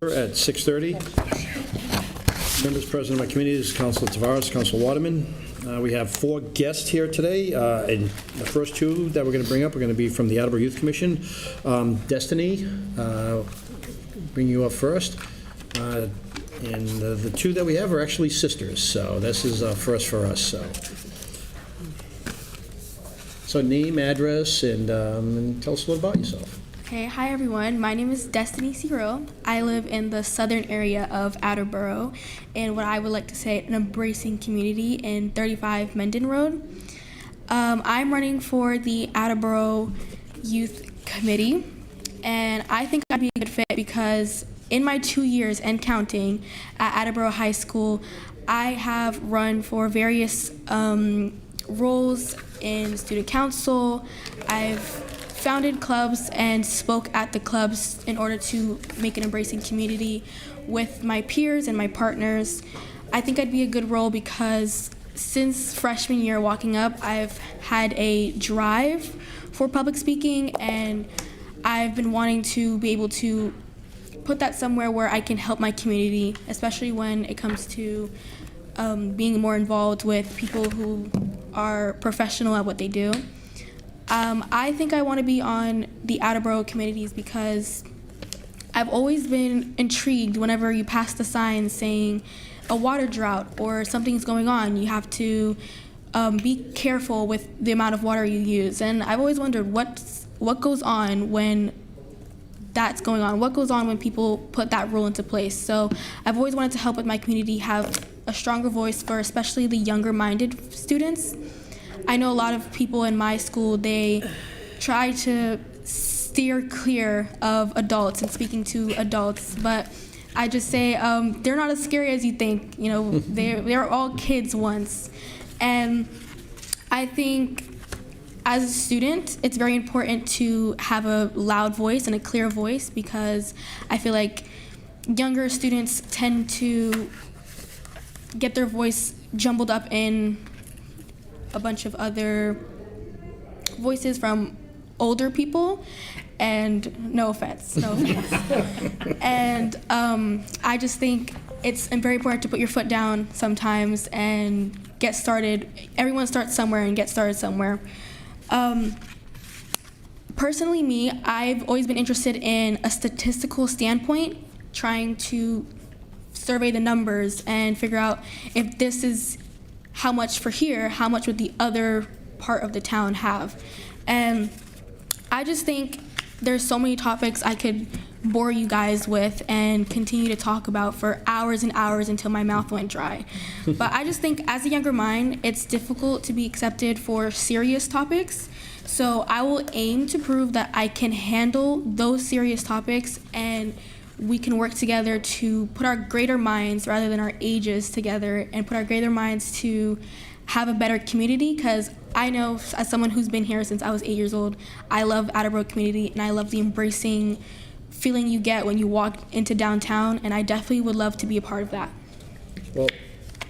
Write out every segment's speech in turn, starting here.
At 6:30. Members present in my committee is Councilor Tavares, Councilor Waterman. We have 4 guests here today, and the first 2 that we're going to bring up are going to be from the Attleboro Youth Commission. Destiny, bring you up first. And the 2 that we have are actually sisters, so this is a first for us. So name, address, and tell us a little about yourself. Okay, hi everyone. My name is Destiny Cyril. I live in the southern area of Attleboro in what I would like to say an embracing community in 35 Menden Road. I'm running for the Attleboro Youth Committee, and I think I'd be a good fit because in my 2 years and counting at Attleboro High School, I have run for various roles in student council. I've founded clubs and spoke at the clubs in order to make an embracing community with my peers and my partners. I think I'd be a good role because since freshman year walking up, I've had a drive for public speaking, and I've been wanting to be able to put that somewhere where I can help my community, especially when it comes to being more involved with people who are professional at what they do. I think I want to be on the Attleboro committees because I've always been intrigued whenever you pass the sign saying a water drought or something's going on. You have to be careful with the amount of water you use. And I've always wondered what goes on when that's going on. What goes on when people put that rule into place? So I've always wanted to help with my community have a stronger voice for especially the younger-minded students. I know a lot of people in my school, they try to steer clear of adults and speaking to adults, but I just say they're not as scary as you think. You know, they're all kids once. And I think as a student, it's very important to have a loud voice and a clear voice because I feel like younger students tend to get their voice jumbled up in a bunch of other voices from older people, and no offense. And I just think it's very important to put your foot down sometimes and get started. Everyone starts somewhere and get started somewhere. Personally, me, I've always been interested in a statistical standpoint, trying to survey the numbers and figure out if this is how much for here, how much would the other part of the town have? And I just think there's so many topics I could bore you guys with and continue to talk about for hours and hours until my mouth went dry. But I just think as a younger mind, it's difficult to be accepted for serious topics. So I will aim to prove that I can handle those serious topics, and we can work together to put our greater minds rather than our ages together and put our greater minds to have a better community, because I know as someone who's been here since I was 8 years old, I love Attleboro community and I love the embracing feeling you get when you walk into downtown, and I definitely would love to be a part of that. Well,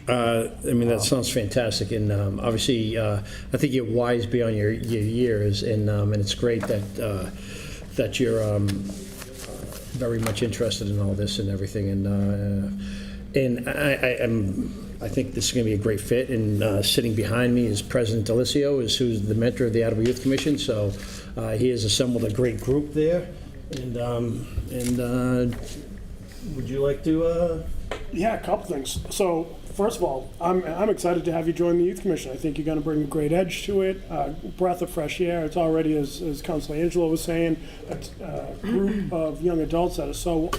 I mean, that sounds fantastic, and obviously I think you're wise beyond your years, and it's great that you're very much interested in all this and everything, and I think this is going to be a great fit. And sitting behind me is President Delisio, who's the mentor of the Attleboro Youth Commission. So he has assembled a great group there. And would you like to? Yeah, a couple things. So first of all, I'm excited to have you join the Youth Commission. I think you're going to bring a great edge to it, breath of fresh air. It's already, as Councilor Angelo was saying, a group of young adults that are so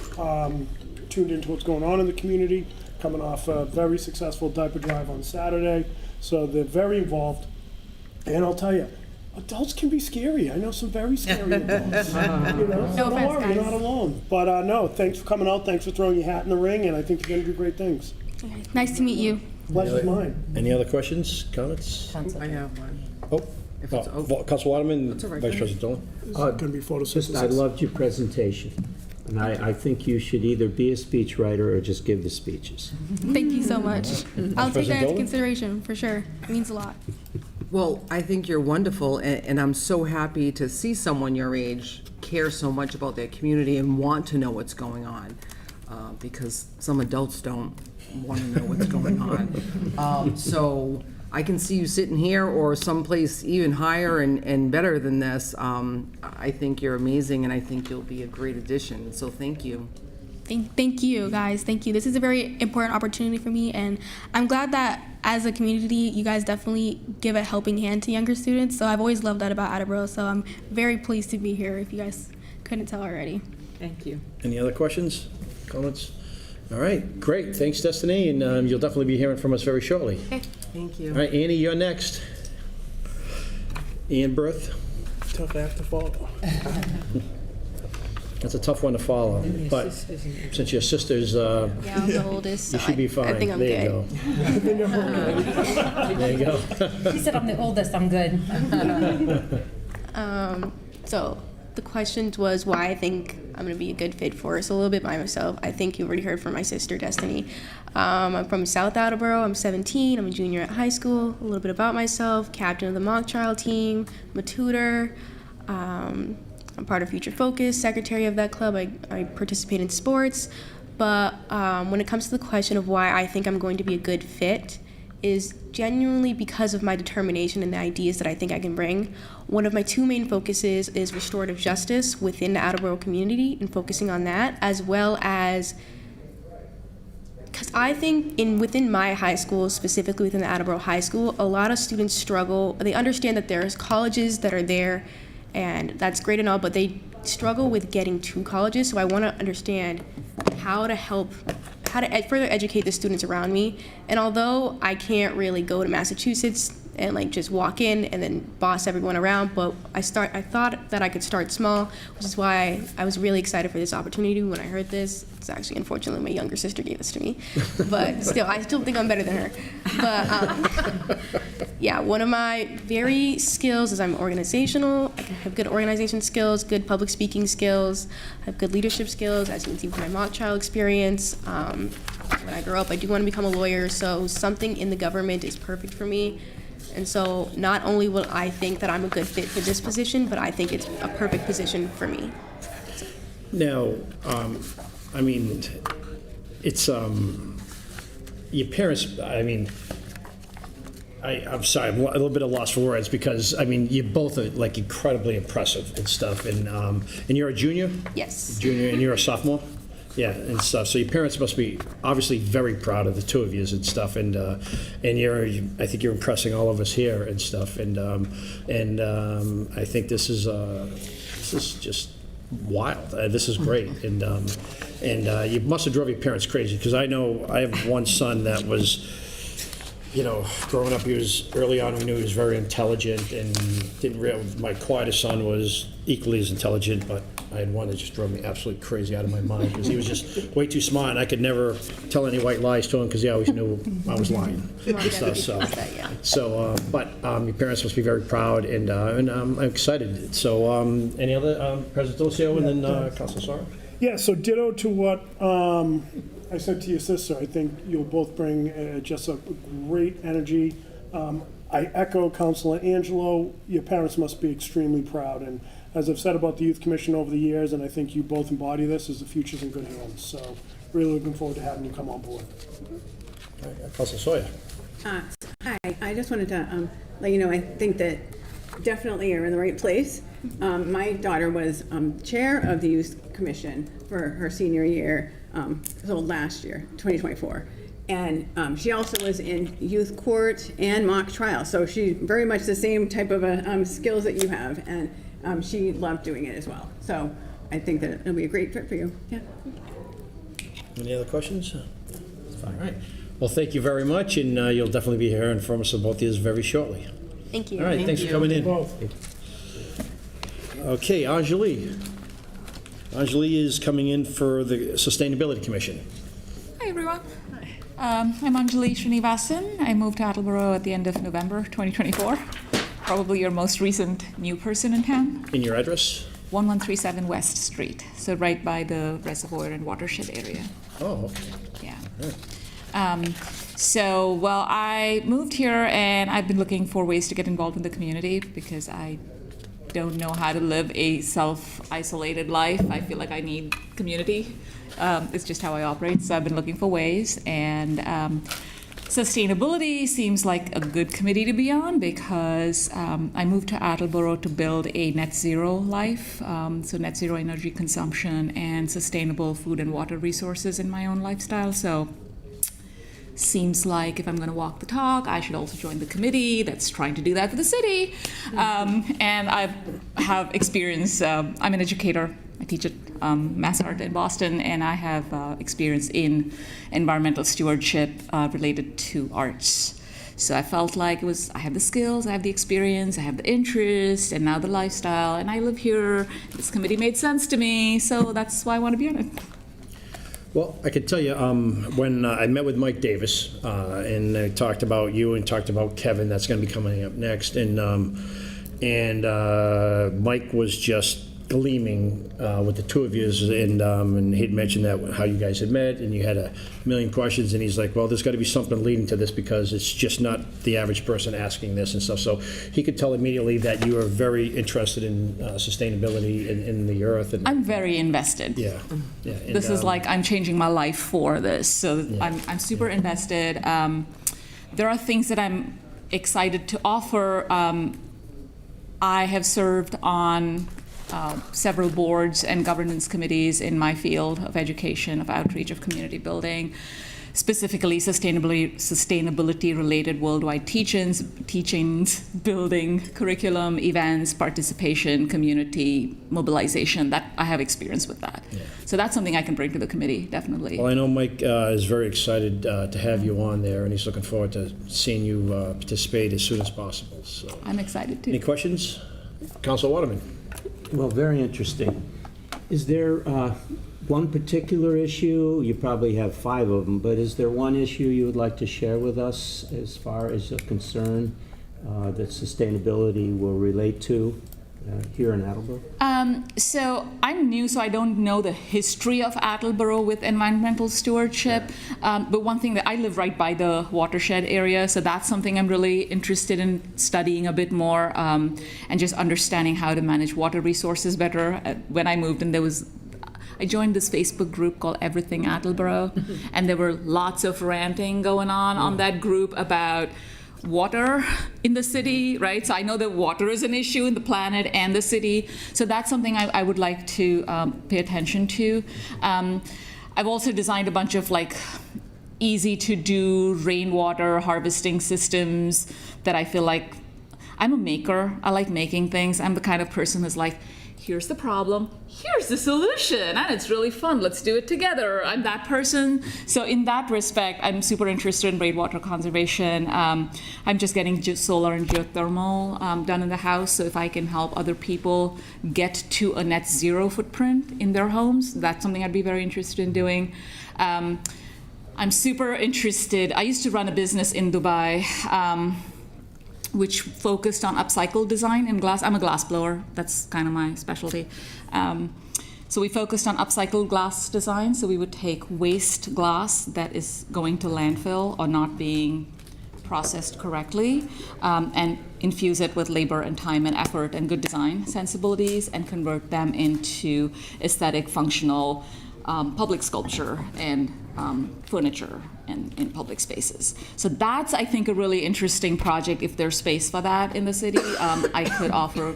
tuned into what's going on in the community, coming off a very successful diaper drive on Saturday. So they're very involved. And I'll tell you, adults can be scary. I know some very scary adults. No Don't offense, worry, guys. you're not alone. But no, thanks for coming out. Thanks for throwing your hat in the ring, and I think you're going to do great things. Okay. Nice to meet you. Pleasure's mine. Any other questions, comments? I have one. Oh, If it's over. Council Waterman, That's all right, Vice finish. President Dolan. It's going to be photosynthesis. I loved your presentation, and I think you should either be a speechwriter or just give the speeches. Thank you so much. I'll take that into Dolan? consideration for sure. It means a lot. Well, I think you're wonderful, and I'm so happy to see someone your age care so much about their community and want to know what's going on. because some adults don't want to know what's going on. So I can see you sitting here or someplace even higher and better than this. I think you're amazing, and I think you'll be a great addition, so thank you. Thank you, guys. Thank you. This is a very important opportunity for me, and I'm glad that as a community, you guys definitely give a helping hand to younger students. So I've always loved that about Attleboro, so I'm very pleased to be here, if you guys couldn't tell already. Thank you. Any other questions, comments? All right, great. Thanks, Destiny, and you'll definitely be hearing from us very shortly. Okay. Thank you. All right, Annie, you're next. Ian Berth. Tough act to follow. That's a tough one to follow, but since your sister's, Yeah, I'm the oldest, so you should be fine. I think I'm there good. you go. There you go. She said I'm the oldest, I'm good. So the question was why I think I'm going to be a good fit for it. So a little bit by myself. I think you already heard from my sister, Destiny. I'm from South Attleboro. I'm 17. I'm a junior at high school. A little bit about myself. Captain of the mock trial team. I'm a tutor. I'm part of Future Focus, secretary of that club. I participate in sports. But when it comes to the question of why I think I'm going to be a good fit is genuinely because of my determination and the ideas that I think I can bring. One of my two main focuses is restorative justice within the Attleboro community and focusing on that, as well as, because I think within my high school, specifically within the Attleboro High School, a lot of students struggle. They understand that there's colleges that are there, and that's great and all, but they struggle with getting to colleges. So I want to understand how to further educate the students around me. And although I can't really go to Massachusetts and like just walk in and then boss everyone around, but I thought that I could start small, which is why I was really excited for this opportunity when I heard this. It's actually, unfortunately, my younger sister gave this to me, but still, I still think I'm better than her. But yeah, one of my very skills is I'm organizational. I have good organization skills, good public speaking skills, I have good leadership skills, as you can see from my mock trial experience. When I grow up, I do want to become a lawyer, so something in the government is perfect for me. And so not only will I think that I'm a good fit for this position, but I think it's a perfect position for me. Now, I mean, it's, your parents, I mean, I'm sorry, I'm a little bit of loss for words because, I mean, you both are like incredibly impressive and stuff. And you're a junior? Yes. Junior, and you're a sophomore? Yeah, and stuff. So your parents must be obviously very proud of the two of you and stuff. And I think you're impressing all of us here and stuff. And I think this is just wild. This is great. And you must have drove your parents crazy because I know I have one son that was, you know, growing up, he was early on, we knew he was very intelligent and didn't realize my quietest son was equally as intelligent, but I had one that just drove me absolutely crazy out of my mind because he was just way too smart and I could never tell any white lies to him because he always knew I was lying and stuff. But your parents must be very proud and I'm excited. So any other, President Delacio and then Councilor Sara? Yeah, so ditto to what I said to your sister. I think you'll both bring just a great energy. I echo Councilor Angelo. Your parents must be extremely proud. And as I've said about the Youth Commission over the years, and I think you both embody this, is the future's in good hands. So really looking forward to having you come on board. Councilor Sawyer. Hi, I just wanted to let you know, I think that definitely you're in the right place. My daughter was chair of the Youth Commission for her senior year, so last year, 2024. And she also was in youth court and mock trial. So she's very much the same type of skills that you have. And she loved doing it as well. So I think that it'll be a great fit for you. Yeah. Any other questions? All right. Well, thank you very much, and you'll definitely be hearing from us about these very shortly. Thank you. All right, thanks for coming in. Okay, Anjali. Anjali is coming in for the Sustainability Commission. Hi, everyone. I'm Anjali Srinivasan. I moved to Attleboro at the end of November 2024. Probably your most recent new person in town. In your address? 1137 West Street, so right by the reservoir and watershed area. Oh, okay. Yeah. Well, I moved here and I've been looking for ways to get involved in the community because I don't know how to live a self-isolated life. I feel like I need community. It's just how I operate. So I've been looking for ways, and sustainability seems like a good committee to be on because I moved to Attleboro to build a net zero life, so net zero energy consumption and sustainable food and water resources in my own lifestyle. So seems like if I'm going to walk the talk, I should also join the committee that's trying to do that for the city. And I have experience. I'm an educator. I teach at MassArt in Boston, and I have experience in environmental stewardship related to arts. So I felt like I have the skills, I have the experience, I have the interest, and now the lifestyle, and I live here. This committee made sense to me, so that's why I want to be on it. Well, I can tell you, when I met with Mike Davis, and I talked about you and talked about Kevin, that's going to be coming up next, and Mike was just gleaming with the two of you, and he'd mentioned that how you guys had met, and you had a million questions, and he's like, well, there's got to be something leading to this because it's just not the average person asking this and stuff. So he could tell immediately that you are very interested in sustainability in the earth. And I'm very invested. yeah. And, This is like I'm changing my life for this, so Yeah. I'm super invested. There are things that I'm excited to offer. I have served on several boards and governance committees in my field of education, of outreach, of community building, specifically sustainability-related worldwide teachings, building, curriculum, events, participation, community mobilization. That I have experience with that. Yeah. So that's something I can bring to the committee, definitely. Well, I know Mike is very excited to have you on there, and he's looking forward to seeing you participate as soon as possible. So, I'm excited too. any questions? Councilor Waterman. Well, very interesting. Is there one particular issue, you probably have 5 of them, but is there one issue you would like to share with us as far as a concern that sustainability will relate to here in Attleboro? So I'm new, so I don't know the history of Attleboro with environmental stewardship. But one thing that I live right by the watershed area, so that's something I'm really interested in studying a bit more, and just understanding how to manage water resources better. When I moved, and I joined this Facebook group called Everything Attleboro, and there were lots of ranting going on that group about water in the city, right? So I know that water is an issue in the planet and the city. So that's something I would like to pay attention to. I've also designed a bunch of easy to do rainwater harvesting systems that I feel like I'm a maker. I like making things. I'm the kind of person who's like, here's the problem, here's the solution, and it's really fun, let's do it together. I'm that person. So in that respect, I'm super interested in rainwater conservation. I'm just getting solar and geothermal done in the house, so if I can help other people get to a net zero footprint in their homes, that's something I'd be very interested in doing. I'm super interested, I used to run a business in Dubai, which focused on upcycle design in glass. I'm a glass blower, that's kind of my specialty. So we focused on upcycled glass design, so we would take waste glass that is going to landfill or not being processed correctly, and infuse it with labor and time and effort and good design sensibilities and convert them into aesthetic, functional public sculpture and furniture in public spaces. So that's, I think, a really interesting project. If there's space for that in the city, I could offer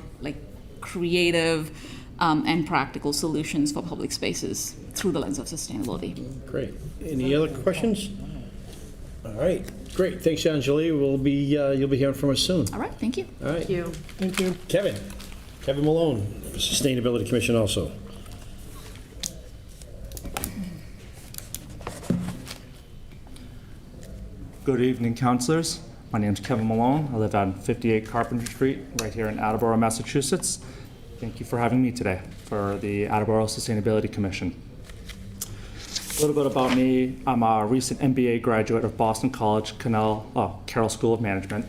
creative and practical solutions for public spaces through the lens of sustainability. Great. Any other questions? All right. Great. Thanks, Anjali. You'll be hearing from us soon. All right, thank you. All right. Thank you. Thank you. Kevin Malone, Sustainability Commission also. Good evening, councilors. My name is Kevin Malone. I live on 58 Carpenter Street, right here in Attleboro, Massachusetts. Thank you for having me today for the Attleboro Sustainability Commission. A little bit about me. I'm a recent MBA graduate of Boston College Carroll School of Management.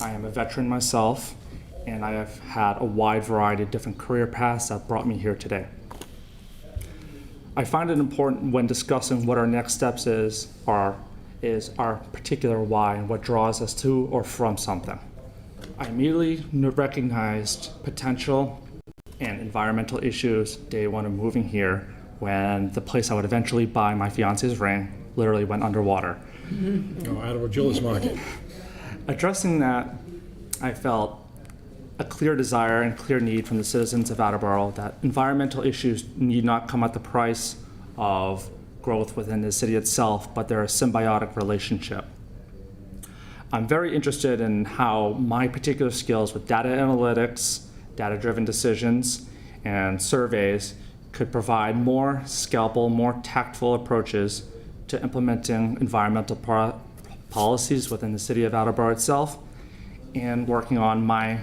I am a veteran myself, and I have had a wide variety of different career paths that brought me here today. I find it important when discussing what our next steps is our particular why and what draws us to or from something. I immediately recognized potential and environmental issues day one of moving here when the place I would eventually buy my fiance's ring literally went underwater. Oh, Attleboro Jewelers Market. Addressing that, I felt a clear desire and clear need from the citizens of Attleboro that environmental issues need not come at the price of growth within the city itself, but they're a symbiotic relationship. I'm very interested in how my particular skills with data analytics, data-driven decisions, and surveys could provide more scalpel, more tactful approaches to implementing environmental policies within the city of Attleboro itself, and working on my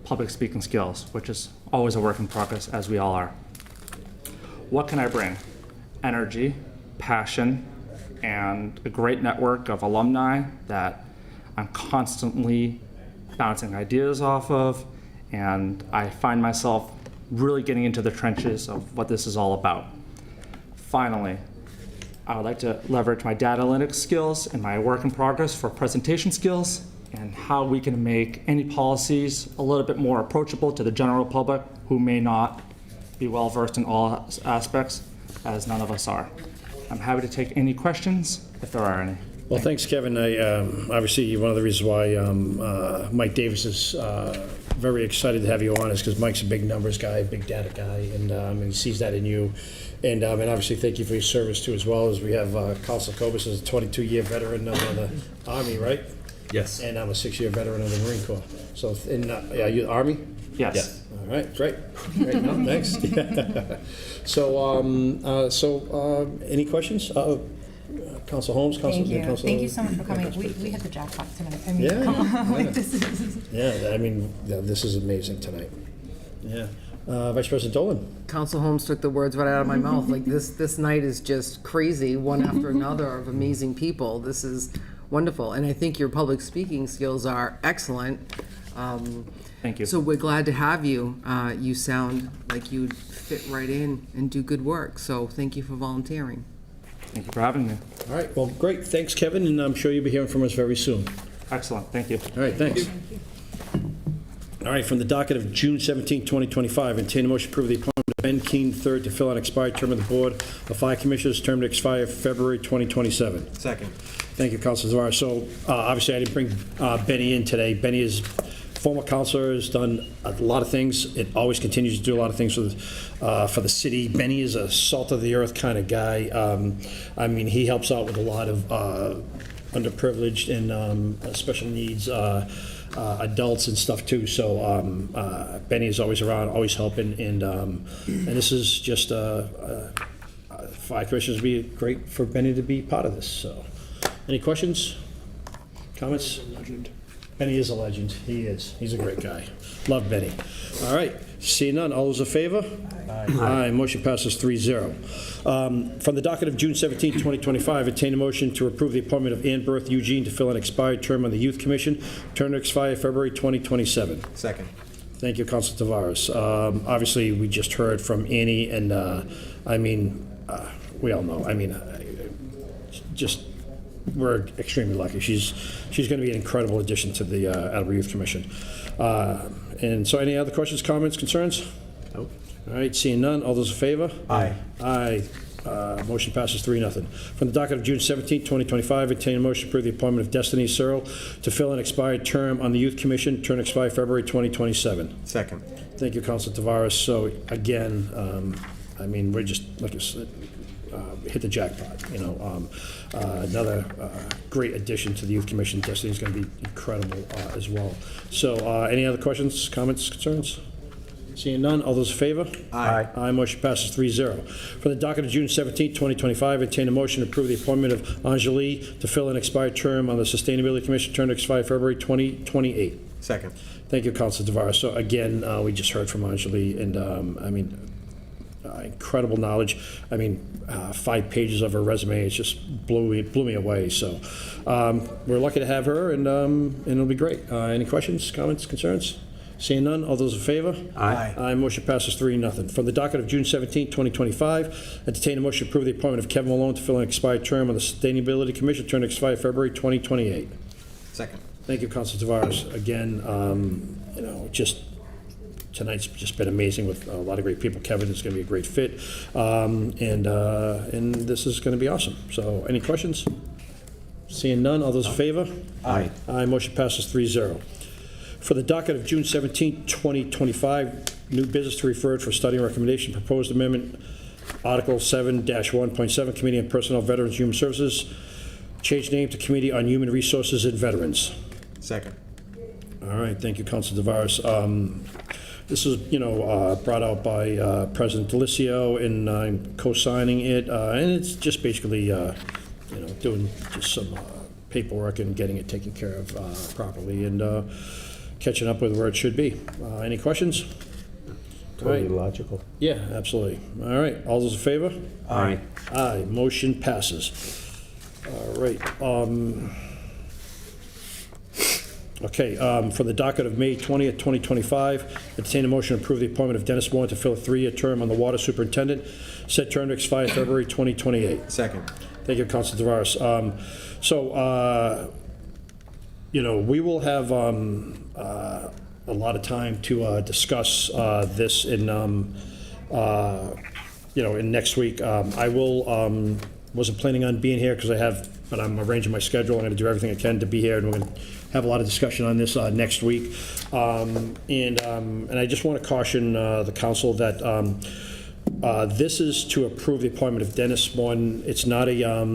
public speaking skills, which is always a work in progress, as we all are. What can I bring? Energy, passion, and a great network of alumni that I'm constantly bouncing ideas off of, and I find myself really getting into the trenches of what this is all about. Finally, I would like to leverage my data analytics skills and my work in progress for presentation skills and how we can make any policies a little bit more approachable to the general public who may not be well versed in all aspects, as none of us are. I'm happy to take any questions if there are any. Well, thanks, Kevin. Obviously, one of the reasons why Mike Davis is very excited to have you on is because Mike's a big numbers guy, big data guy, and he sees that in you. And obviously, thank you for your service, too, as well. As we have Council Kobus is a 22-year veteran of the Army, right? Yes. And I'm a 6-year veteran of the Marine Corps. So, yeah, you Army? Yes. All right, great. Great, no, thanks. So, any questions? Council Holmes, Council. Thank you. Thank you so much for coming. We hit the jackpot tonight. I mean, Yeah, come on. yeah. Like, this is. Yeah, I mean, yeah, this is amazing tonight. Yeah. Vice President Dolan? Council Holmes took the words right out of my mouth. Like, this night is just crazy, one after another of amazing people. This is wonderful, and I think your public speaking skills are excellent. Thank you. So we're glad to have you. You sound like you'd fit right in and do good work, so thank you for volunteering. Thank you for having me. All right, well, great. Thanks, Kevin, and I'm sure you'll be hearing from us very soon. Excellent. Thank you. All right, thanks. All right, from the docket of June 17, 2025, entertain a motion to approve the appointment of Ben Keane III to fill an expired term of the Board of Fire Commissioners, term to expire February 2027. Second. Thank you, Councilor Zavar. So obviously, I didn't bring Benny in today. Benny is former counselor, has done a lot of things. It always continues to do a lot of things for the city. Benny is a salt of the earth kind of guy. I mean, he helps out with a lot of underprivileged and special needs adults and stuff too. So Benny is always around, always helping, and this is just Fire Commissioners. Would be great for Benny to be part of this. So, any questions, comments? Legend. Benny is a legend. He is. He's a great guy. Love Benny. All right. Seeing none. All those in favor? Aye. Motion passes 3-0. From the docket of June 17, 2025, obtain a motion to approve the appointment of Ann Berth Eugene to fill an expired term on the Youth Commission, term to expire February 2027. Second. Thank you, Councilor Tavares. Obviously, we just heard from Annie, and I mean, we all know. I mean, just we're extremely lucky. She's going to be an incredible addition to the Attleboro Youth Commission. And so, any other questions, comments, concerns? Nope. All right, seeing none. All those in favor? Aye. Aye. Motion passes 3-0. From the docket of June 17, 2025, obtain a motion to approve the appointment of Destiny Searle to fill an expired term on the Youth Commission, term to expire February 2027. Second. Thank you, Councilor Tavares. So again, I mean, we're just, like I said, hit the jackpot, you know. Another great addition to the Youth Commission. Destiny's going to be incredible as well. So any other questions, comments, concerns? Seeing none, all those in favor? Aye. Aye, motion passes 3-0. From the docket of June 17, 2025, obtain a motion to approve the appointment of Anjali to fill an expired term on the Sustainability Commission, term to expire February 2028. Second. Thank you, Councilor Tavares. So again, we just heard from Anjali, and I mean, incredible knowledge. I mean, 5 pages of her resume, it's just blew me away. So we're lucky to have her, and it'll be great. Any questions, comments, concerns? Seeing none, all those in favor? Aye. Aye, motion passes 3-0. From the docket of June 17, 2025, entertain a motion to approve the appointment of Kevin Malone to fill an expired term on the Sustainability Commission, term to expire February 2028. Second. Thank you, Council Tavares. Again, just tonight's just been amazing with a lot of great people. Kevin is going to be a great fit, and this is going to be awesome. So, any questions? Seeing none, all those in favor? Aye. Aye, motion passes 3-0. For the docket of June 17, 2025, new business to refer for study and recommendation, proposed amendment, Article 7-1.7, Committee on Personnel, Veterans, Human Services, change name to Committee on Human Resources and Veterans. Second. All right, thank you, Council Tavares. This was, brought out by President Delicio, and I'm co-signing it, and it's just basically, doing just some paperwork and getting it taken care of properly, and catching up with where it should be. Any questions? Totally Right. logical. Yeah, absolutely. All right, all those in favor? Aye. Aye, motion passes. All right. Okay, for the docket of May 20th, 2025, entertain a motion to approve the appointment of Dennis Moore to fill a 3-year term on the water superintendent. Said term to expire February 2028. Second. Thank you, Council Tavares. We will have a lot of time to discuss this in next week. I wasn't planning on being here but I'm arranging my schedule. I'm going to do everything I can to be here, and we're going to have a lot of discussion on this next week. And I just want to caution the council that this is to approve the appointment of Dennis Moore. It's not a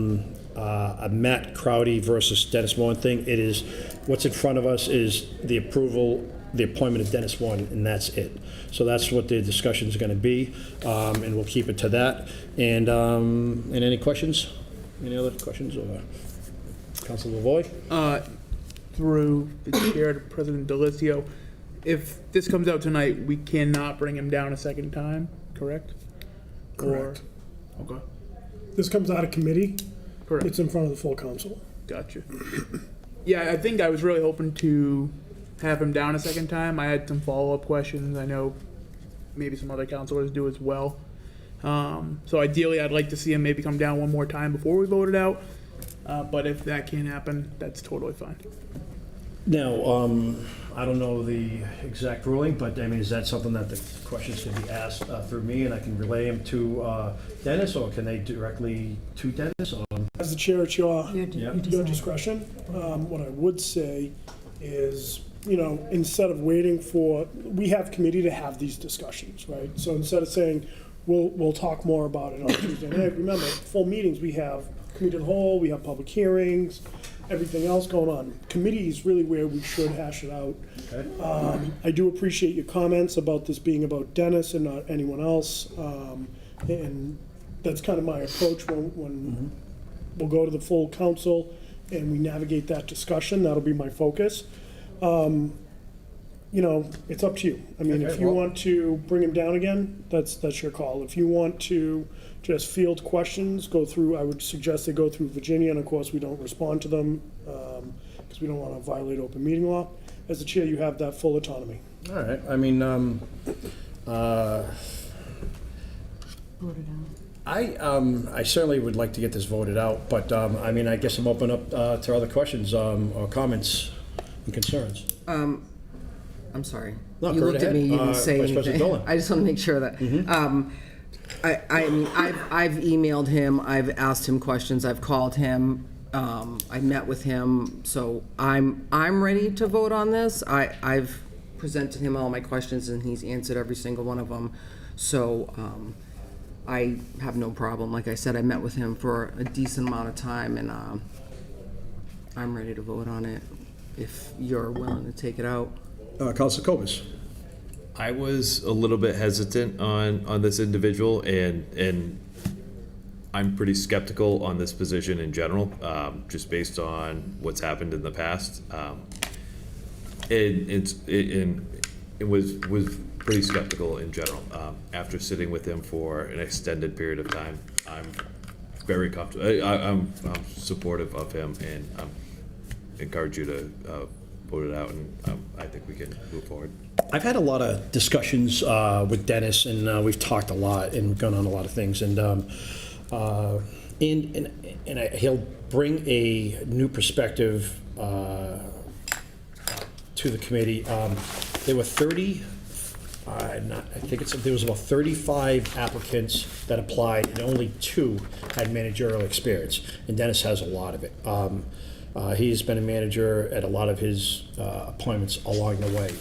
Matt Crowdy versus Dennis Moore thing. It is, what's in front of us is the appointment of Dennis Moore, and that's it. So that's what the discussion is going to be, and we'll keep it to that. And any questions? Any other questions? Or Councilor Lavoy? Through the chair to President Delicio, if this comes out tonight, we cannot bring him down a second time, correct? Correct. Okay, This comes out of committee. correct. It's in front of the full council. Gotcha. Yeah, I think I was really hoping to have him down a second time. I had some follow-up questions. I know maybe some other councilors do as well. So ideally, I'd like to see him maybe come down one more time before we vote it out. But if that can't happen, that's totally fine. Now, I don't know the exact ruling, but I mean, is that something that the questions can be asked through me, and I can relay them to Dennis, or can they directly to Dennis? Or? As the chair, it's your Yeah. discretion. What I would say is, instead of waiting we have committee to have these discussions, right? So instead of saying, we'll talk more about it on Tuesday night, remember, full meetings, we have committee of the whole, we have public hearings, everything else going on. Committee is really where we should hash it out. Okay. I do appreciate your comments about this being about Dennis and not anyone else. And that's kind of my approach when we'll go to the full council and we navigate that discussion. That'll be my focus. It's up to you. I mean, Okay, if you well- want to bring him down again, that's your call. If you want to just field questions, I would suggest they go through Virginia, and of course, we don't respond to them because we don't want to violate open meeting law. As the chair, you have that full autonomy. All right. I mean, I certainly would like to get this voted out, but I guess I'm open up to other questions or comments and concerns. I'm sorry. No, You go looked right at me, you ahead. didn't say Vice President anything. Dolan. I just want to make sure that, I mean, I've emailed him, I've asked him questions, I've called him, I met with him, so I'm ready to vote on this. I've presented him all my questions, and he's answered every single one of them. So, I have no problem. Like I said, I met with him for a decent amount of time, and I'm ready to vote on it if you're willing to take it out. Councilor Cobus. I was a little bit hesitant on this individual, and I'm pretty skeptical on this position in general, just based on what's happened in the past. It was pretty skeptical in general. After sitting with him for an extended period of time, I'm very comfortable. I'm supportive of him, and encourage you to vote it out, and I think we can move forward. I've had a lot of discussions with Dennis, and we've talked a lot and gone on a lot of things, and he'll bring a new perspective to the committee. There were 30, there was about 35 applicants that applied, and only 2 had managerial experience, and Dennis has a lot of it. He's been a manager at a lot of his appointments along the way.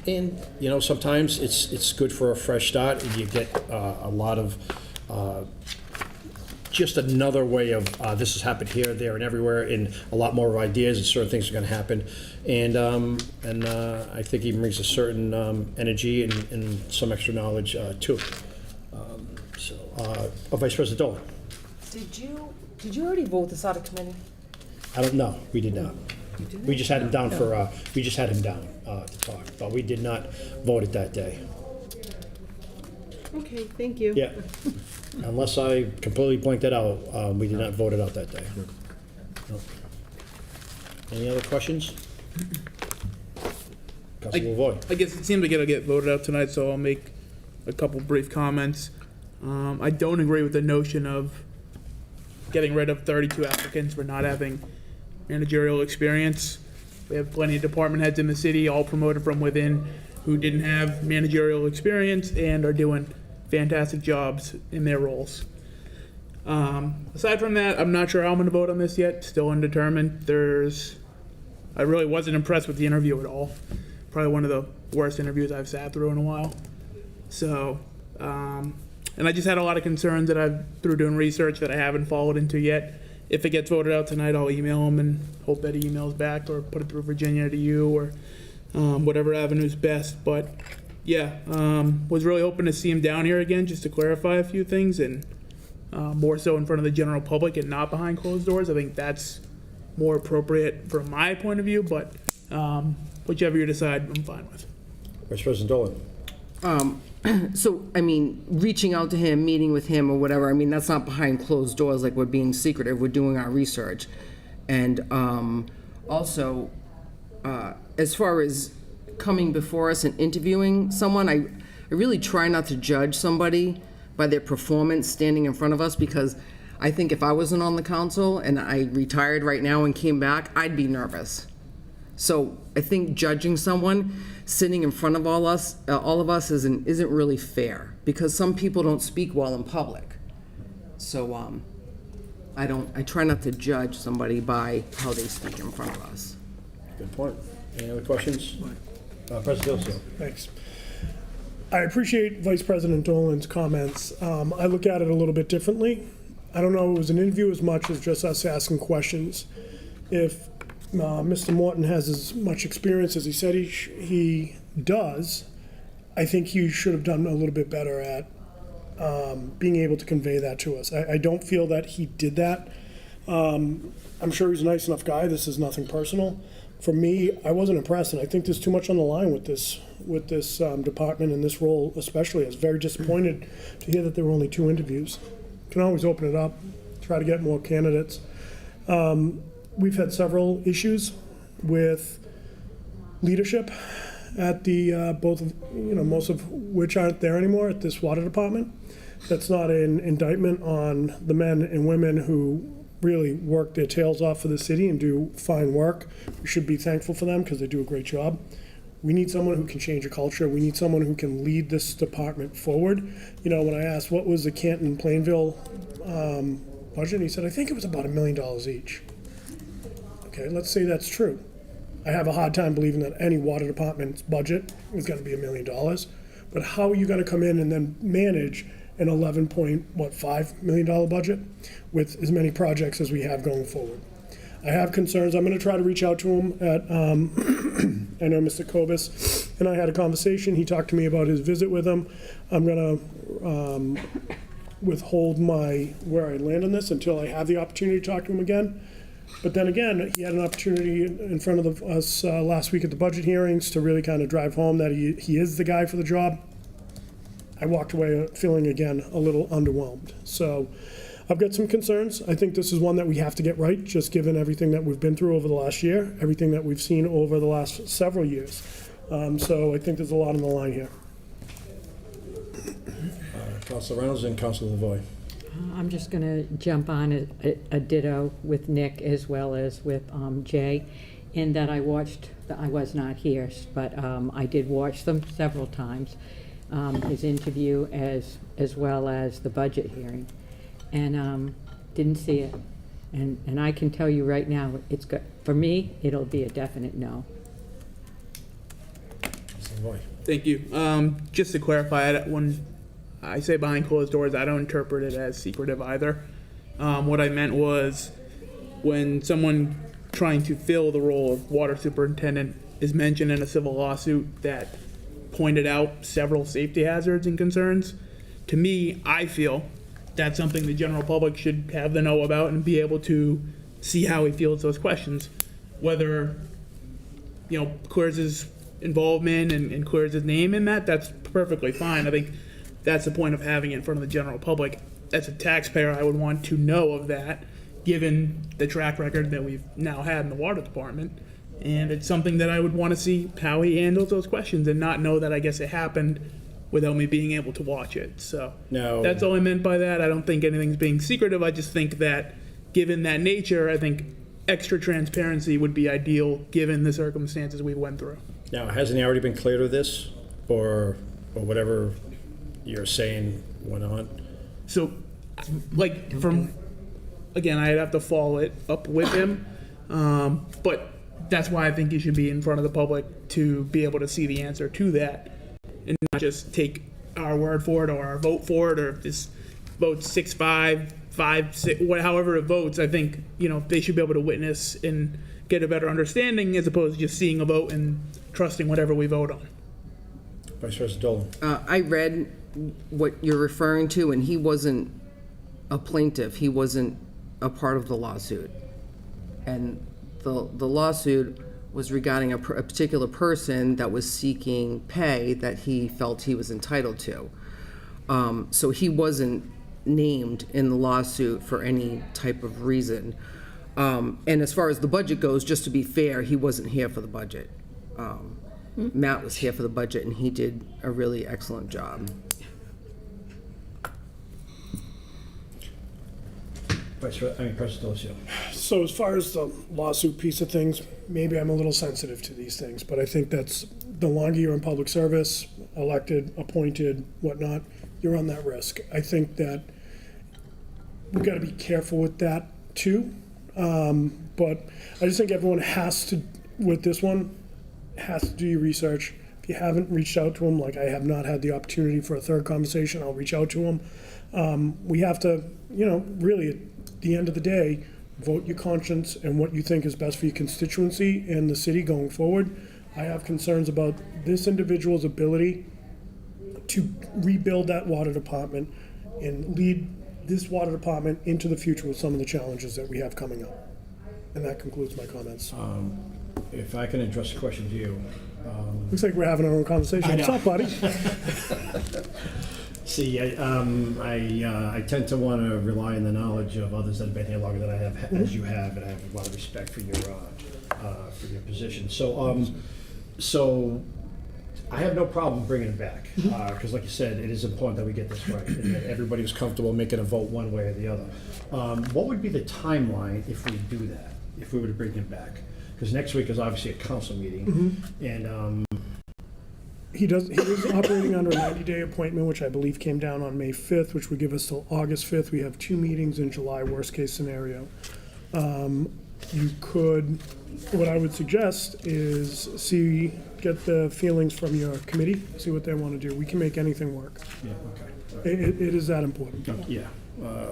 And you know, sometimes it's good for a fresh start, and you get a lot of just another way of this has happened here, there, and everywhere, and a lot more ideas and certain things are going to happen. And I think he brings a certain energy and some extra knowledge too. Vice President Dolan. Did you already vote this out of committee? I don't know. We did not. We just had him down for. We just had him down to talk, but we did not vote it that day. Okay, thank you. Yeah. Unless I completely blanked it out, we did not vote it out that day. No. Any other questions? Councilor Lavoy. I guess it seems like it'll get voted out tonight, so I'll make a couple brief comments. I don't agree with the notion of getting rid of 32 applicants for not having managerial experience. We have plenty of department heads in the city, all promoted from within, who didn't have managerial experience and are doing fantastic jobs in their roles. Aside from that, I'm not sure how I'm going to vote on this yet. Still undetermined. I really wasn't impressed with the interview at all. Probably one of the worst interviews I've sat through in a while. So, and I just had a lot of concerns that I've, through doing research, that I haven't followed into yet. If it gets voted out tonight, I'll email him and hope that he emails back, or put it through Virginia to you, or whatever avenue's best. But yeah, was really hoping to see him down here again just to clarify a few things, and more so in front of the general public and not behind closed doors. I think that's more appropriate from my point of view, but whichever you decide, I'm fine with. Vice President Dolan. So, I mean, reaching out to him, meeting with him or whatever, I mean, that's not behind closed doors like we're being secretive. We're doing our research. And also, as far as coming before us and interviewing someone, I really try not to judge somebody by their performance standing in front of us, because I think if I wasn't on the council and I retired right now and came back, I'd be nervous. So I think judging someone sitting in front of all of us isn't really fair, because some people don't speak well in public. So I try not to judge somebody by how they speak in front of us. Good point. Any other questions? President Hilso. Thanks. I appreciate Vice President Dolan's comments. I look at it a little bit differently. I don't know if it was an interview as much as just us asking questions. If Mr. Morton has as much experience as he said he does, I think he should have done a little bit better at being able to convey that to us. I don't feel that he did that. I'm sure he's a nice enough guy. This is nothing personal. For me, I wasn't impressed, and I think there's too much on the line with this department and this role especially. I was very disappointed to hear that there were only 2 interviews. Can always open it up, try to get more candidates. We've had several issues with leadership at the both of, most of which aren't there anymore at this water department. That's not an indictment on the men and women who really work their tails off for the city and do fine work. We should be thankful for them because they do a great job. We need someone who can change a culture. We need someone who can lead this department forward. When I asked what was the Canton Plainville budget, he said, I think it was about $1 million each. Okay, let's say that's true. I have a hard time believing that any water department's budget is going to be $1 million. But how are you going to come in and then manage an $11.5 million budget with as many projects as we have going forward? I have concerns. I'm going to try to reach out to him at, I know Mr. Kobus and I had a conversation. He talked to me about his visit with him. I'm going to withhold where I land on this until I have the opportunity to talk to him again. But then again, he had an opportunity in front of us last week at the budget hearings to really kind of drive home that he is the guy for the job. I walked away feeling, again, a little underwhelmed. So I've got some concerns. I think this is one that we have to get right, just given everything that we've been through over the last year, everything that we've seen over the last several years. So I think there's a lot on the line here. Councilor Reynolds and Councilor Lavoy. I'm just going to jump on a ditto with Nick as well as with Jay. in that I watched, I was not here, but I did watch them several times, his interview as well as the budget hearing, and didn't see it. And I can tell you right now, it's good. For me, it'll be a definite no. Thank you. Just to clarify, when I say behind closed doors, I don't interpret it as secretive either. What I meant was when someone trying to fill the role of water superintendent is mentioned in a civil lawsuit that pointed out several safety hazards and concerns, to me, I feel that's something the general public should have the know about and be able to see how he fields those questions. Whether, clears his involvement and clears his name in that, that's perfectly fine. I think that's the point of having it in front of the general public. As a taxpayer, I would want to know of that, given the track record that we've now had in the water department. And it's something that I would want to see how he handles those questions and not know that I guess it happened without me being able to watch it. So No. that's all I meant by that. I don't think anything's being secretive. I just think that given that nature, I think extra transparency would be ideal given the circumstances we went through. Now, hasn't he already been cleared of this, or whatever you're saying went on? So, again, I'd have to follow it up with him, but that's why I think he should be in front of the public to be able to see the answer to that, and not just take our word for it or our vote for it, or if this vote 6-5, 5-6, however it votes. I think they should be able to witness and get a better understanding as opposed to just seeing a vote and trusting whatever we vote on. Vice President Dolan. I read what you're referring to, and he wasn't a plaintiff. He wasn't a part of the lawsuit. And the lawsuit was regarding a particular person that was seeking pay that he felt he was entitled to. So he wasn't named in the lawsuit for any type of reason. And as far as the budget goes, just to be fair, he wasn't here for the budget. Matt was here for the budget, and he did a really excellent job. President Delosio. So as far as the lawsuit piece of things, maybe I'm a little sensitive to these things, but I think that's the longer you're in public service, elected, appointed, whatnot, you're on that risk. I think that we've got to be careful with that too. But I just think everyone has to, with this one, has to do your research. If you haven't reached out to him, like I have not had the opportunity for a third conversation, I'll reach out to him. We have to, really at the end of the day, vote your conscience and what you think is best for your constituency and the city going forward. I have concerns about this individual's ability to rebuild that water department and lead this water department into the future with some of the challenges that we have coming up. And that concludes my comments. If I can address a question to you. Looks like we're having our own conversation. I know. What's up, buddy? See, I tend to want to rely on the knowledge of others that have been here longer than I have, as you have, and I have a lot of respect for your position. So I have no problem bringing it back, because like you said, it is important that we get this right, and that everybody was comfortable making a vote one way or the other. What would be the timeline if we do that, if we were to bring him back? Because next week is obviously a council meeting, and He is operating under a 90-day appointment, which I believe came down on May 5th, which would give us till August 5th. We have 2 meetings in July, worst case scenario. You could, what I would suggest is get the feelings from your committee, see what they want to do. We can make anything work. yeah, okay. It is that important. Yeah,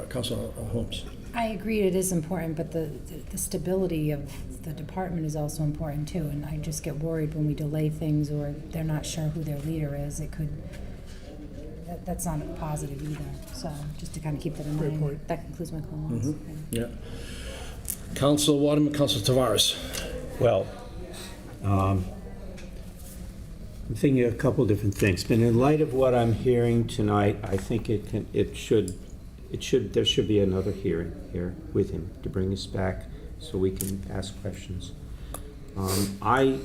Councilor Holmes. I agree it is important, but the stability of the department is also important too. And I just get worried when we delay things or they're not sure who their leader is. It could, that's not positive either. So just to kind of keep that in Great mind. point. That concludes my comments. Yeah. Councilor Waterman, Councilor Tavares. Well, I'm thinking of a couple different things, but in light of what I'm hearing tonight, I think there should be another hearing here with him to bring us back so we can ask questions. I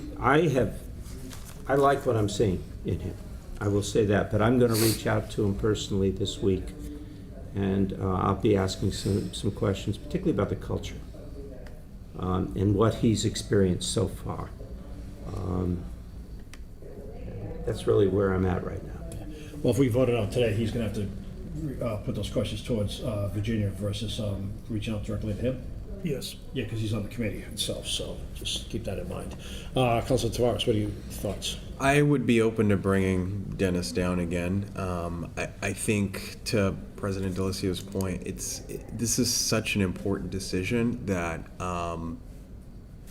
like what I'm seeing in him. I will say that, but I'm going to reach out to him personally this week, and I'll be asking some questions, particularly about the culture. and what he's experienced so far. That's really where I'm at right now. Well, if we voted on today, he's going to have to put those questions towards Virginia versus reaching out directly to him. Yes. Yeah, because he's on the committee itself, so just keep that in mind. Councilor Tavares, what are your thoughts? I would be open to bringing Dennis down again. I think, to President Delicio's point, this is such an important decision that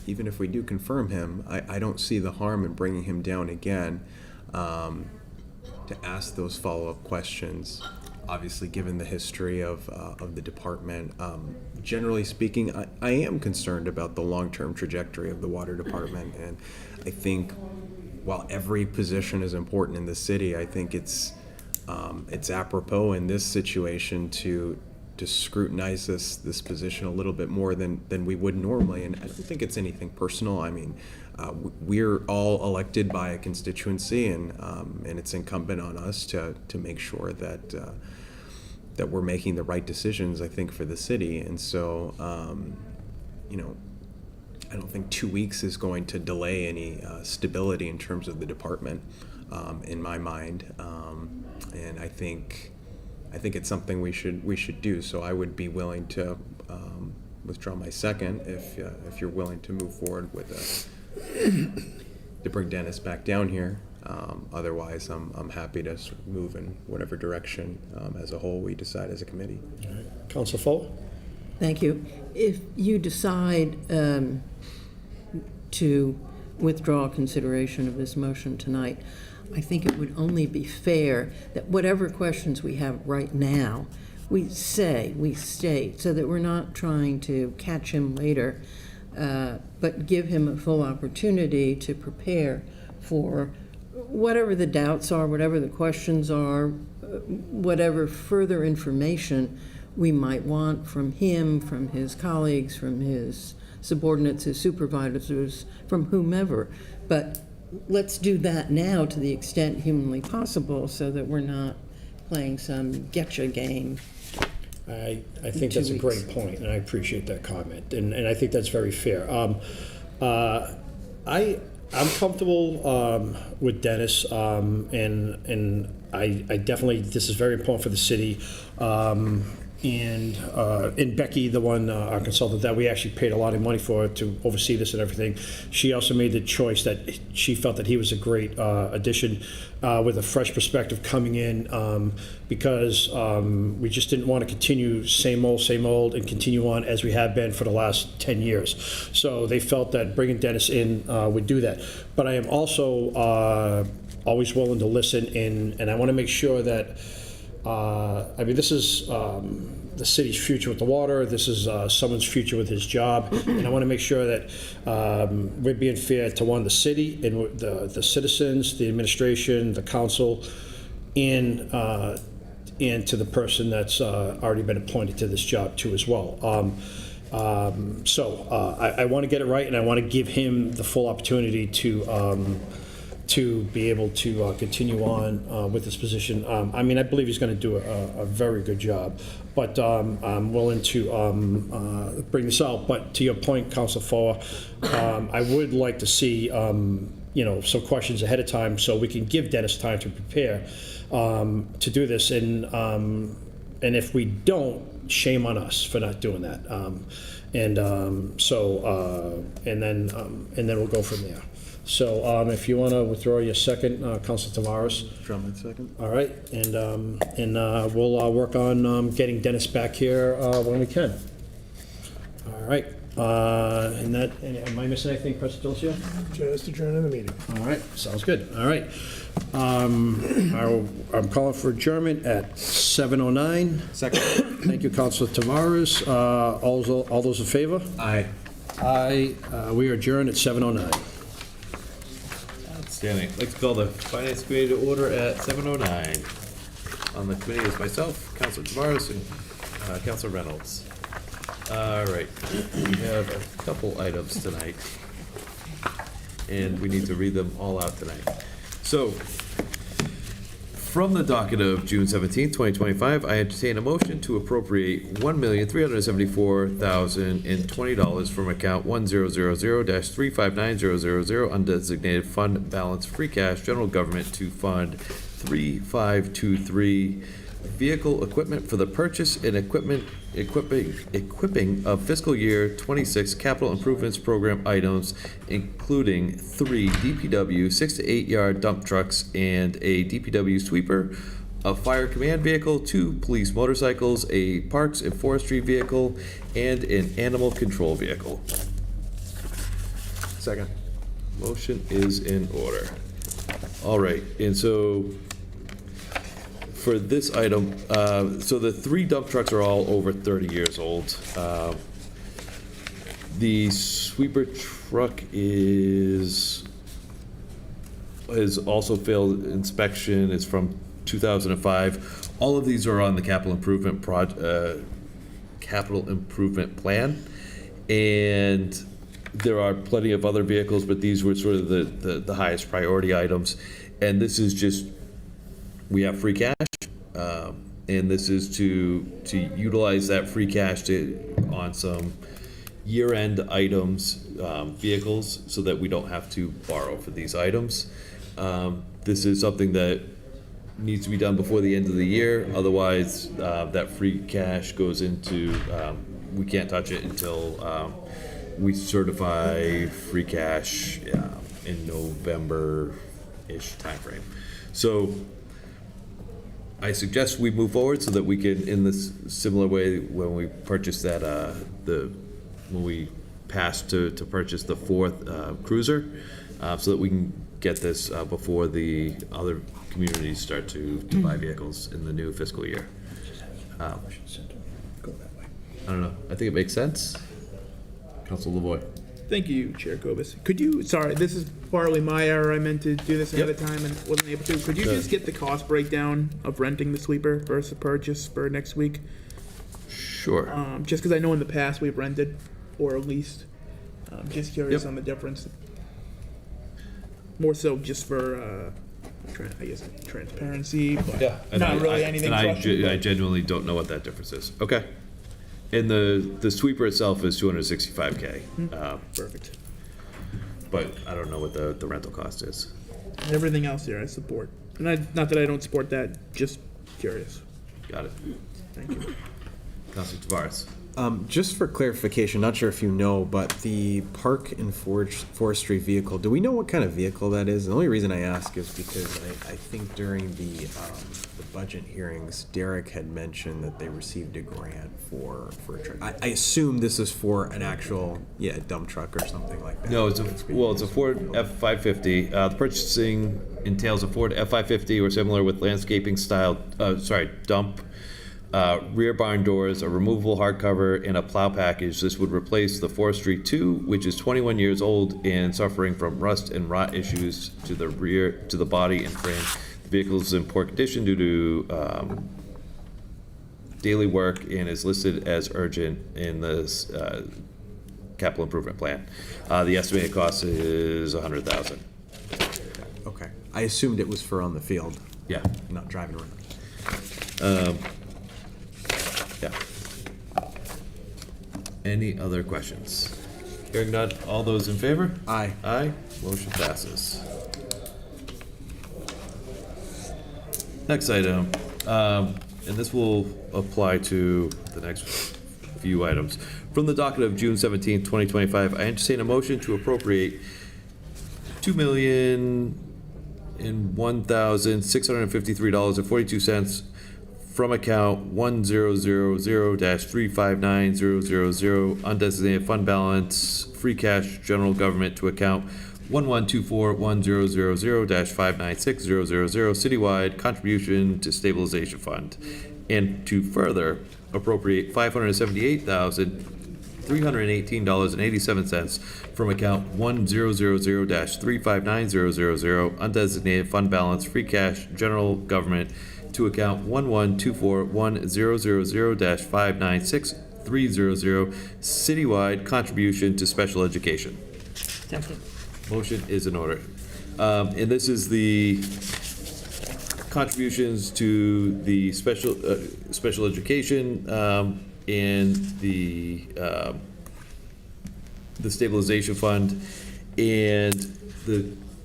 even if we do confirm him, I don't see the harm in bringing him down again to ask those follow-up questions. Obviously, given the history of the department, generally speaking, I am concerned about the long-term trajectory of the water department, and I think while every position is important in the city, I think it's apropos in this situation to scrutinize this position a little bit more than we would normally. And I don't think it's anything personal. I mean, we're all elected by a constituency, and it's incumbent on us to make sure that we're making the right decisions, I think, for the city. And so, I don't think 2 weeks is going to delay any stability in terms of the department, in my mind. And I think it's something we should do. So I would be willing to withdraw my second if you're willing to move forward with to bring Dennis back down here. Otherwise, I'm happy to sort of move in whatever direction as a whole we decide as a committee. All right. Councilor Fuller? Thank you. If you decide to withdraw consideration of this motion tonight, I think it would only be fair that whatever questions we have right now, we state, so that we're not trying to catch him later, but give him a full opportunity to prepare for whatever the doubts are, whatever the questions are, whatever further information we might want from him, from his colleagues, from his subordinates, his supervisors, from whomever. But let's do that now to the extent humanly possible so that we're not playing some getcha game. I think that's a great point, and I appreciate that comment, and I think that's very fair. I'm comfortable with Dennis, and I definitely, this is very important for the city. And Becky, the one, our consultant that we actually paid a lot of money for to oversee this and everything, she also made the choice that she felt that he was a great addition with a fresh perspective coming in, because we just didn't want to continue same old and continue on as we have been for the last 10 years. So they felt that bringing Dennis in would do that. But I am also always willing to listen, and I want to make sure that I mean, this is the city's future with the water. This is someone's future with his job, and I want to make sure that we're being fair to the city and the citizens, the administration, the council, and to the person that's already been appointed to this job too as well. So I want to get it right, and I want to give him the full opportunity to be able to continue on with this position. I mean, I believe he's going to do a very good job, but I'm willing to bring this out. But to your point, Councilor Fuller, I would like to see some questions ahead of time so we can give Dennis time to prepare to do this. And if we don't, shame on us for not doing that. And then we'll go from there. So if you want to withdraw your second, Councilor Tavares. Withdraw my second. All right, and we'll work on getting Dennis back here when we can. All right, and am I missing anything, President Delicio? Just adjourning the meeting. All right, sounds good. All right. I'm calling for adjournment at 7:09. Second. Thank you, Councilor Tavares. All those in favor? Aye. Aye. We are adjourned at 7:09. Outstanding. I'd like to call the Finance Committee to order at 7:09. On the committee is myself, Councilor Tavares, and Councilor Reynolds. All right, we have a couple items tonight, and we need to read them all out tonight. So, From the docket of June 17th, 2025, I entertain a motion to appropriate $1,374,020 from account 1000-359000 undesignated fund balance free cash general government to fund 3523 vehicle equipment for the purchase and equipping of fiscal year 26 capital improvements program items, including 3 DPW 6 to 8 yard dump trucks and a DPW sweeper, a fire command vehicle, 2 police motorcycles, a parks and forestry vehicle, and an animal control vehicle. Second. Motion is in order. All right, and so for this item, so the 3 dump trucks are all over 30 years old. The sweeper truck has also failed inspection. It's from 2005. All of these are on the capital improvement plan, and there are plenty of other vehicles, but these were sort of the highest priority items. And this is just, we have free cash, and this is to utilize that free cash on some year-end items, vehicles, so that we don't have to borrow for these items. This is something that needs to be done before the end of the year. Otherwise, that free cash goes into, we can't touch it until we certify free cash in November-ish timeframe. So I suggest we move forward so that we can, in this similar way, when we purchase that, when we pass to purchase the 4th cruiser, so that we can get this before the other communities start to buy vehicles in the new fiscal year. I don't know. I think it makes sense. Council Lavoy. Thank you, Chair Kobus. Could you, sorry, this is partly my error. I meant to do this ahead of time and wasn't able to. Could you just get the cost breakdown of renting the sweeper versus the purchase for next week? Sure. Just because I know in the past we've rented or leased. Just curious on the difference. More so just for, I guess, transparency, but not really anything. And I genuinely don't know what that difference is. Okay. And the sweeper itself is $265K. Perfect. But I don't know what the rental cost is. Everything else here I support. And not that I don't support that, just curious. Got it. Thank you. Councilor Tavares. Just for clarification, not sure if you know, but the park and forestry vehicle, do we know what kind of vehicle that is? The only reason I ask is because I think during the budget hearings, Derek had mentioned that they received a grant for a truck. I assume this is for an actual, dump truck or something like that. No, it's a Ford F-550. The purchasing entails a Ford F-550 or similar with landscaping style, dump, rear barn doors, a removable hardcover, and a plow package. This would replace the Forestry 2, which is 21 years old and suffering from rust and rot issues to the body and frame. The vehicle is in poor condition due to daily work and is listed as urgent in this capital improvement plan. The estimated cost is $100,000. Okay. I assumed it was for on the field. Yeah. Not driving around. Yeah. Any other questions? Hearing none, all those in favor? Aye. Aye. Motion passes. Next item, and this will apply to the next few items. From the docket of June 17th, 2025, I entertain a motion to appropriate $2,001,653.42 from account 1000-3590000 undesignated fund balance free cash general government to account 11241000-596000 citywide contribution to stabilization fund, and to further appropriate $578,318.87 from account 1000-3590000 undesignated fund balance free cash general government to account 11241000-596300 citywide contribution to special education. Second. Motion is in order. And this is the contributions to the special education, and the stabilization fund, and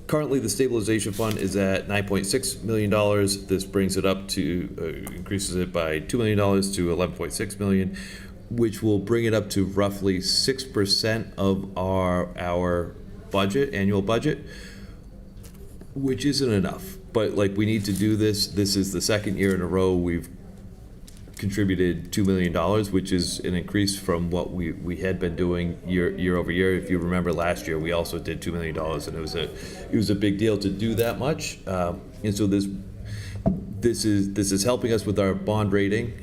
currently the stabilization fund is at $9.6 million. This brings it up to, increases it by $2 million to $11.6 million, which will bring it up to roughly 6% of our budget, annual budget, which isn't enough. But like, we need to do this. This is the second year in a row we've contributed $2 million, which is an increase from what we had been doing year over year. If you remember last year, we also did $2 million, and it was a big deal to do that much. And so this is helping us with our bond rating.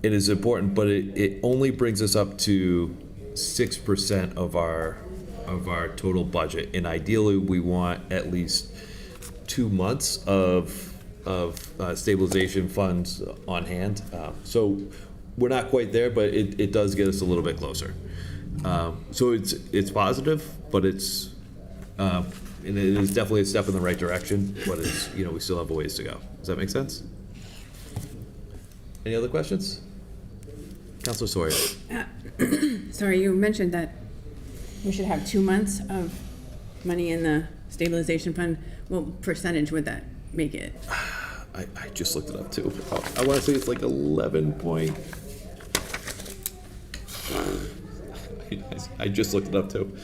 It is important, but it only brings us up to 6% of our total budget, and ideally we want at least 2 months of stabilization funds on hand. So we're not quite there, but it does get us a little bit closer. So it's positive, but and it is definitely a step in the right direction, but it's, we still have a ways to go. Does that make sense? Any other questions? Councilor Sawyer. Sorry, you mentioned that we should have 2 months of money in the stabilization fund. What percentage would that make it? I just looked it up too. I want to say it's like 11 point. I just looked it up too.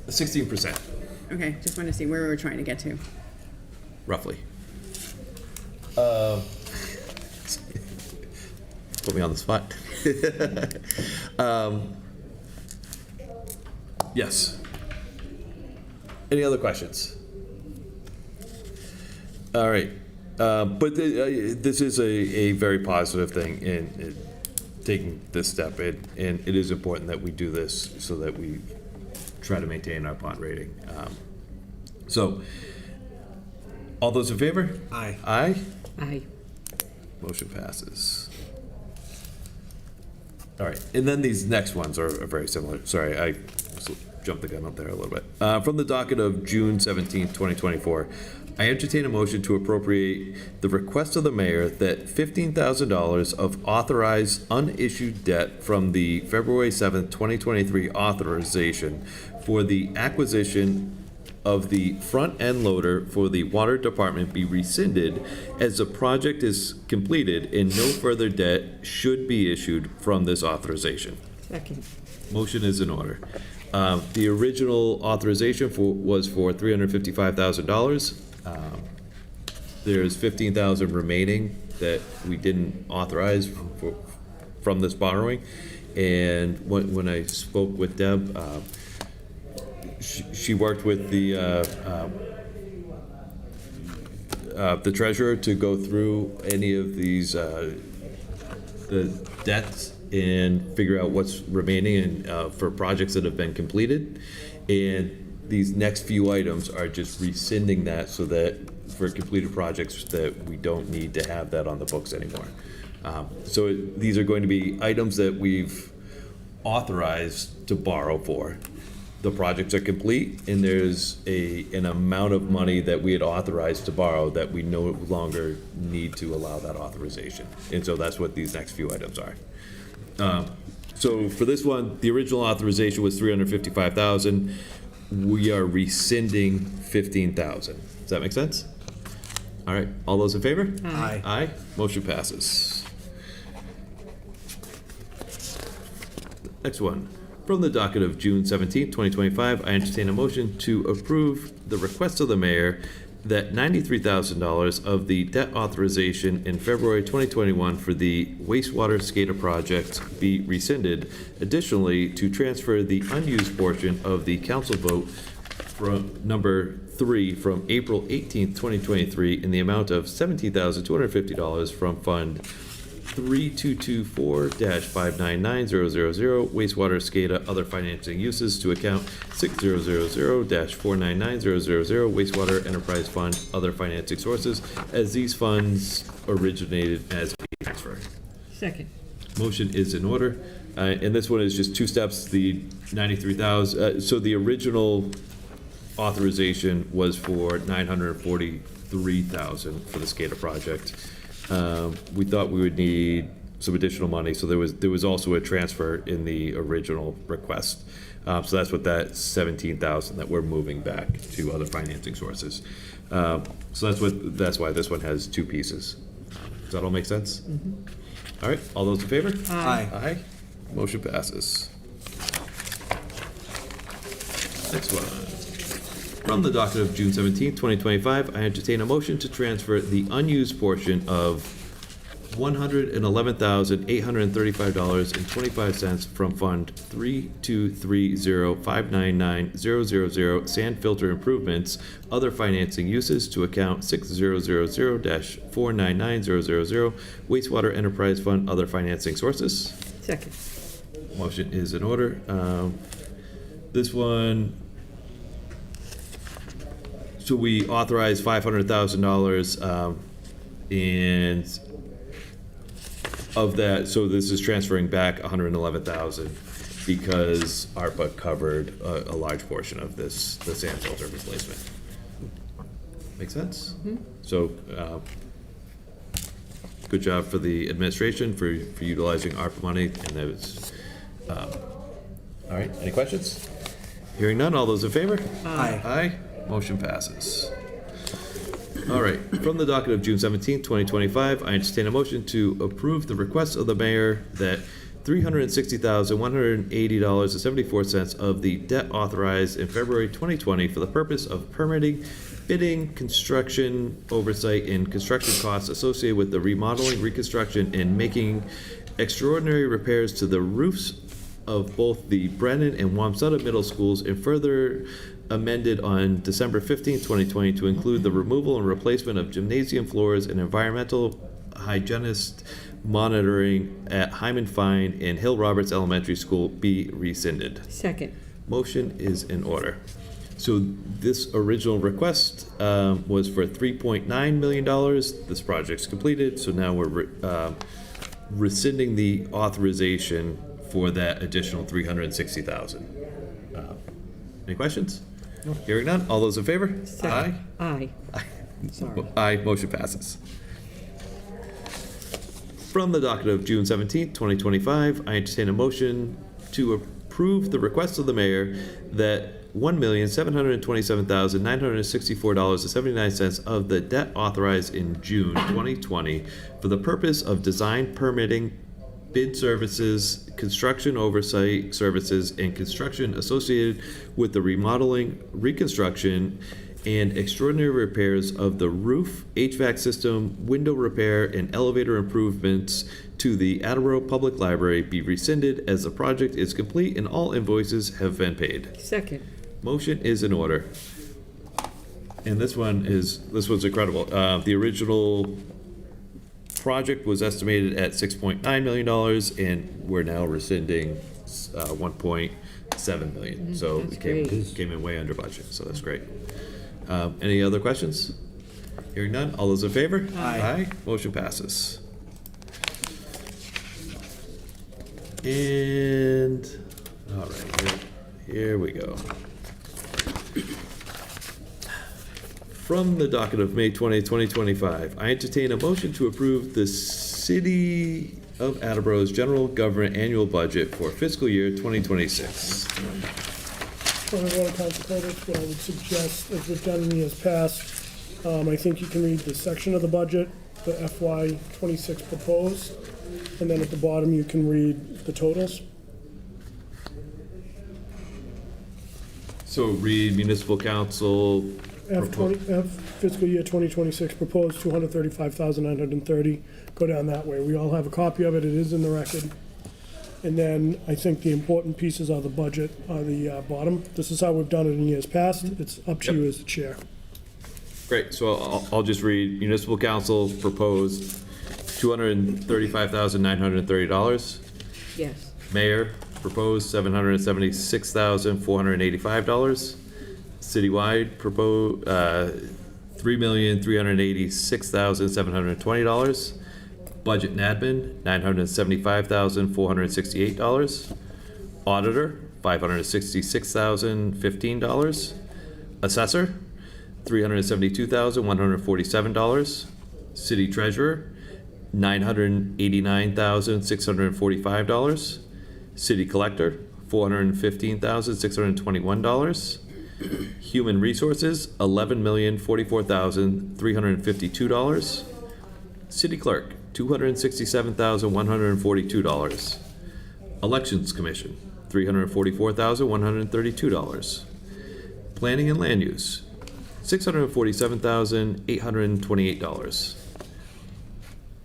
16%, Okay, just want to see where we were trying to get to. roughly. Put me on the spot. Yes. Any other questions? All right. But this is a very positive thing in taking this step, and it is important that we do this so that we try to maintain our bond rating. So, all those in favor? Aye. Aye? Aye. Motion passes. All right, and then these next ones are very similar. Sorry, I jumped the gun up there a little bit. From the docket of June 17th, 2024, I entertain a motion to appropriate the request of the mayor that $15,000 of authorized unissued debt from the February 7th, 2023 authorization for the acquisition of the front end loader for the water department be rescinded as the project is completed and no further debt should be issued from this authorization. Second. Motion is in order. The original authorization was for $355,000. There's $15,000 remaining that we didn't authorize from this borrowing. And when I spoke with Deb, she worked with the treasurer to go through any of these the debts and figure out what's remaining and for projects that have been completed. And these next few items are just rescinding that so that for completed projects that we don't need to have that on the books anymore. So these are going to be items that we've authorized to borrow for. The projects are complete, and there's an amount of money that we had authorized to borrow that we no longer need to allow that authorization. And so that's what these next few items are. So for this one, the original authorization was $355,000. We are rescinding $15,000. Does that make sense? All right, all those in favor? Aye. Aye, motion passes. Next one. From the docket of June 17th, 2025, I entertain a motion to approve the request of the mayor that $93,000 of the debt authorization in February 2021 for the wastewater SCADA project be rescinded. Additionally, to transfer the unused portion of the council vote from number 3 from April 18th, 2023 in the amount of $17,250 from Fund 3224-599000 wastewater SCADA other financing uses to account 6000-499000 wastewater enterprise fund other financing sources as these funds originated as a transfer. Second. Motion is in order, and this one is just two steps. The 93,000. So the original authorization was for $943,000. $3,000 for the SCADA project. We thought we would need some additional money, so there was also a transfer in the original request. So that's what that $17,000 that we're moving back to other financing sources. So that's why this one has two pieces. Does that all make sense? All right, all those in favor? Aye. Aye. Motion passes. Next one. From the docket of June 17th, 2025, I entertain a motion to transfer the unused portion of $111,835.25 from Fund 3230599000 Sand Filter Improvements, Other Financing Uses to account 6000-499000 Wastewater Enterprise Fund, Other Financing Sources. Second. Motion is in order. This one, so we authorized $500,000, and of that, so this is transferring back $111,000 because ARPA covered a large portion of this, the sand filter replacement. Make sense? So, good job for the administration for utilizing ARPA money, and it was, all right, any questions? Hearing none, all those in favor? Aye. Aye, motion passes. All right, from the docket of June 17th, 2025, I entertain a motion to approve the request of the mayor that $360,180.74 of the debt authorized in February 2020 for the purpose of permitting, bidding, construction oversight, and construction costs associated with the remodeling, reconstruction, and making extraordinary repairs to the roofs of both the Brennan and Wamsutta middle schools, and further amended on December 15, 2020 to include the removal and replacement of gymnasium floors and environmental hygienist monitoring at Hyman Fine and Hill Roberts Elementary School be rescinded. Second. Motion is in order. So this original request was for $3.9 million. This project's completed, so now we're rescinding the authorization for that additional $360,000. Any questions? No. Hearing none, all those in favor? Second. Aye. Aye. Sorry. Aye, motion passes. From the docket of June 17th, 2025, I entertain a motion to approve the request of the mayor that $1,727,964.79 of the debt authorized in June 2020 for the purpose of design permitting, bid services, construction oversight services, and construction associated with the remodeling, reconstruction, and extraordinary repairs of the roof, HVAC system, window repair, and elevator improvements to the Attleboro Public Library be rescinded as the project is complete and all invoices have been paid. Second. Motion is in order. And this one's incredible. The original project was estimated at $6.9 million, and we're now rescinding $1.7 million. So That's it came in way under budget, so that's great. Any other questions? Hearing none, all those in favor? Aye. Motion passes. And, all right, here we go. From the docket of May 20, 2025, I entertain a motion to approve the City of Attleboro's general government annual budget for fiscal year 2026. Point of order, Council Curtis, what I would suggest, as the gentleman has passed, I think you can read the section of the budget, the FY '26 proposed, and then at the bottom you can read the totals. So read municipal council. Fiscal year 2026 proposed 235,930. Go down that way. We all have a copy of it. It is in the record. And then I think the important pieces of the budget are the bottom. This is how we've done it in years past. It's up to you as the chair. Great, so I'll just read municipal council proposed $235,930. Yes. Mayor proposed $776,485. Citywide proposed $3,386,720. Budget and admin $975,468. Auditor $566,015. Assessor $372,147. City treasurer, $989,645. City collector, $415,621. Human resources, $11,044,352. City clerk, $267,142. Elections commission, $344,132. Planning and land use, $647,828.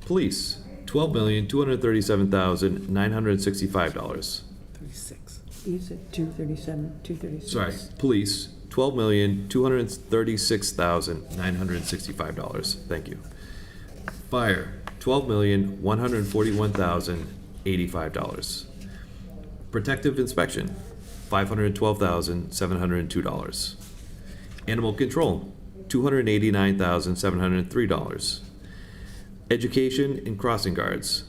Police, $12,237,965. 36. You said 237, 236? Sorry, police, $12,236,965. Thank you. Fire, $12,141,085. Protective inspection, $512,702. Animal control, $289,703. Education and crossing guards,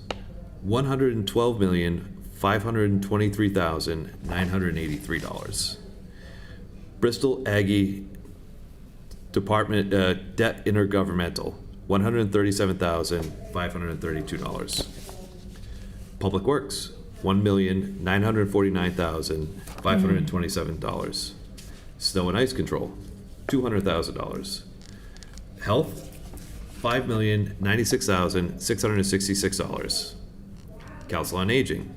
$112,523,983. Bristol Aggie Department Debt Intergovernmental, $137,532. Public Works, $1,949,527. Snow and ice control, $200,000. Health, $5,096,666. Council on Aging,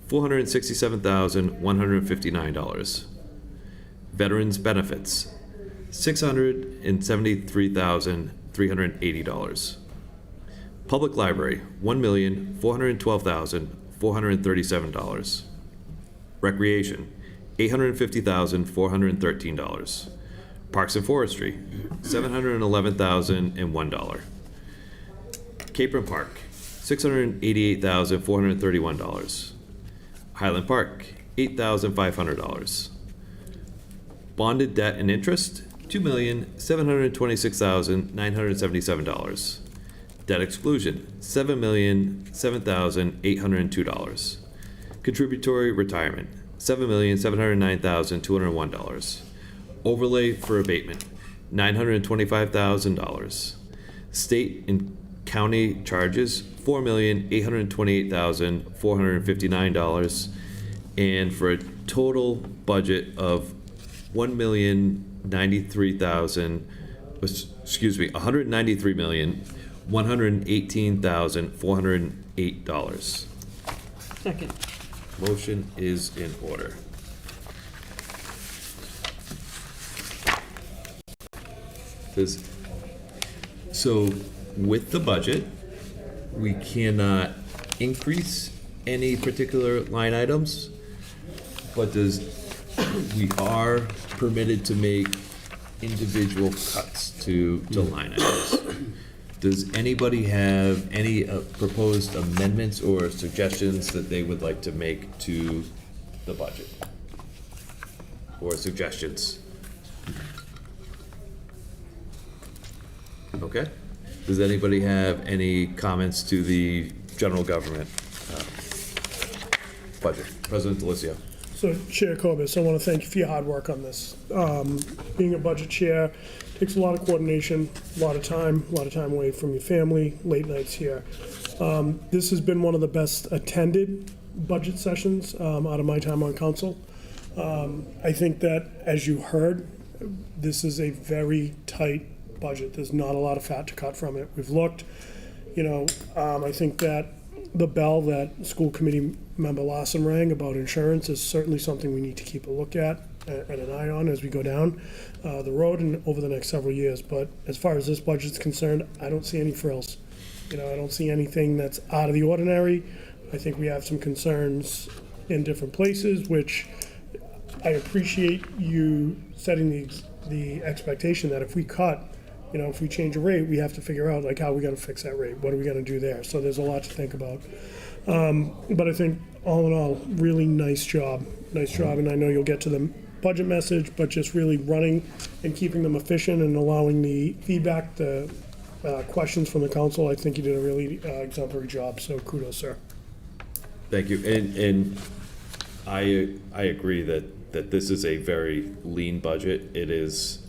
$467,159. Veterans Benefits, $673,380. Public Library, $1,412,437. Recreation, $850,413. Parks and Forestry, $711,001. Capron Park, $688,431. Highland Park, $8,500. Bonded debt and interest, $2,726,977. Debt exclusion, $7,007,802. Contributory retirement, $7,709,201. Overlay for abatement, $925,000. State and county charges, $4,828,459. And for a total budget of $193,118,408. Second. Motion is in order. So with the budget, we cannot increase any particular line items, but we are permitted to make individual cuts to line items. Does anybody have any proposed amendments or suggestions that they would like to make to the budget? Or suggestions? Okay. Does anybody have any comments to the general government budget? President Delicio. So Chair Corbis, I want to thank you for your hard work on this. Being a budget chair takes a lot of coordination, a lot of time away from your family, late nights here. This has been one of the best attended budget sessions out of my time on council. I think that, as you heard, this is a very tight budget. There's not a lot of fat to cut from it. We've looked, I think that the bell that school committee member Lawson rang about insurance is certainly something we need to keep a look at and an eye on as we go down the road and over the next several years. But as far as this budget's concerned, I don't see any frills. I don't see anything that's out of the ordinary. I think we have some concerns in different places, which I appreciate you setting the expectation that if we cut, if we change a rate, we have to figure out how we got to fix that rate. What are we going to do there? So there's a lot to think about. But I think all in all, really nice job. And I know you'll get to the budget message, but just really running and keeping them efficient and allowing the feedback, the questions from the council. I think you did a really exemplary job. So kudos, sir. Thank you. And I agree that this is a very lean budget. It is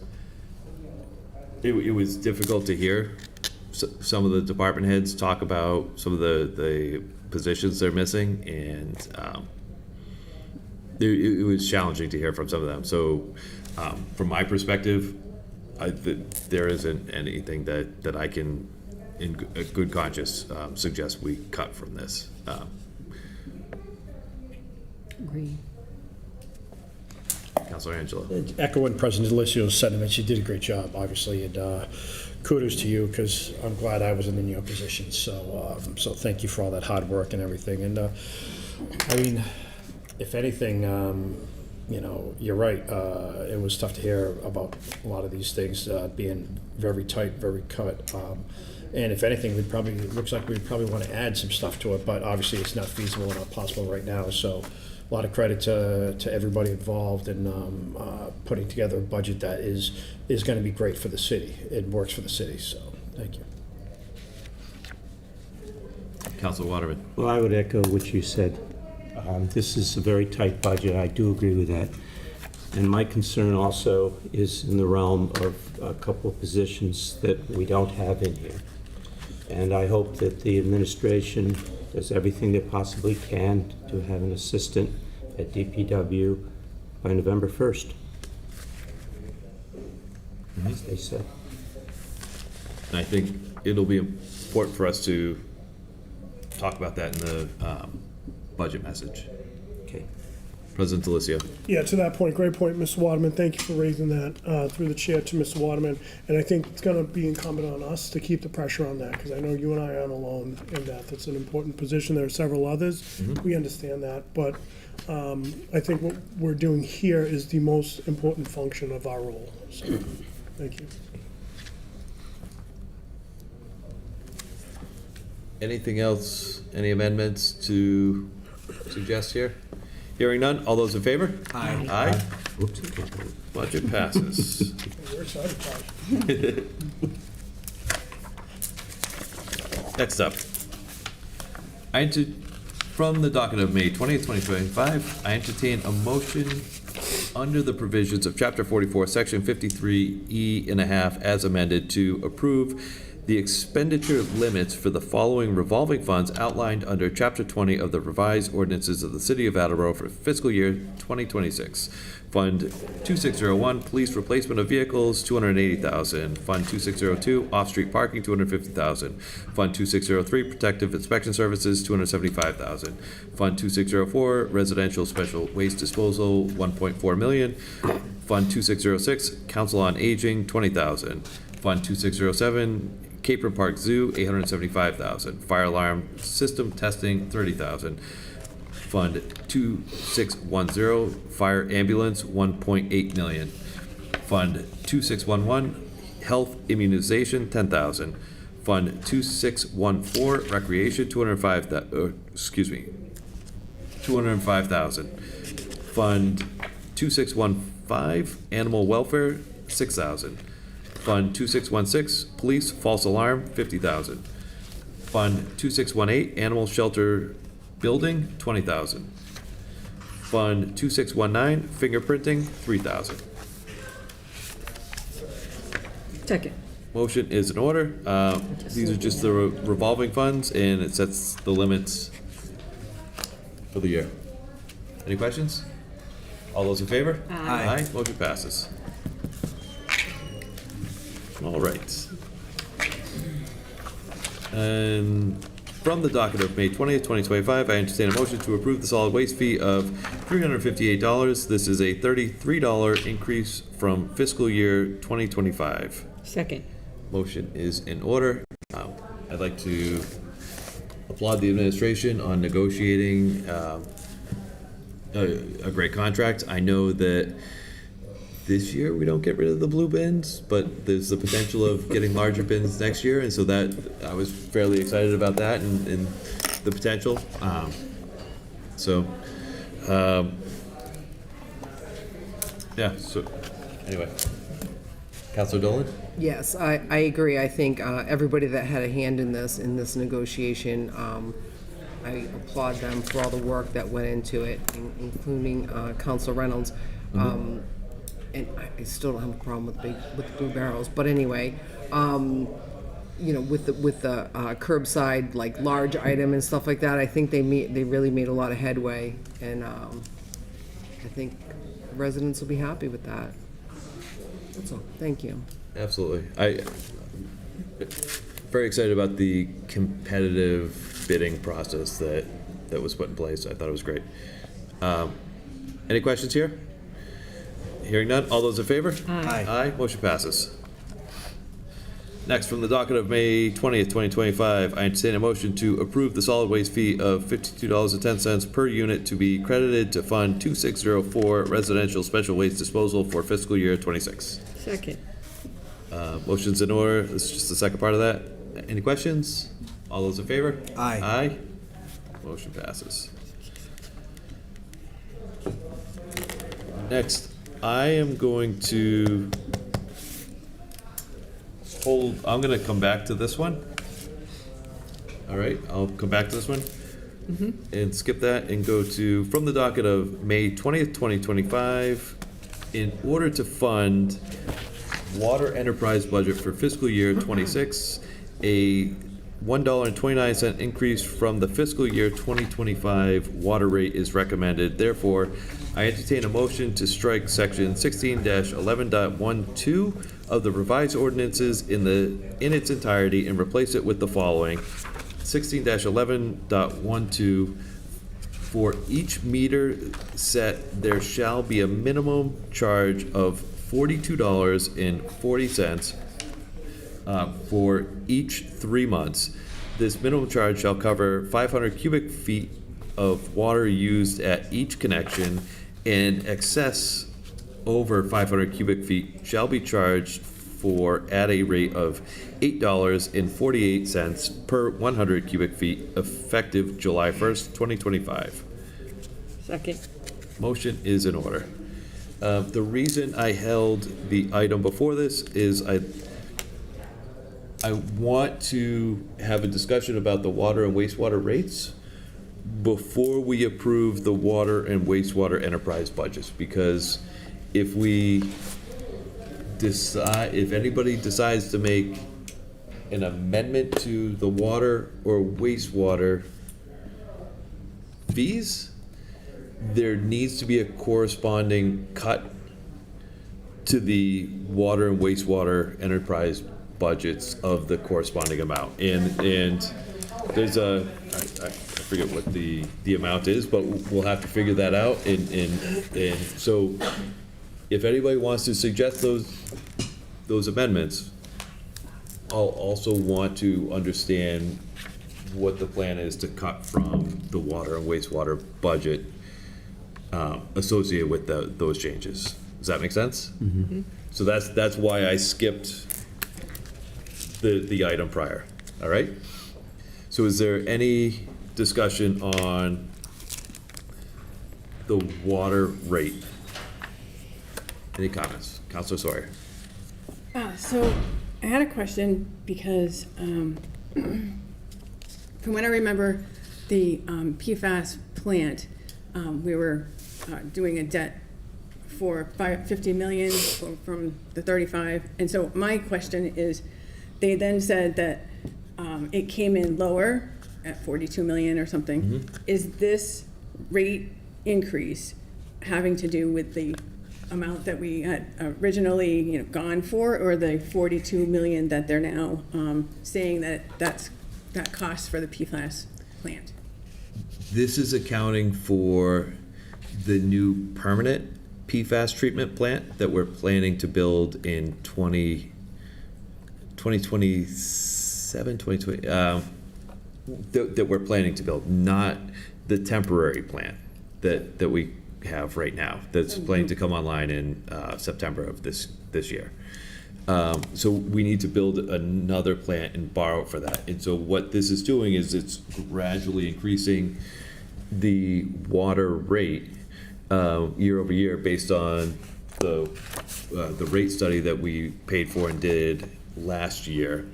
it was difficult to hear some of the department heads talk about some of the positions they're missing, and it was challenging to hear from some of them. So from my perspective, there isn't anything that I can, in a good conscience, suggest we cut from this. Agree. Councilor Angelo. Echoing President Delicio's sentiments, you did a great job, obviously, and kudos to you, because I'm glad I wasn't in your position. So, so thank you for all that hard work and everything. And I mean, if anything, you know, you're right. It was tough to hear about a lot of these things being very tight, very cut. And if anything, it looks like we'd probably want to add some stuff to it, but obviously it's not feasible and not possible right now. So a lot of credit to everybody involved in putting together a budget that is going to be great for the city. It works for the city, so thank you. Councilor Waterman. Well, I would echo what you said. This is a very tight budget. I do agree with that. And my concern also is in the realm of a couple of positions that we don't have in here. And I hope that the administration does everything they possibly can to have an assistant at DPW by November 1st, as they said. And I think it'll be important for us to talk about that in the budget message. Okay. President Delicio. Yeah, to that point, great point, Mr. Waterman. Thank you for raising that through the chair to Mr. Waterman. And I think it's going to be incumbent on us to keep the pressure on that, because I know you and I aren't alone in that. That's an important position. There are several others. Mm-hmm. We understand that. But I think what we're doing here is the most important function of our role. So, thank you. Anything else? Any amendments to suggest here? Hearing none, all those in favor? Aye. Aye. Oops. Budget passes. We're excited about it. Next up, from the docket of May 20th, 2025, I entertain a motion under the provisions of Chapter 44, Section 53E.5 as amended to approve the expenditure limits for the following revolving funds outlined under Chapter 20 of the revised ordinances of the City of Attleboro for fiscal year 2026. Fund 2601, Police Replacement of Vehicles, $280,000. Fund 2602, Off-Street Parking, $250,000. Fund 2603, Protective Inspection Services, $275,000. Fund 2604, Residential Special Waste Disposal, $1.4 million. Fund 2606, Council on Aging, $20,000. Fund 2607, Capron Park Zoo, $875,000. Fire alarm system testing, $30,000. Fund 2610, fire ambulance, $1.8 million. Fund 2611, health immunization, $10,000. Fund 2614, recreation, $205,000. Fund 2615, animal welfare, $6,000. Fund 2616, police false alarm, $50,000. Fund 2618, animal shelter building, $20,000. Fund 2619, fingerprinting, $3,000. Second. Motion is in order. These are just the revolving funds, and it sets the limits for the year. Any questions? All those in favor? Aye. Motion passes. All right. And from the docket of May 20th, 2025, I entertain a motion to approve the solid waste fee of $358. This is a $33 increase from fiscal year 2025. Second. Motion is in order. I'd like to applaud the administration on negotiating a great contract. I know that this year we don't get rid of the blue bins, but there's the potential of getting larger bins next year, and so that I was fairly excited about that and the potential. Yeah. So anyway, Councilor Dolan. Yes, I agree. I think everybody that had a hand in this negotiation, I applaud them for all the work that went into it, including Council Reynolds. and I still don't have a problem with blue barrels, but anyway, you know, with the curbside, like large item and stuff like that, I think they really made a lot of headway, and I think residents will be happy with that. That's all. Thank you. Absolutely. Very excited about the competitive bidding process that was put in place. I thought it was great. Any questions here? Hearing none. All those in favor? Aye. Aye. Motion passes. Next, from the docket of May 20th, 2025, I entertain a motion to approve the solid waste fee of $52.10 per unit to be credited to Fund 2604 Residential Special Waste Disposal for fiscal year 26. Second. Motion's in order. This is just the second part of that. Any questions? All those in favor? Aye. Aye. Motion passes. Next, I am going to I'm going to come back to this one. All right, I'll come back to this one and skip that and go to, from the docket of May 20th, 2025, in order to fund water enterprise budget for fiscal year 26, a $1.29 increase from the fiscal year 2025 water rate is recommended. Therefore, I entertain a motion to strike section 16-11.12 of the revised ordinances in its entirety and replace it with the following. 16-11.12, for each meter set, there shall be a minimum charge of $42.40 for each 3 months. This minimum charge shall cover 500 cubic feet of water used at each connection, and excess over 500 cubic feet shall be charged for at a rate of $8.48 per 100 cubic feet, effective July 1st, 2025. Second. Motion is in order. The reason I held the item before this is I want to have a discussion about the water and wastewater rates before we approve the water and wastewater enterprise budgets, because if anybody decides to make an amendment to the water or wastewater fees, there needs to be a corresponding cut to the water and wastewater enterprise budgets of the corresponding amount. And there's I forget what the amount is, but we'll have to figure that out. And so if anybody wants to suggest those amendments, I'll also want to understand what the plan is to cut from the water and wastewater budget associated with those changes. Does that make sense? Mm-hmm. So that's why I skipped the item prior. All right? So is there any discussion on the water rate? Any comments? Councilor Sawyer. So I had a question because from what I remember, the PFAS plant, we were doing a debt for $50 million from the 35. And so my question is, they then said that it came in lower at 42 million or something. Mm-hmm. Is this rate increase having to do with the amount that we had originally gone for, or the 42 million that they're now saying that cost for the PFAS plant? This is accounting for the new permanent PFAS treatment plant that we're planning to build in 2027, 2020, that we're planning to build, not the temporary plant that we have right now that's planning to come online in September of this year. So we need to build another plant and borrow for that. And so what this is doing is it's gradually increasing the water rate year over year based on the rate study that we paid for and did last year.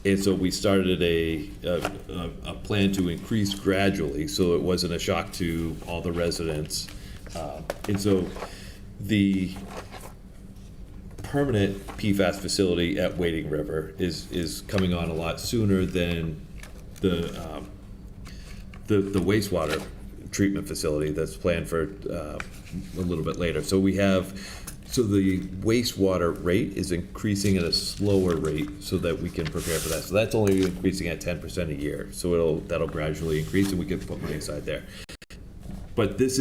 And so we started a plan to increase gradually, so it wasn't a shock to all the residents. And so the permanent PFAS facility at Wading River is coming on a lot sooner than the wastewater treatment facility that's planned for a little bit later. So the wastewater rate is increasing at a slower rate so that we can prepare for that. So that's only increasing at 10% a year. So that'll gradually increase and we can put money aside there. But this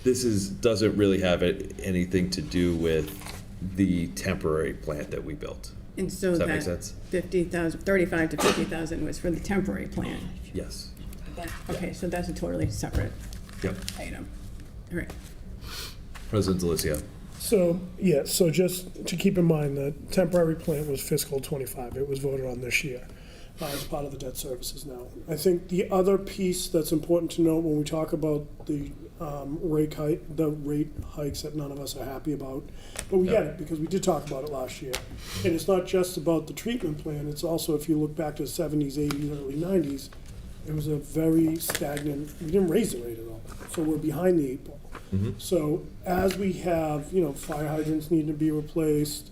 doesn't really have anything to do with the temporary plant that we built. And so Does that make sense? 50,000, 35 to 50,000 was for the temporary plan. Yes. Okay, so that's a totally separate Yep. item. All right. President Delicio. So, yeah, so just to keep in mind, the temporary plant was fiscal '25. It was voted on this year as part of the debt services now. I think the other piece that's important to note when we talk about the rate hikes that none of us are happy about, but we get it because we did talk about it last year. And it's not just about the treatment plan, it's also, if you look back to the 70s, 80s, early 90s, it was a very stagnant, we didn't raise the rate at all. So we're behind the 8 ball. So as we have, fire hydrants need to be replaced,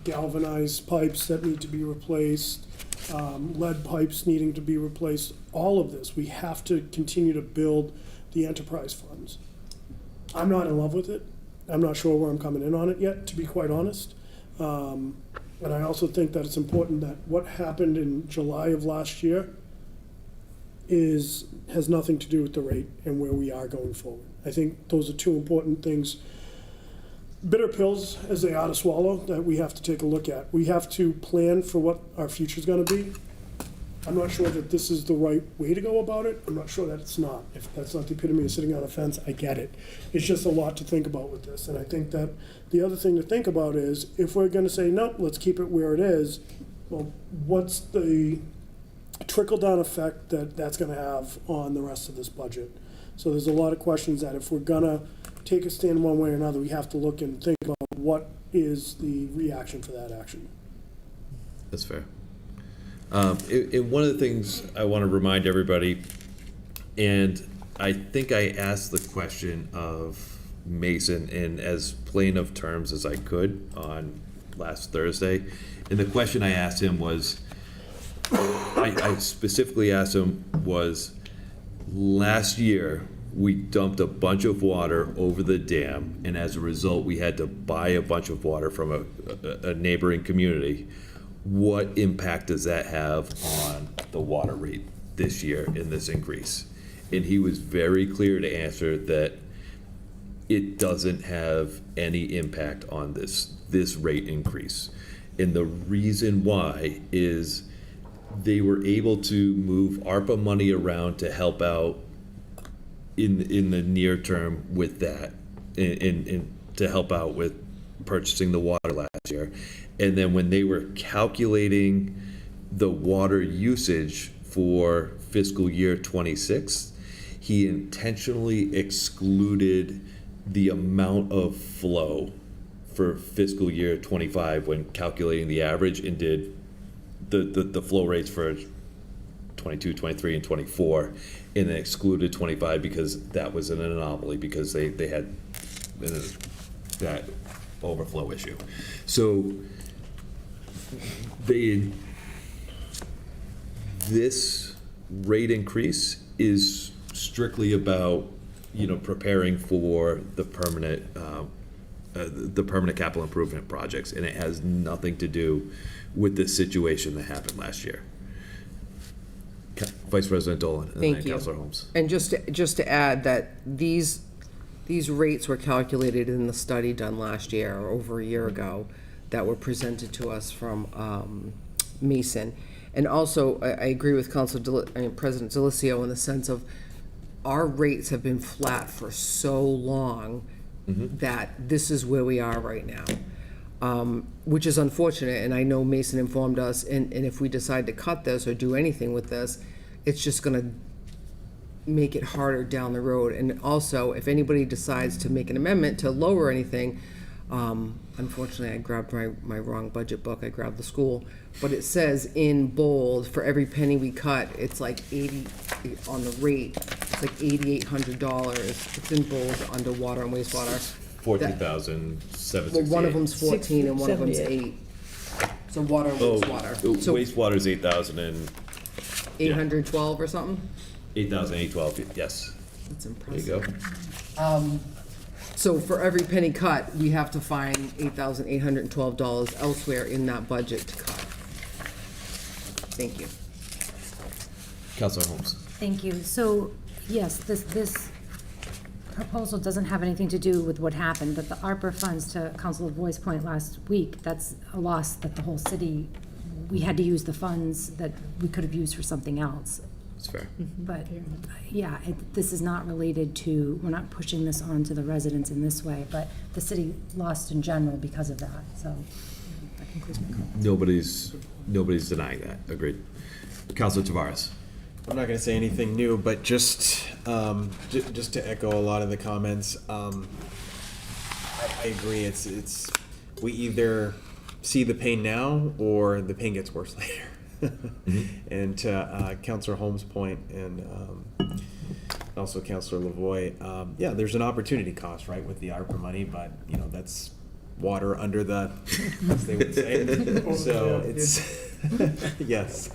galvanized pipes that need to be replaced, lead pipes needing to be replaced, all of this, we have to continue to build the enterprise funds. I'm not in love with it. I'm not sure where I'm coming in on it yet, to be quite honest. And I also think that it's important that what happened in July of last year has nothing to do with the rate and where we are going forward. I think those are two important things, bitter pills as they are to swallow, that we have to take a look at. We have to plan for what our future's gonna be. I'm not sure that this is the right way to go about it. I'm not sure that it's not. If that's not the epitome of sitting on a fence, I get it. It's just a lot to think about with this. And I think that the other thing to think about is, if we're gonna say, no, let's keep it where it is, well, what's the trickle-down effect that's gonna have on the rest of this budget? So there's a lot of questions that if we're gonna take a stand one way or another, we have to look and think about what is the reaction for that action. That's fair. And one of the things I want to remind everybody, and I think I asked the question of Mason in as plain of terms as I could on last Thursday, and the question I asked him was, I specifically asked him was, last year we dumped a bunch of water over the dam, and as a result we had to buy a bunch of water from a neighboring community. What impact does that have on the water rate this year in this increase? And he was very clear to answer that it doesn't have any impact on this rate increase. And the reason why is they were able to move ARPA money around to help out in the near term with that, and to help out with purchasing the water last year. And then when they were calculating the water usage for fiscal year 26, he intentionally excluded the amount of flow for fiscal year 25 when calculating the average, and did the flow rates for 22, 23, and 24, and then excluded 25 because that was an anomaly because they had that overflow issue. So this rate increase is strictly about preparing for the permanent capital improvement projects, and it has nothing to do with the situation that happened last year. Vice President Dolan and then Councilor Holmes. And just to add that these rates were calculated in the study done last year, or over a year ago, that were presented to us from Mason. And also, I agree with President Delicio in the sense of our rates have been flat for so long that this is where we are right now, which is unfortunate. And I know Mason informed us, and if we decide to cut this or do anything with this, it's just going to make it harder down the road. And also, if anybody decides to make an amendment to lower anything, unfortunately I grabbed my wrong budget book, I grabbed the school, but it says in bold, for every penny we cut, it's like 80 on the rate, it's like $8,800. It's in bold under water and wastewater. 14,768. Well, one of them's 14 and one of them's 78. 8. So water, Oh, wastewater. So wastewater is 8,000 and 812 or something? 8,812, yes. That's There impressive. you go. So for every penny cut, we have to find $8,812 elsewhere in that budget to cut. Thank you. Councilor Holmes. Thank you. So, yes, this proposal doesn't have anything to do with what happened, but the ARPA funds, to Councilor Boy's point last week, that's a loss that the whole city, we had to use the funds that we could have used for something else. That's fair. But, yeah, this is not related to, we're not pushing this on to the residents in this way, but the city lost in general because of that, so that concludes my comments. Nobody's denying that. Agreed. Councilor Tavares. I'm not going to say anything new, but just to echo a lot of the comments, I agree. It's we either see the pain now or the pain gets worse later. And to Councilor Holmes' point, and also Councilor Lavoie, yeah, there's an opportunity cost, right, with the ARPA money, but that's water under the, as they would say. So it's yes.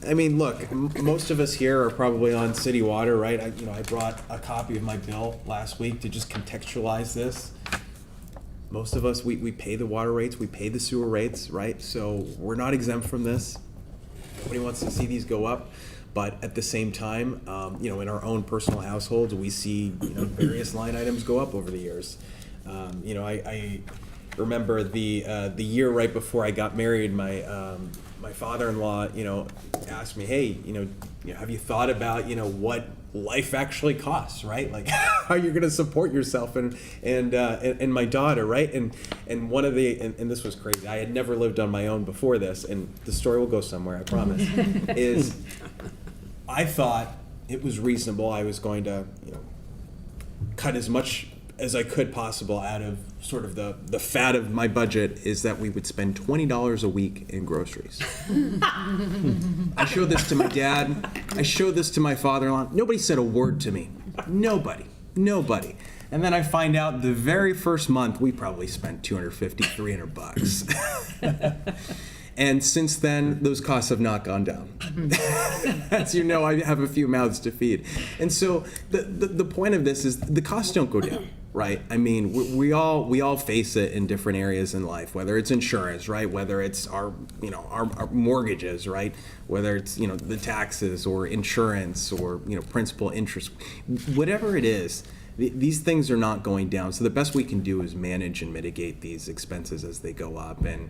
I mean, look, most of us here are probably on city water, right? I brought a copy of my bill last week to just contextualize this. Most of us, we pay the water rates, we pay the sewer rates, right? So we're not exempt from this. Nobody wants to see these go up. But at the same time, in our own personal households, we see various line items go up over the years. I remember the year right before I got married, my father-in-law, asked me, hey, have you thought about, what life actually costs, right? Like how you're going to support yourself and my daughter, right? And one of and this was crazy. I had never lived on my own before this, and the story will go somewhere, I promise. Is I thought it was reasonable. I was going to, cut as much as I could possible out of sort of the fat of my budget, is that we would spend $20 a week in groceries. I showed this to my dad. I showed this to my father-in-law. Nobody said a word to me. Nobody. And then I find out the very first month we probably spent $250, $300. And since then, those costs have not gone down. As you know, I have a few mouths to feed. And so the point of this is the costs don't go down, right? I mean, we all face it in different areas in life, whether it's insurance, right? Whether it's our mortgages, right? Whether it's, the taxes or insurance or, principal interest, whatever it is. These things are not going down, so the best we can do is manage and mitigate these expenses as they go up, and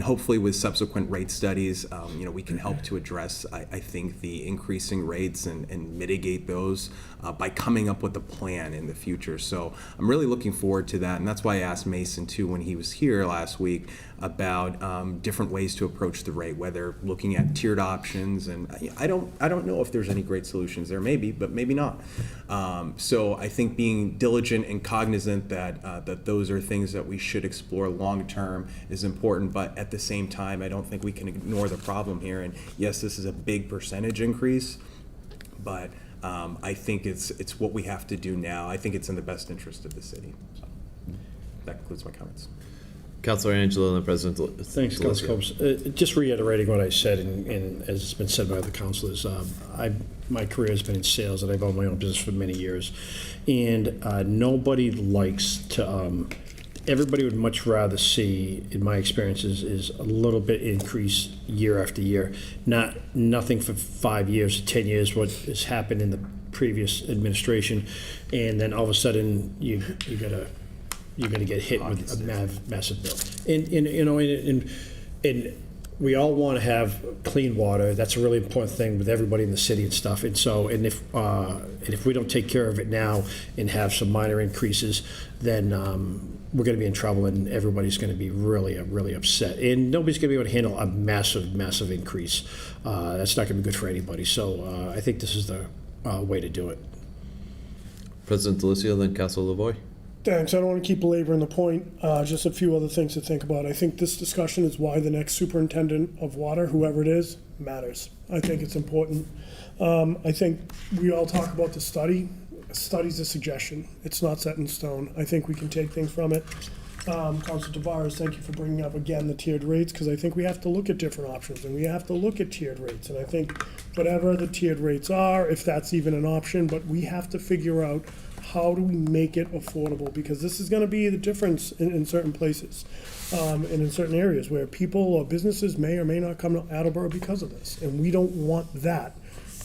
hopefully with subsequent rate studies, we can help to address, I think, the increasing rates and mitigate those by coming up with a plan in the future. So I'm really looking forward to that, and that's why I asked Mason too when he was here last week about different ways to approach the rate, whether looking at tiered options, and I don't know if there's any great solutions. There may be, but maybe not. So I think being diligent and cognizant that those are things that we should explore long term is important, but at the same time, I don't think we can ignore the problem here. And yes, this is a big percentage increase, but I think it's what we have to do now. I think it's in the best interest of the city. So that concludes my comments. Councilor Angelo and the President. Thanks, Councilor Combs. Just reiterating what I said, and as it's been said by other councilors, my career has been in sales, and I've owned my own business for many years. And nobody likes to, everybody would much rather see, in my experiences, is a little bit increase year after year. Nothing for 5 years, 10 years, what has happened in the previous administration. And then all of a sudden, you're gonna get hit with a massive bill. And we all want to have clean water. That's a really important thing with everybody in the city and stuff. And so, and if we don't take care of it now and have some minor increases, then we're going to be in trouble, and everybody's going to be really upset. And nobody's going to be able to handle a massive increase. That's not going to be good for anybody. So I think this is the way to do it. President DeLucio, then Councilor Lavoie. Thanks. I don't want to keep belaboring the point. Just a few other things to think about. I think this discussion is why the next superintendent of water, whoever it is, matters. I think it's important. I think we all talk about the study. study's a suggestion. It's not set in stone. I think we can take things from it. Council Tavares, thank you for bringing up again the tiered rates, because I think we have to look at different options, and we have to look at tiered rates. And I think whatever the tiered rates are, if that's even an option, but we have to figure out how do we make it affordable, because this is gonna be the difference in certain places, and in certain areas where people or businesses may or may not come to Attleboro because of this, and we don't want that.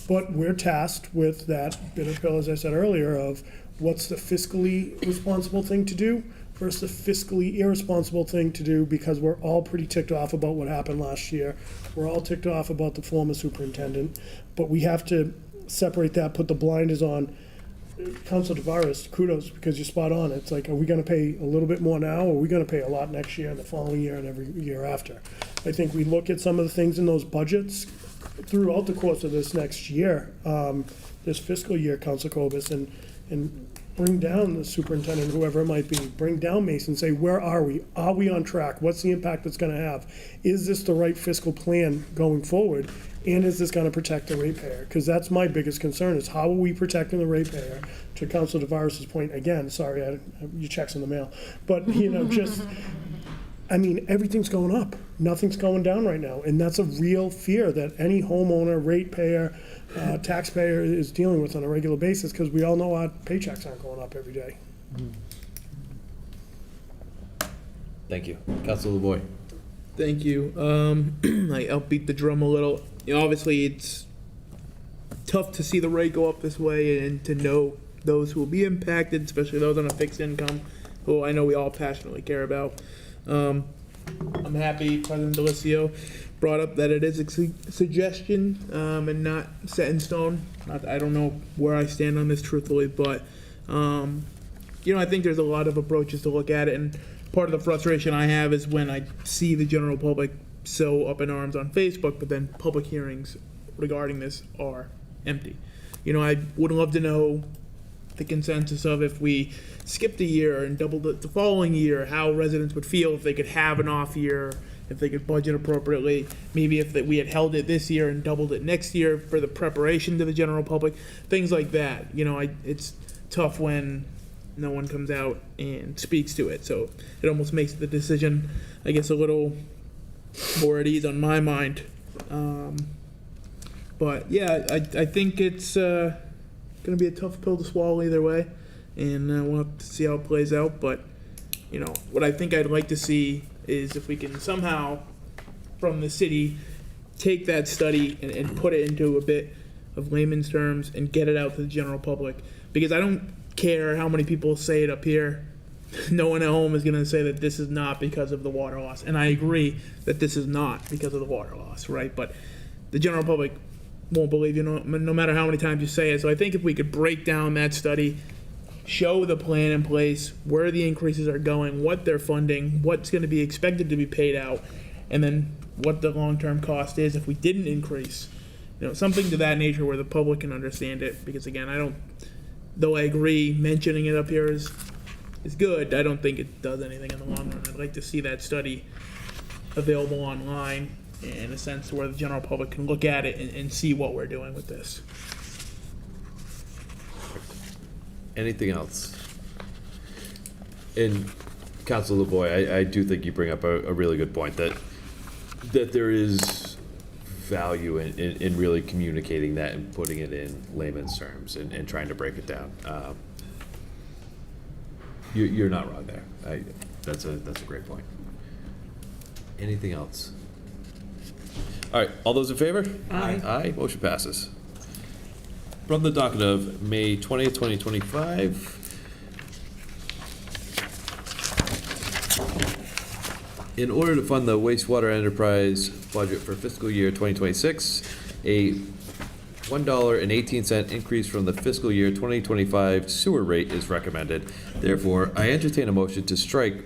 But we're tasked with that bitter pill, as I said earlier, of what's the fiscally responsible thing to do versus the fiscally irresponsible thing to do, because we're all pretty ticked off about what happened last year. We're all ticked off about the former superintendent, but we have to separate that, put the blinders on. Council Tavares, kudos, because you're spot on. It's like, are we gonna pay a little bit more now, or are we gonna pay a lot next year and the following year and every year after? I think we look at some of the things in those budgets throughout the course of this next year, this fiscal year, Council Cobus, and bring down the superintendent, whoever it might be, bring down Mason, say, where are we? Are we on track? What's the impact it's gonna have? Is this the right fiscal plan going forward? And is this gonna protect the ratepayer? Because that's my biggest concern, is how are we protecting the ratepayer? To Council Tavares' point, again, sorry, your check's in the mail, but, just, I mean, everything's going up. Nothing's going down right now, and that's a real fear that any homeowner, ratepayer, taxpayer is dealing with on a regular basis, because we all know our paychecks aren't going up every day. Thank you. Councilor LeBoy. Thank you. I'll beat the drum a little. Obviously, it's tough to see the rate go up this way and to know those who will be impacted, especially those on a fixed income, who I know we all passionately care about. I'm happy President Delisio brought up that it is a suggestion and not set in stone. I don't know where I stand on this truthfully, but I think there's a lot of approaches to look at it, and part of the frustration I have is when I see the general public so up in arms on Facebook, but then public hearings regarding this are empty. I would love to know the consensus of, if we skipped a year and doubled it the following year, how residents would feel if they could have an off year, if they could budget appropriately, maybe if we had held it this year and doubled it next year for the preparation to the general public, things like that. It's tough when no one comes out and speaks to it, so it almost makes the decision, I guess, a little more at ease on my mind. But yeah, I think it's going to be a tough pill to swallow either way, and we'll have to see how it plays out. But what I think I'd like to see is if we can somehow, from the city, take that study and put it into a bit of layman's terms and get it out to the general public, because I don't care how many people say it up here. No one at home is going to say that this is not because of the water loss. And I agree that this is not because of the water loss, right? But the general public won't believe you, no matter how many times you say it. So I think if we could break down that study, show the plan in place, where the increases are going, what they're funding, what's going to be expected to be paid out, and then what the long-term cost is if we didn't increase. Something to that nature where the public can understand it. Because again, though I agree mentioning it up here is good, I don't think it does anything in the long run. I'd like to see that study available online in a sense where the general public can look at it and see what we're doing with this. Anything else? And Councilor LeBoy, I do think you bring up a really good point, that there is value in really communicating that and putting it in layman's terms and trying to break it down. You're not wrong there. That's a great point. Anything else? All right, all those in favor? Aye. Aye, motion passes. From the docket of May 20th, 2025. In order to fund the wastewater enterprise budget for fiscal year 2026, a $1.18 increase from the fiscal year 2025 sewer rate is recommended. Therefore, I entertain a motion to strike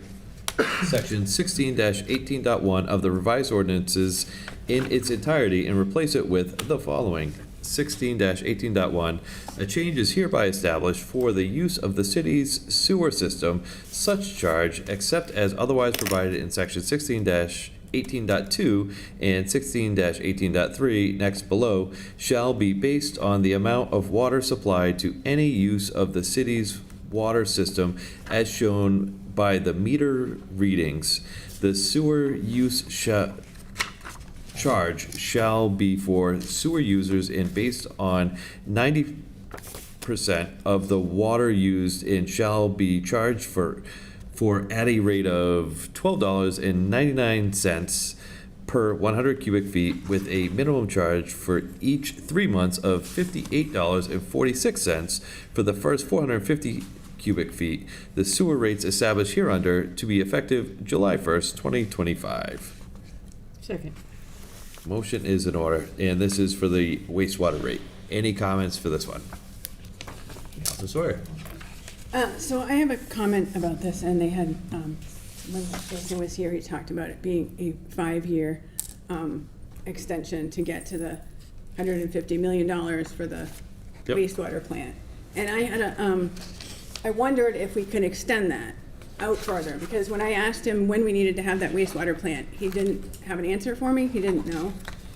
Section 16-18.1 of the revised ordinances in its entirety and replace it with the following. 16-18.1, a change is hereby established for the use of the city's sewer system. Such charge, except as otherwise provided in Section 16-18 16-18.2 and 16-18.3 next below shall be based on the amount of water supplied to any use of the city's water system as shown by the meter readings. The sewer use charge shall be for sewer users and based on 90% of the water used and shall be charged for at a rate of $12.99 per 100 cubic feet with a minimum charge for each 3 months of $58.46 for the first 450 cubic feet. The sewer rates established hereunder to be effective July 1st, 2025. Second. Motion is in order, and this is for the wastewater rate. Any comments for this one? Councilor Sawyer. So I have a comment about this, and they had, when Jason was here, he talked about it being a 5-year extension to get to the $150 million for the wastewater plant. And I had I wondered if we could extend that out further, because when I asked him when we needed to have that wastewater plant, he didn't have an answer for me, he didn't know.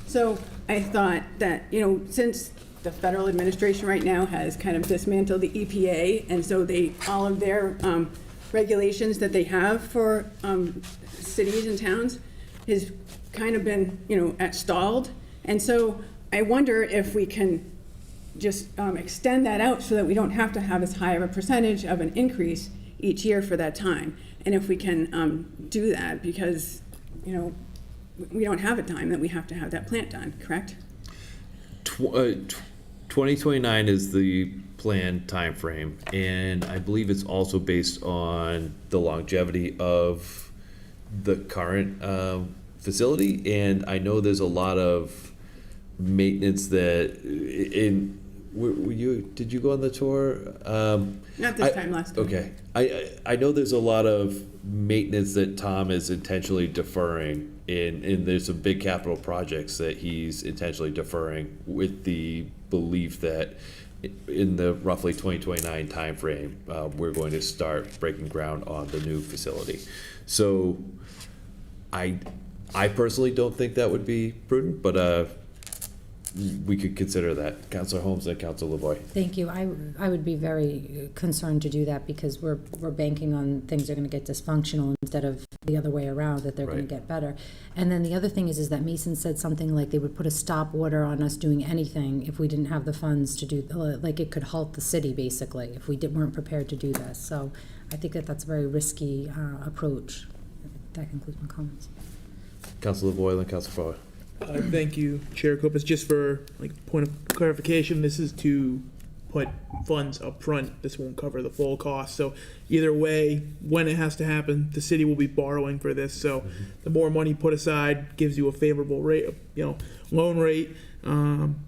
So I thought that, since the federal administration right now has kind of dismantled the EPA, and so all of their regulations that they have for cities and towns has kind of been, stalled. And so I wonder if we can just extend that out so that we don't have to have as high of a percentage of an increase each year for that time. And if we can do that, because, we don't have a time that we have to have that plant done, correct? 2029 is the planned timeframe, and I believe it's also based on the longevity of the current facility. And I know there's a lot of maintenance that did you go on the tour? Not this time, last time. Okay. I know there's a lot of maintenance that Tom is intentionally deferring, and there's some big capital projects that he's intentionally deferring with the belief that in the roughly 2029 timeframe, we're going to start breaking ground on the new facility. So I personally don't think that would be prudent, but we could consider that. Councilor Holmes and Councilor LaVoy. Thank you. I would be very concerned to do that, because we're banking on things are going to get dysfunctional instead of the other way around, that they're going to get better. And then the other thing is that Mason said something like they would put a stop order on us doing anything if we didn't have the funds to do, like it could halt the city basically if we weren't prepared to do this. So I think that's a very risky approach. That concludes my comments. Councilor LaVoy and Councilor Fowler. Thank you, Chair Kopis. Just for point of clarification, this is to put funds up front. This won't cover the full cost. So either way, when it has to happen, the city will be borrowing for this. So the more money put aside gives you a favorable rate, loan rate. And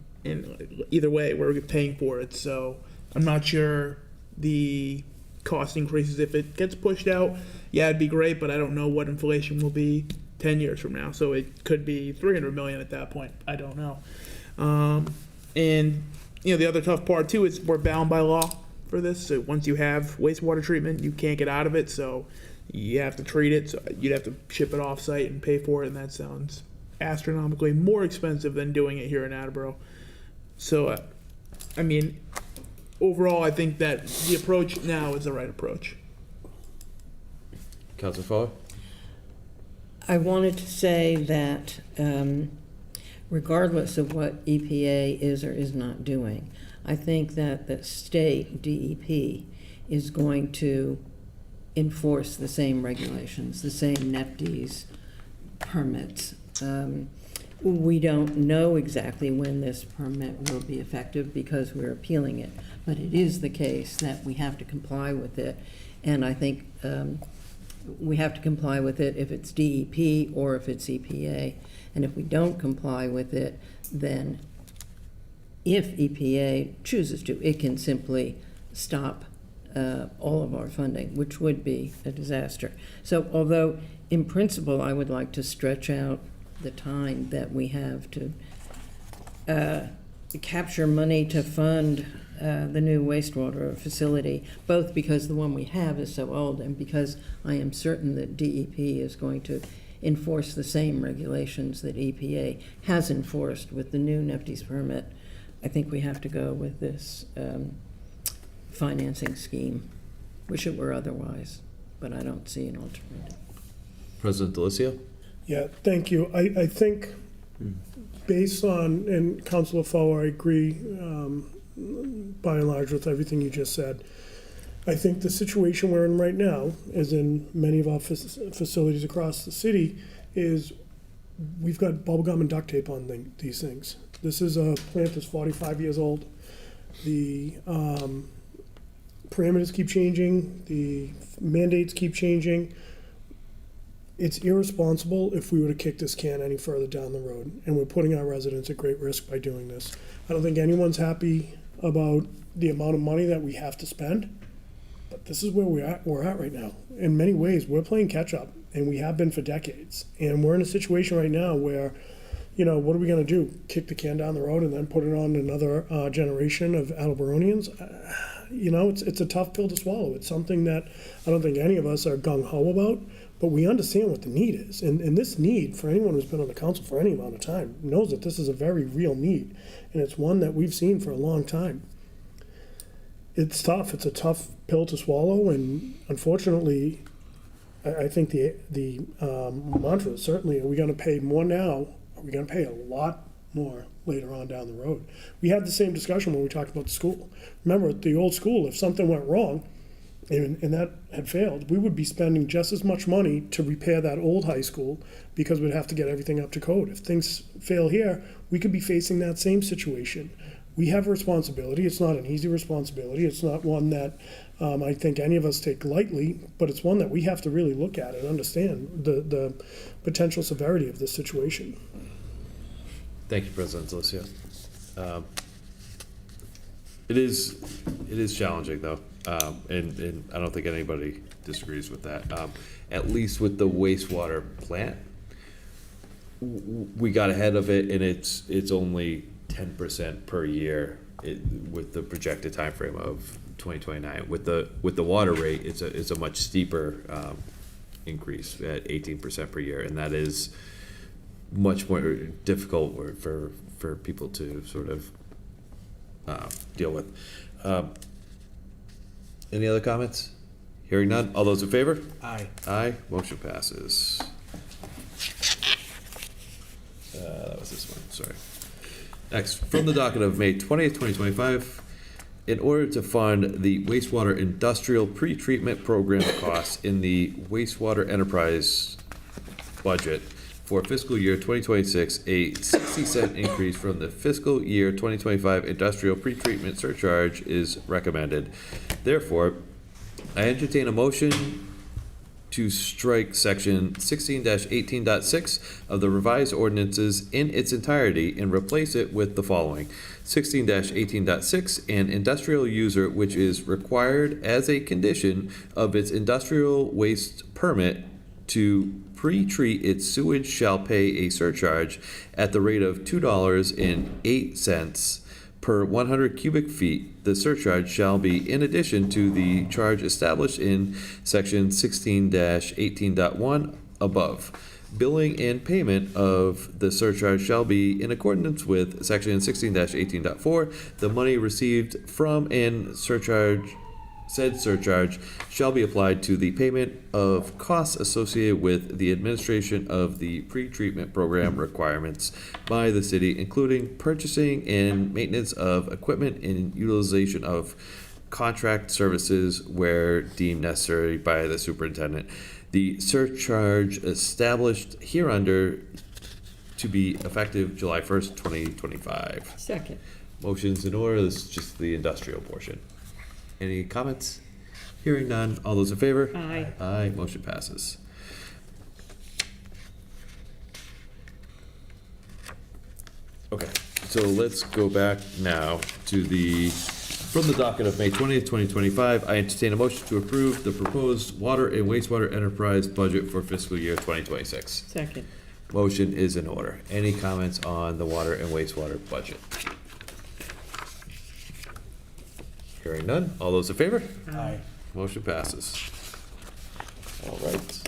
either way, we're paying for it. So I'm not sure the cost increases if it gets pushed out. Yeah, it'd be great, but I don't know what inflation will be 10 years from now, so it could be $300 million at that point. I don't know. And the other tough part too is we're bound by law for this. So once you have wastewater treatment, you can't get out of it. So you have to treat it. So you'd have to ship it off site and pay for it, and that sounds astronomically more expensive than doing it here in Attleboro. So, overall, I think that the approach now is the right approach. Councilor Fowler. I wanted to say that regardless of what EPA is or is not doing, I think that the state DEP is going to enforce the same regulations, the same NEPDES permits. We don't know exactly when this permit will be effective because we're appealing it, but it is the case that we have to comply with it, and I think we have to comply with it if it's DEP or if it's EPA. And if we don't comply with it, then if EPA chooses to, it can simply stop all of our funding, which would be a disaster. So although in principle I would like to stretch out the time that we have to capture money to fund the new wastewater facility, both because the one we have is so old and because I am certain that DEP is going to enforce the same regulations that EPA has enforced with the new NFTs permit, I think we have to go with this financing scheme. Wish it were otherwise, but I don't see an alternative. President Delicio? Yeah, thank you. I think based on, and Councilor Foe, I agree by and large with everything you just said. I think the situation we're in right now, as in many of our facilities across the city, is we've got bubble gum and duct tape on these things. This is a plant that's 45 years old. The parameters keep changing, the mandates keep changing. It's irresponsible if we were to kick this can any further down the road, and we're putting our residents at great risk by doing this. I don't think anyone's happy about the amount of money that we have to spend, but this is where we're at right now. In many ways, we're playing catch up, and we have been for decades. And we're in a situation right now where, you know, what are we gonna do? Kick the can down the road and then put it on another generation of Attleboroians? You know, it's a tough pill to swallow. It's something that I don't think any of us are gung-ho about, but we understand what the need is. And this need, for anyone who's been on the council for any amount of time, knows that this is a very real need. And it's one that we've seen for a long time. It's tough. It's a tough pill to swallow. And unfortunately, I think the mantra is certainly, are we going to pay more now? Are we going to pay a lot more later on down the road? We had the same discussion when we talked about the school. Remember, at the old school, if something went wrong, and that had failed, we would be spending just as much money to repair that old high school because we'd have to get everything up to code. If things fail here, we could be facing that same situation. We have a responsibility. It's not an easy responsibility. It's not one that I think any of us take lightly, but it's one that we have to really look at and understand the potential severity of this situation. Thank you, President Delicio. It is challenging, though, and I don't think anybody disagrees with that. At least with the wastewater plant, we got ahead of it, and it's only 10% per year with the projected time frame of 2029. With the water rate, it's a much steeper increase at 18% per year, and that is much more difficult for people to sort of deal with. Any other comments? Hearing none. All those in favor? Aye. Aye. Motion passes. That was this one. Sorry. Next, from the docket of May 20th, 2025, in order to fund the wastewater industrial pretreatment program costs in the wastewater enterprise budget for fiscal year 2026, a 60-cent increase from the fiscal year 2025 industrial pretreatment surcharge is recommended. Therefore, I entertain a motion to strike section 16-18.6 of the revised ordinances in its entirety and replace it with the following. 16-18.6, an industrial user which is required as a condition of its industrial waste permit to pre-treat its sewage shall pay a surcharge at the rate of $2.08 per 100 cubic feet. The surcharge shall be in addition to the charge established in section 16-18.1 above. Billing and payment of the surcharge shall be in accordance with section 16-18.4. The money received from said surcharge shall be applied to the payment of costs associated with the administration of the pre-treatment program requirements by the city, including purchasing and maintenance of equipment and utilization of contract services where deemed necessary by the superintendent. The surcharge established hereunder to be effective July 1st, 2025. Second. Motion's in order. This is just the industrial portion. Any comments? Hearing none. All those in favor? Aye. Aye. Motion passes. Okay, so let's go back now to from the docket of May 20th, 2025, I entertain a motion to approve the proposed water and wastewater enterprise budget for fiscal year 2026. Second. Motion is in order. Any comments on the water and wastewater budget? Hearing none. All those in favor? Aye. Motion passes. All right.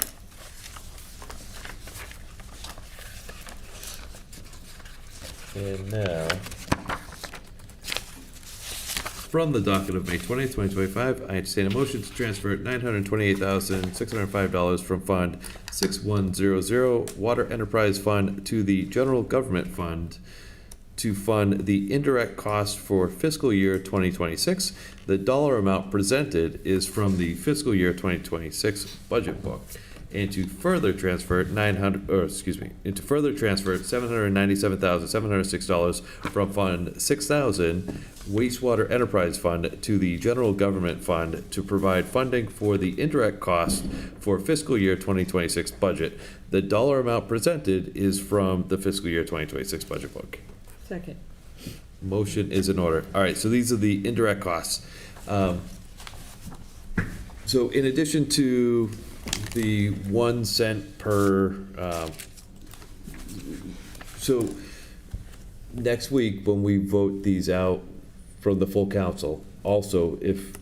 And now, from the docket of May 20th, 2025, I entertain a motion to transfer $928,605 from Fund 6100 Water Enterprise Fund to the General Government Fund to fund the indirect cost for fiscal year 2026. The dollar amount presented is from the fiscal year 2026 budget book. And to further transfer $797,706 from Fund 6000 Wastewater Enterprise Fund to the General Government Fund to provide funding for the indirect cost for fiscal year 2026 budget. The dollar amount presented is from the fiscal year 2026 budget book. Second. Motion is in order. All right, so these are the indirect costs. So in addition to the 1 cent per, so next week when we vote these out from the full council, also, if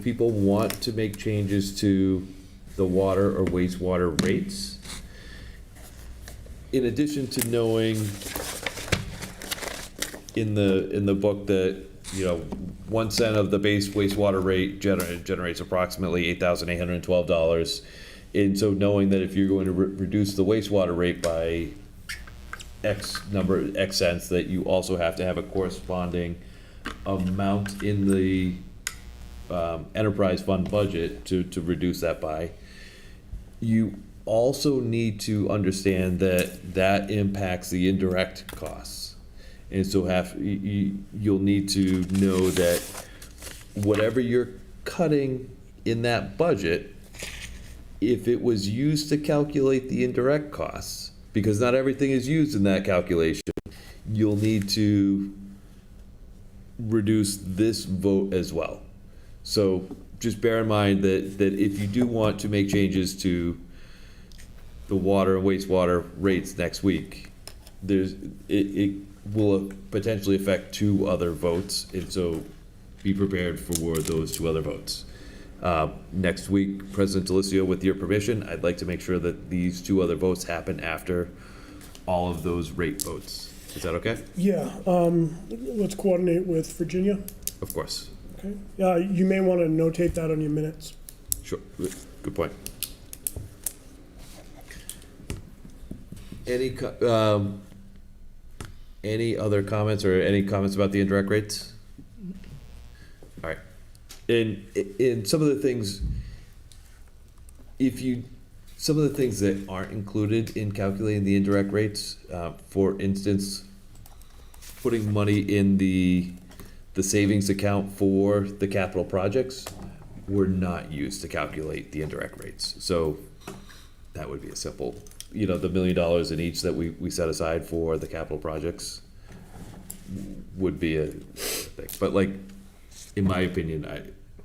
people want to make changes to the water or wastewater rates, in addition to knowing in the book that, 1 cent of the base wastewater rate generates approximately $8,812. And so knowing that if you're going to reduce the wastewater rate by X cents, that you also have to have a corresponding amount in the enterprise fund budget to reduce that by. You also need to understand that impacts the indirect costs. And so you'll need to know that whatever you're cutting in that budget, if it was used to calculate the indirect costs, because not everything is used in that calculation, you'll need to reduce this vote as well. So just bear in mind that if you do want to make changes to the water and wastewater rates next week, it will potentially affect 2 other votes, and so be prepared for those 2 other votes. Next week, President DeLisio, with your permission, I'd like to make sure that these 2 other votes happen after all of those rate votes. Is that okay? Yeah, let's coordinate with Virginia. Of course. Okay. You may want to notate that on your minutes. Sure. Good point. Any other comments or any comments about the indirect rates? All right. In some of the things, some of the things that aren't included in calculating the indirect rates, for instance, putting money in the savings account for the capital projects were not used to calculate the indirect rates. So that would be a simple, the $1 million in each that we set aside for the capital projects would be a thing. But in my opinion,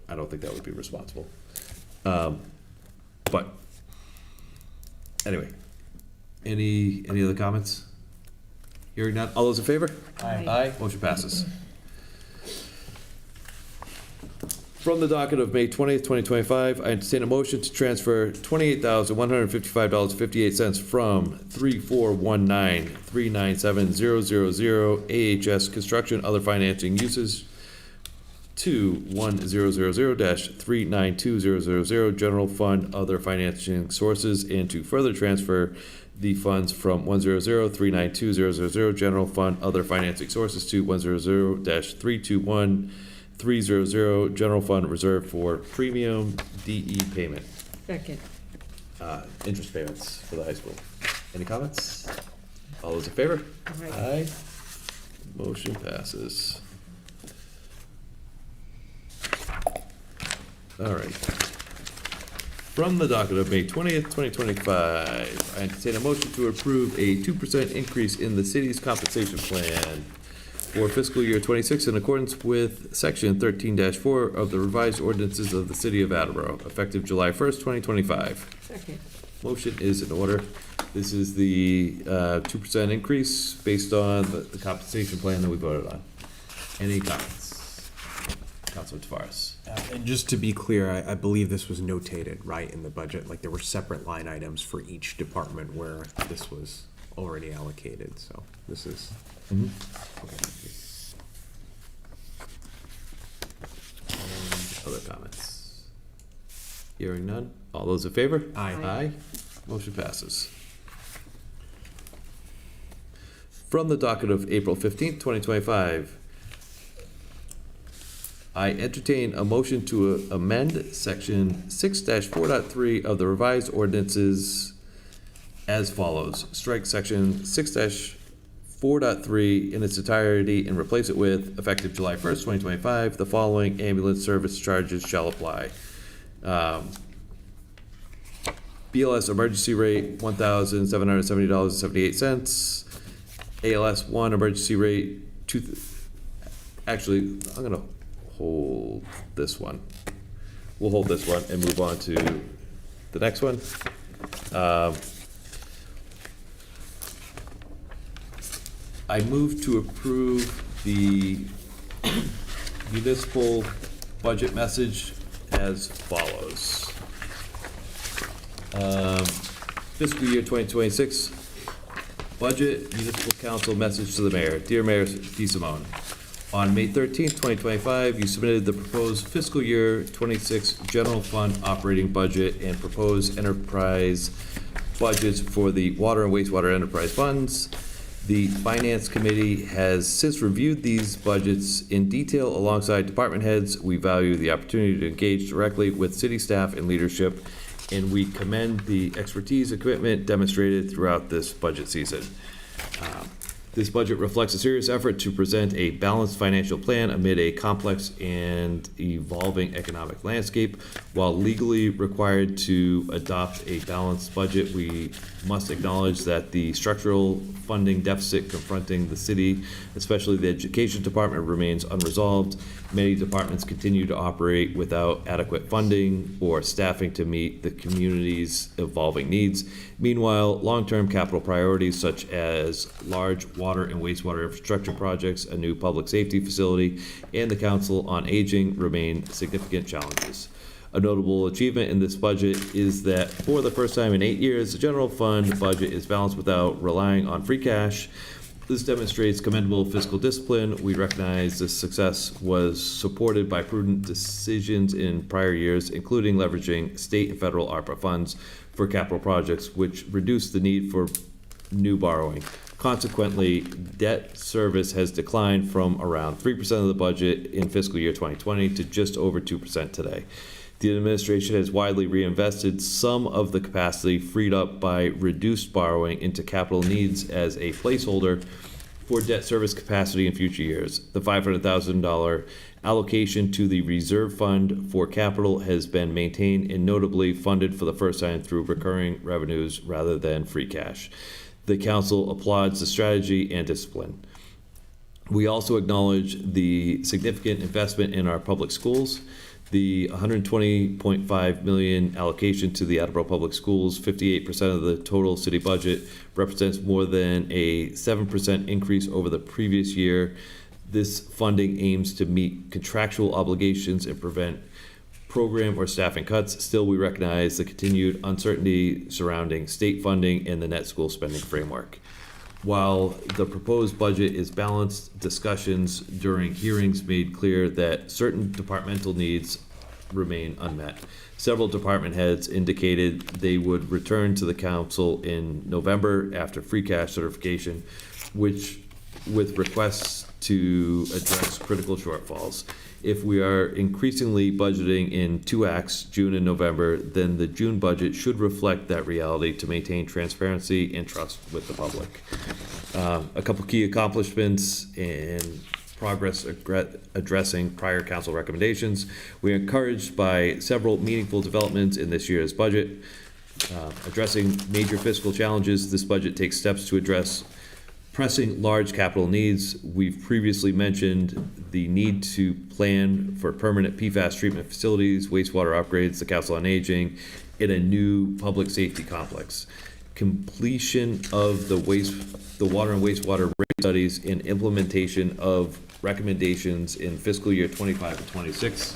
I don't think that would be responsible. But anyway, any other comments? Hearing none, all those in favor? Aye. Aye, motion passes. From the docket of May 20th, 2025, I entertain a motion to transfer $28,155.58 from 3419397000 AHS Construction Other Financing Uses to 1000-392000 General Fund Other Financing Sources, and to further transfer the funds from 100-392000 General Fund Other Financing Sources to 100-321 300 General Fund Reserve for Premium DE Payment. Second. Interest payments for the high school. Any comments? All those in favor? Aye. Motion passes. All right. From the docket of May 20th, 2025, I entertain a motion to approve a 2% increase in the city's compensation plan for fiscal year 26 in accordance with section 13-4 of the revised ordinances of the city of Attleboro, effective July 1st, 2025. Second. Motion is in order. This is the 2% increase based on the compensation plan that we voted on. Any comments? Councilor Tavares. And just to be clear, I believe this was notated, right, in the budget, like there were separate line items for each department where this was already allocated, so this is. Other comments? Hearing none. All those in favor? Aye. Aye. Motion passes. From the docket of April 15th, 2025, I entertain a motion to amend section 6-4.3 of the revised ordinances as follows. Strike section 6-4.3 in its entirety and replace it with, effective July 1st, 2025, the following ambulance service charges shall apply. BLS emergency rate, $1,770.78. ALS 1 emergency rate, actually, I'm gonna hold this one. We'll hold this one and move on to the next one. I move to approve the municipal budget message as follows. Fiscal year 2026 budget municipal council message to the mayor. Dear Mayor DeSimone, on May 13th, 2025, you submitted the proposed fiscal year 26 general fund operating budget and proposed enterprise budgets for the water and wastewater enterprise funds. The Finance Committee has since reviewed these budgets in detail alongside department heads. We value the opportunity to engage directly with city staff and leadership, and we commend the expertise and commitment demonstrated throughout this budget season. This budget reflects a serious effort to present a balanced financial plan amid a complex and evolving economic landscape. While legally required to adopt a balanced budget, we must acknowledge that the structural funding deficit confronting the city, especially the education department, remains unresolved. Many departments continue to operate without adequate funding or staffing to meet the community's evolving needs. Meanwhile, long-term capital priorities such as large water and wastewater infrastructure projects, a new public safety facility, and the Council on Aging remain significant challenges. A notable achievement in this budget is that for the first time in 8 years, the general fund budget is balanced without relying on free cash. This demonstrates commendable fiscal discipline. We recognize this success was supported by prudent decisions in prior years, including leveraging state and federal ARPA funds for capital projects, which reduced the need for new borrowing. Consequently, debt service has declined from around 3% of the budget in fiscal year 2020 to just over 2% today. The administration has widely reinvested some of the capacity freed up by reduced borrowing into capital needs as a placeholder for debt service capacity in future years. The $500,000 allocation to the reserve fund for capital has been maintained and notably funded for the first time through recurring revenues rather than free cash. The council applauds the strategy and discipline. We also acknowledge the significant investment in our public schools. The $120.5 million allocation to the Attleboro Public Schools, 58% of the total city budget, represents more than a 7% increase over the previous year. This funding aims to meet contractual obligations and prevent program or staffing cuts. Still, we recognize the continued uncertainty surrounding state funding and the net school spending framework. While the proposed budget is balanced, discussions during hearings made clear that certain departmental needs remain unmet. Several department heads indicated they would return to the council in November after free cash certification, with requests to address critical shortfalls. If we are increasingly budgeting in two acts, June and November, then the June budget should reflect that reality to maintain transparency and trust with the public. A couple key accomplishments and progress addressing prior council recommendations. We are encouraged by several meaningful developments in this year's budget. Addressing major fiscal challenges, this budget takes steps to address pressing large capital needs. We've previously mentioned the need to plan for permanent PFAS treatment facilities, wastewater upgrades, the Council on Aging, and a new public safety complex. Completion of the water and wastewater rate studies and implementation of recommendations in fiscal year 25 and 26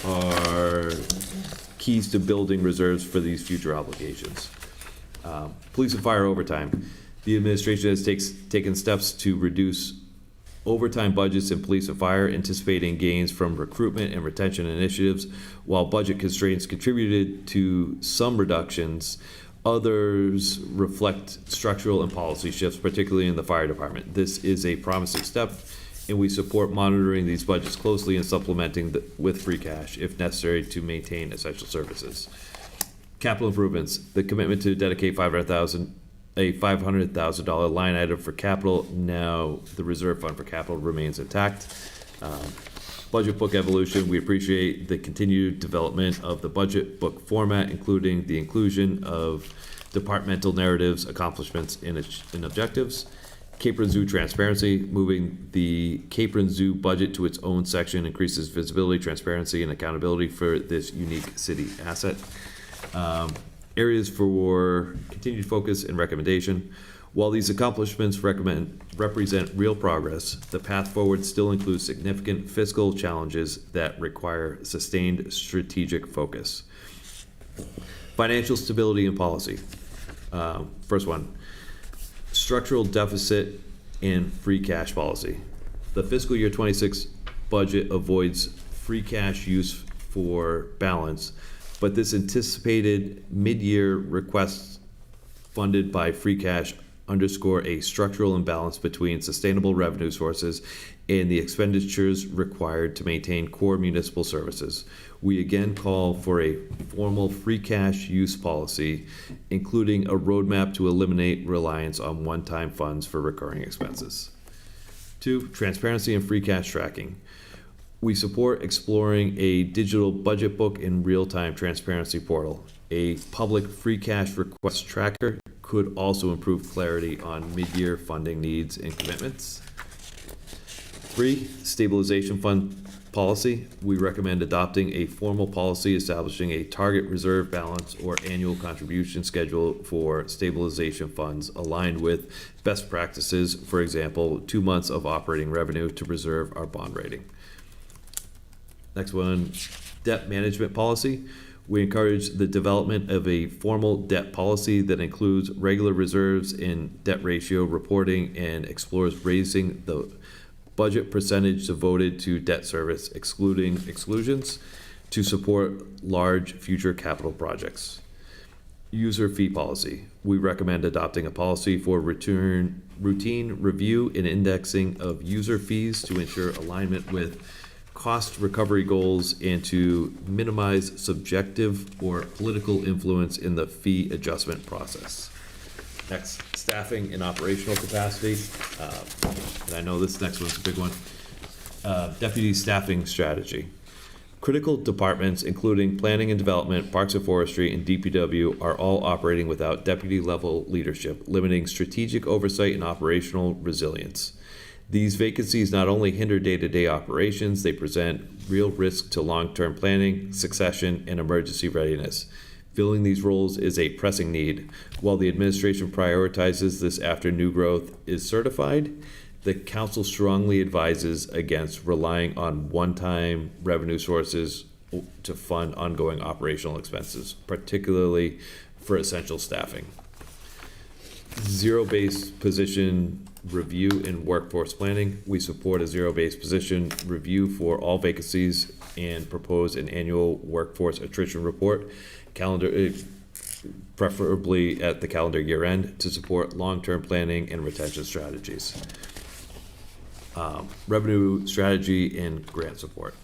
are keys to building reserves for these future obligations. Police and fire overtime. The administration has taken steps to reduce overtime budgets in police and fire, anticipating gains from recruitment and retention initiatives. While budget constraints contributed to some reductions, others reflect structural and policy shifts, particularly in the fire department. This is a promising step, and we support monitoring these budgets closely and supplementing with free cash if necessary to maintain essential services. Capital improvements. The commitment to dedicate a $500,000 line item for capital. Now the reserve fund for capital remains intact. Budget book evolution. We appreciate the continued development of the budget book format, including the inclusion of departmental narratives, accomplishments, and objectives. Capron Zoo transparency. Moving the Capron Zoo budget to its own section increases visibility, transparency, and accountability for this unique city asset. Areas for continued focus and recommendation. While these accomplishments represent real progress, the path forward still includes significant fiscal challenges that require sustained strategic focus. Financial stability and policy. First one, structural deficit and free cash policy. The fiscal year 26 budget avoids free cash use for balance, but this anticipated mid-year requests funded by free cash underscore a structural imbalance between sustainable revenue sources and the expenditures required to maintain core municipal services. We again call for a formal free cash use policy, including a roadmap to eliminate reliance on one-time funds for recurring expenses. 2, transparency and free cash tracking. We support exploring a digital budget book and real-time transparency portal. A public free cash request tracker could also improve clarity on mid-year funding needs and commitments. 3, stabilization fund policy. We recommend adopting a formal policy establishing a target reserve balance or annual contribution schedule for stabilization funds aligned with best practices, for example, 2 months of operating revenue to preserve our bond rating. Next one, debt management policy. We encourage the development of a formal debt policy that includes regular reserves and debt ratio reporting and explores raising the budget percentage devoted to debt service, excluding exclusions, to support large future capital projects. User fee policy. We recommend adopting a policy for routine review and indexing of user fees to ensure alignment with cost recovery goals and to minimize subjective or political influence in the fee adjustment process. Next, staffing and operational capacity. And I know this next one's a big one. Deputy staffing strategy. Critical departments, including planning and development, parks and forestry, and DPW, are all operating without deputy level leadership, limiting strategic oversight and operational resilience. These vacancies not only hinder day-to-day operations, they present real risk to long-term planning, succession, and emergency readiness. Filling these roles is a pressing need. While the administration prioritizes this after new growth is certified, the council strongly advises against relying on one-time revenue sources to fund ongoing operational expenses, particularly for essential staffing. Zero-based position review in workforce planning. We support a zero-based position review for all vacancies and propose an annual workforce attrition report, preferably at the calendar year end, to support long-term planning and retention strategies. Revenue strategy and grant support.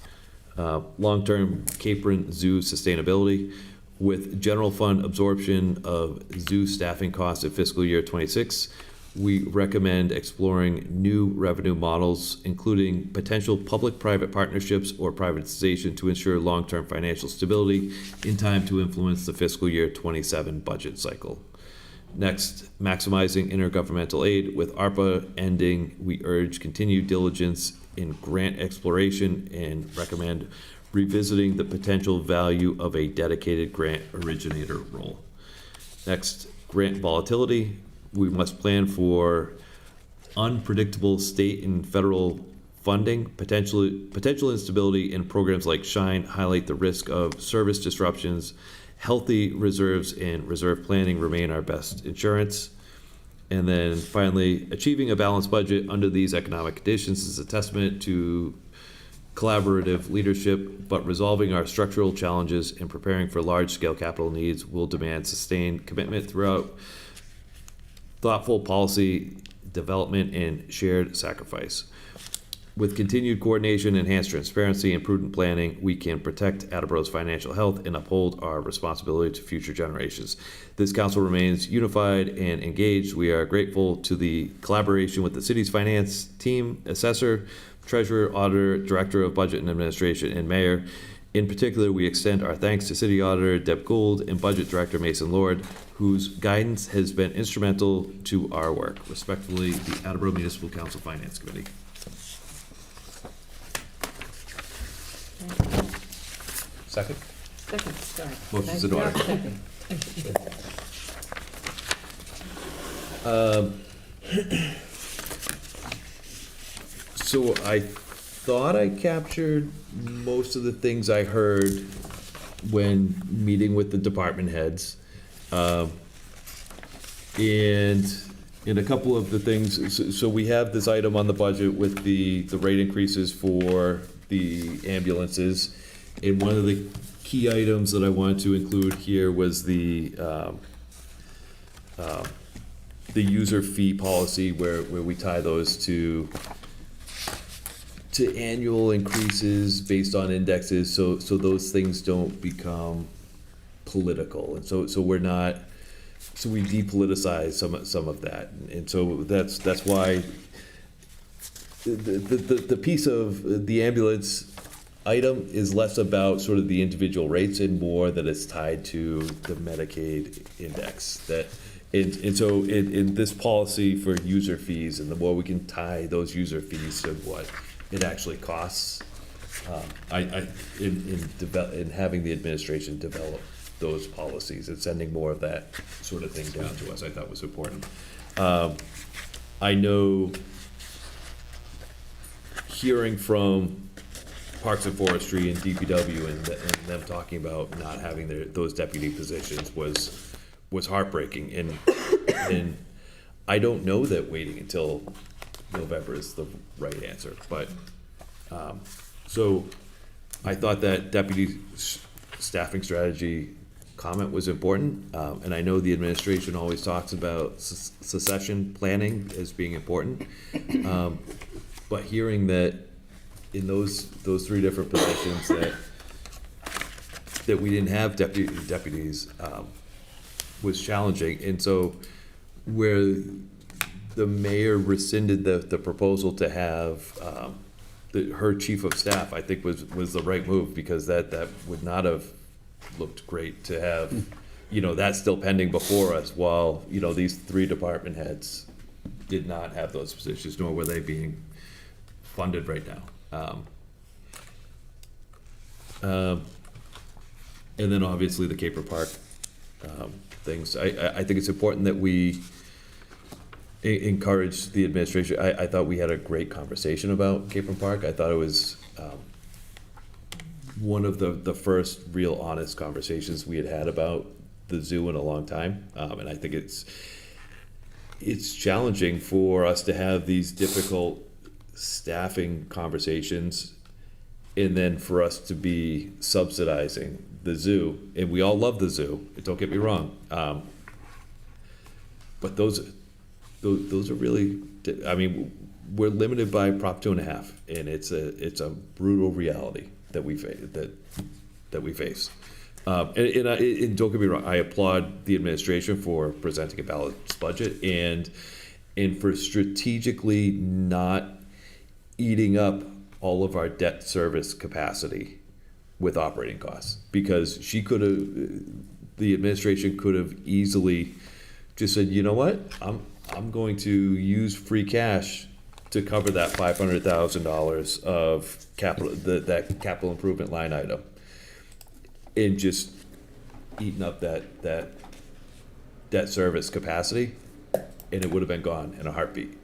Long-term Capron Zoo sustainability. With general fund absorption of zoo staffing costs in fiscal year 26, we recommend exploring new revenue models, including potential public-private partnerships or privatization to ensure long-term financial stability in time to influence the fiscal year 27 budget cycle. Next, maximizing intergovernmental aid. With ARPA ending, we urge continued diligence in grant exploration and recommend revisiting the potential value of a dedicated grant originator role. Next, grant volatility. We must plan for unpredictable state and federal funding. Potential instability in programs like SHINE highlight the risk of service disruptions. Healthy reserves and reserve planning remain our best insurance. And then finally, achieving a balanced budget under these economic conditions is a testament to collaborative leadership, but resolving our structural challenges and preparing for large-scale capital needs will demand sustained commitment throughout thoughtful policy development and shared sacrifice. With continued coordination, enhanced transparency, and prudent planning, we can protect Attleboro's financial health and uphold our responsibility to future generations. This council remains unified and engaged. We are grateful to the collaboration with the city's finance team, assessor, treasurer, auditor, director of budget and administration, and mayor. In particular, we extend our thanks to City Auditor Deb Gould and Budget Director Mason Lord, whose guidance has been instrumental to our work. Respectfully, the Attleboro Municipal Council Finance Committee. Second? Second, sorry. Motion's in order. Second. So I thought I captured most of the things I heard when meeting with the department heads. And a couple of the things, so we have this item on the budget with the rate increases for the ambulances. And one of the key items that I wanted to include here was the user fee policy where we tie those to annual increases based on indexes, so those things don't become political, and so we depoliticize some of that, and so that's why the piece of the ambulance item is less about sort of the individual rates and more that it's tied to the Medicaid index. And so in this policy for user fees, and the more we can tie those user fees to what it actually costs, in having the administration develop those policies and sending more of that sort of thing down to us, I thought was important. I know hearing from Parks and Forestry and DPW and them talking about not having those deputy positions was heartbreaking, and I don't know that waiting until November is the right answer, but so I thought that deputy staffing strategy comment was important, and I know the administration always talks about succession planning as being important, but hearing that in those three different positions that we didn't have deputies was challenging, and so where the mayor rescinded the proposal to have her chief of staff, I think was the right move, because that would not have looked great to have, that still pending before us while, these three department heads did not have those positions, nor were they being funded right now. And then obviously the Caper Park things. I think it's important that we encourage the administration. I thought we had a great conversation about Caper Park. I thought it was one of the first real honest conversations we had about the zoo in a long time, and I think it's challenging for us to have these difficult staffing conversations and then for us to be subsidizing the zoo, and we all love the zoo, don't get me wrong, but those are really, we're limited by Prop 2.5, and it's a brutal reality that we face. And don't get me wrong, I applaud the administration for presenting a balanced budget and for strategically not eating up all of our debt service capacity with operating costs, because the administration could have easily just said, you know what, I'm going to use free cash to cover that $500,000 of capital, that capital improvement line item, and just eating up that debt service capacity, and it would have been gone in a heartbeat.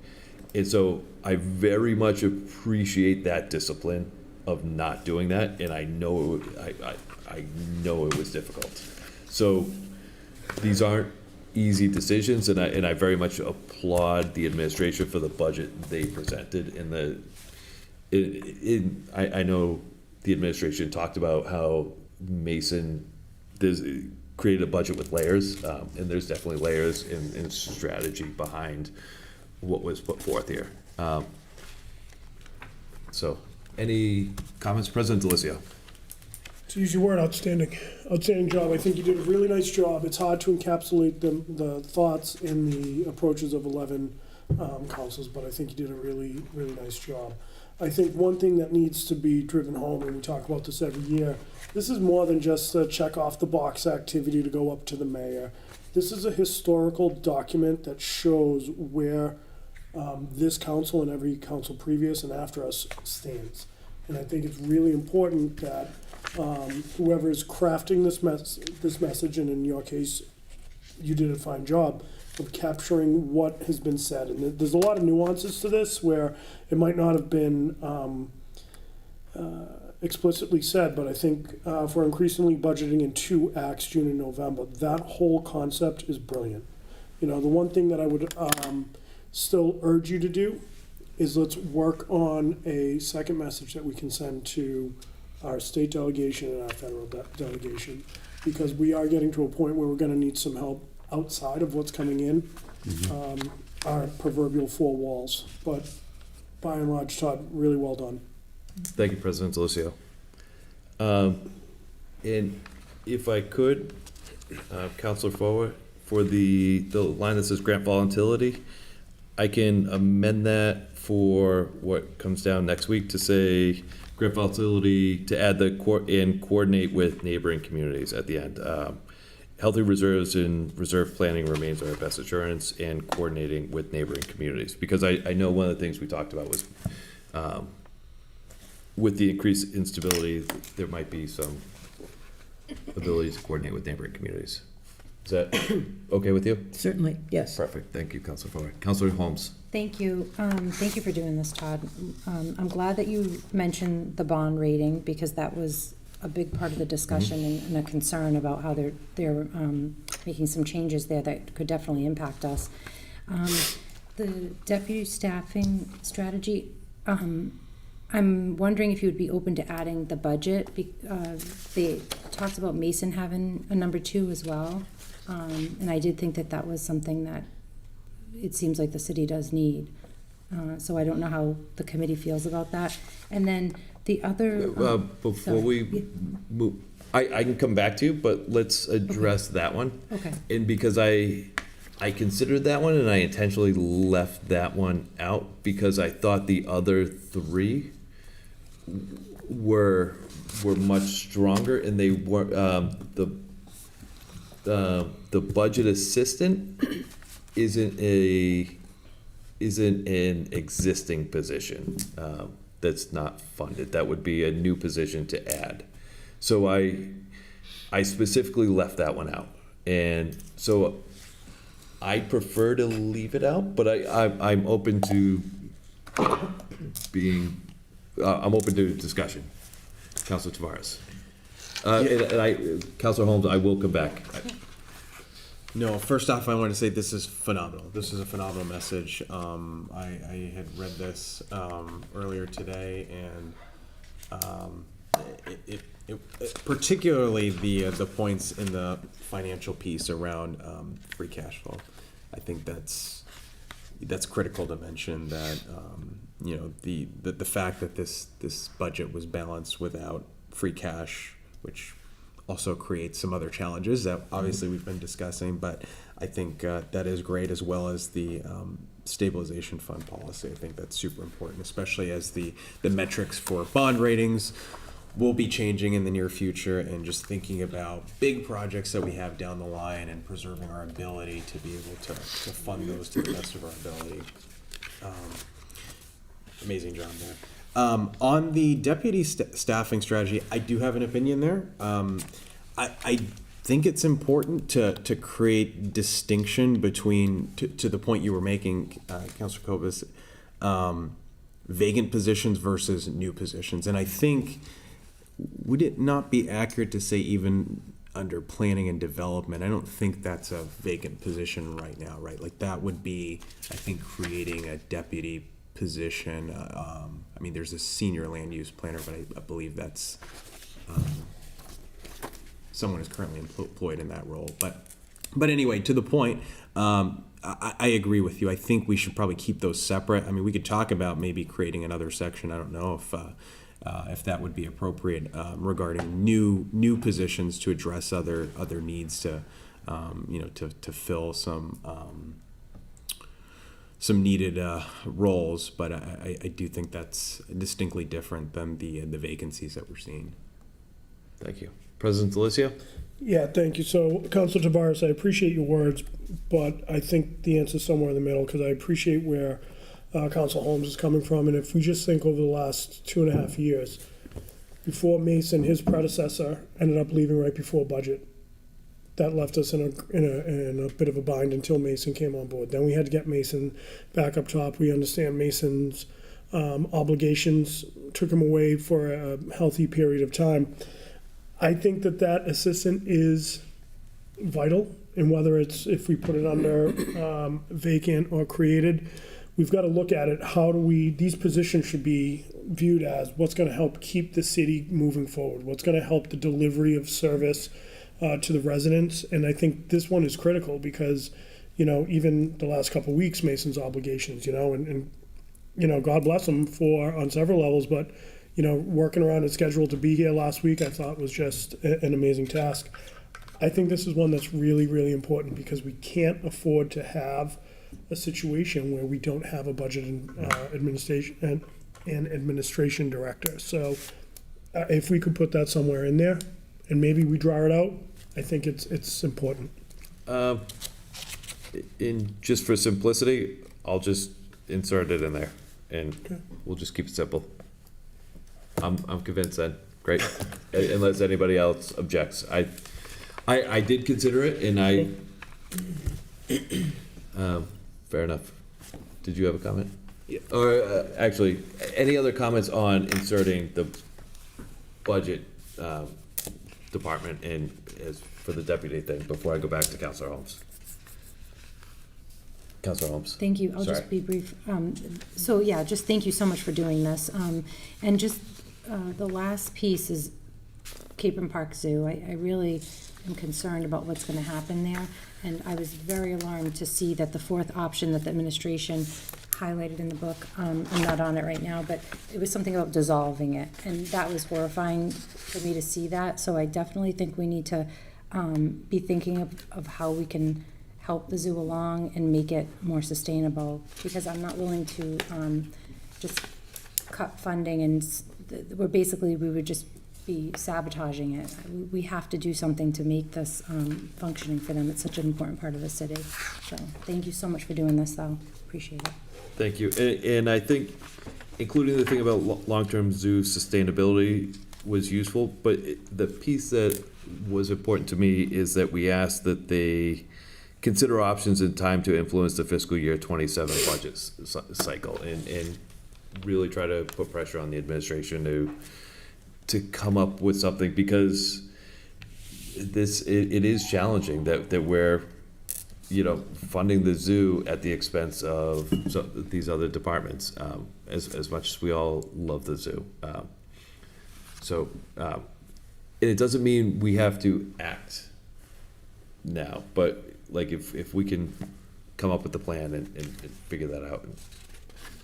And so I very much appreciate that discipline of not doing that, and I know it was difficult. So these aren't easy decisions, and I very much applaud the administration for the budget they presented. I know the administration talked about how Mason created a budget with layers, and there's definitely layers in strategy behind what was put forth here. So, any comments, President Delizio? To use your word, outstanding. Outstanding job. I think you did a really nice job. It's hard to encapsulate the thoughts in the approaches of 11 councils, but I think you did a really, really nice job. I think one thing that needs to be driven home, and we talk about this every year, this is more than just a check off the box activity to go up to the mayor. This is a historical document that shows where this council and every council previous and after us stands. And I think it's really important that whoever is crafting this message, and in your case, you did a fine job of capturing what has been said. And there's a lot of nuances to this where it might not have been explicitly said, but I think if we're increasingly budgeting in 2 acts, June and November, that whole concept is brilliant. You know, the one thing that I would still urge you to do is let's work on a second message that we can send to our state delegation and our federal delegation, because we are getting to a point where we're going to need some help outside of what's coming in, our proverbial 4 walls. But by and large, Todd, really well done. Thank you, President Delizio. And if I could, Councilor Forward, for the line that says grant volatility, I can amend that for what comes down next week to say grant volatility, to add the and coordinate with neighboring communities at the end. Healthy reserves and reserve planning remains our best assurance, and coordinating with neighboring communities. Because I know one of the things we talked about was with the increased instability, there might be some ability to coordinate with neighboring communities. Is that okay with you? Certainly, yes. Perfect. Thank you, Councilor Forward. Councilor Holmes. Thank you. Thank you for doing this, Todd. I'm glad that you mentioned the bond rating, because that was a big part of the discussion and a concern about how they're making some changes there that could definitely impact us. The deputy staffing strategy, I'm wondering if you would be open to adding the budget. They talked about Mason having a number 2 as well. And I did think that was something that it seems like the city does need. So I don't know how the committee feels about that. And then the other... Before we move, I can come back to you, but let's address that one. Okay. And because I considered that one, and I intentionally left that one out because I thought the other 3 were much stronger, and they were the budget assistant isn't an existing position that's not funded. That would be a new position to add. So I specifically left that one out, and so I prefer to leave it out. But I'm open to being. I'm open to discussion. Councilor Tavares. Councilor Holmes, I will come back. No, first off, I want to say this is phenomenal. This is a phenomenal message. I had read this earlier today, and it particularly the points in the financial piece around free cash flow. I think that's critical to mention that the fact that this budget was balanced without free cash, which also creates some other challenges that obviously we've been discussing, but I think that is great, as well as the stabilization fund policy. I think that's super important, especially as the metrics for bond ratings will be changing in the near future, and just thinking about big projects that we have down the line and preserving our ability to be able to fund those to the best of our ability. Amazing job there. On the deputy staffing strategy, I do have an opinion there. I think it's important to create distinction between, to the point you were making, Councilor Kovas, vacant positions versus new positions. And I think, would it not be accurate to say even under planning and development, I don't think that's a vacant position right now, right? Like that would be, I think, creating a deputy position. I mean, there's a senior land use planner, but I believe that's someone is currently employed in that role. But anyway, to the point, I agree with you. I think we should probably keep those separate. I mean, we could talk about maybe creating another section. I don't know if that would be appropriate regarding new positions to address other needs to to fill some needed roles. But I do think that's distinctly different than the vacancies that we're seeing. Thank you. President Delicio? Yeah, thank you. So, Councilor Tavares, I appreciate your words, but I think the answer's somewhere in the middle, because I appreciate where Council Holmes is coming from. And if we just think over the last 2.5 years, before Mason, his predecessor, ended up leaving right before budget. That left us in a bit of a bind until Mason came on board. Then we had to get Mason back up top. We understand Mason's obligations took him away for a healthy period of time. I think that assistant is vital, and whether it's if we put it under vacant or created, we've got to look at it. These positions should be viewed as what's going to help keep the city moving forward, what's going to help the delivery of service to the residents. And I think this one is critical because, even the last couple of weeks, Mason's obligations, and God bless him on several levels, but working around his schedule to be here last week, I thought was just an amazing task. I think this is one that's really, really important because we can't afford to have a situation where we don't have a budget and administration director. So if we could put that somewhere in there and maybe we draw it out, I think it's important. Just for simplicity, I'll just insert it in there and we'll just keep it simple. I'm convinced then. Great. Unless anybody else objects. I did consider it, and fair enough. Did you have a comment? Yeah. Or actually, any other comments on inserting the budget department in as for the deputy thing before I go back to Councilor Holmes? Councilor Holmes. Thank you. I'll just be brief. So yeah, just thank you so much for doing this. And just the last piece is Cape and Park Zoo. I really am concerned about what's going to happen there. And I was very alarmed to see that the fourth option that the administration highlighted in the book, I'm not on it right now, but it was something about dissolving it. And that was horrifying for me to see that. So I definitely think we need to be thinking of how we can help the zoo along and make it more sustainable, because I'm not willing to just cut funding and we would just be sabotaging it. We have to do something to make this functioning for them. It's such an important part of the city. So thank you so much for doing this, though. Appreciate it. Thank you. And I think including the thing about long-term zoo sustainability was useful, but the piece that was important to me is that we asked that they consider options in time to influence the fiscal year 27 budget cycle and really try to put pressure on the administration to come up with something, because it is challenging that we're funding the zoo at the expense of these other departments, as much as we all love the zoo. And it doesn't mean we have to act now, but like if we can come up with the plan and figure that out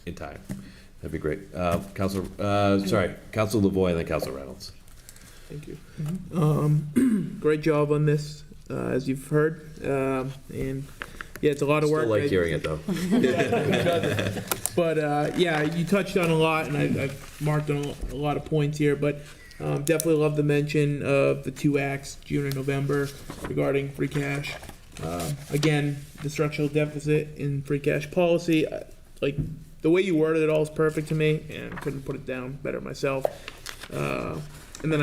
in time, that'd be great. Councilor Lavoie and then Councilor Reynolds. Thank you. Great job on this, as you've heard. And yeah, it's a lot of work. Still like hearing it though. But yeah, you touched on a lot, and I've marked on a lot of points here. But definitely love the mention of the 2 acts, June and November, regarding free cash. Again, the structural deficit in free cash policy, like the way you worded it all is perfect to me, and I couldn't put it down better myself. And then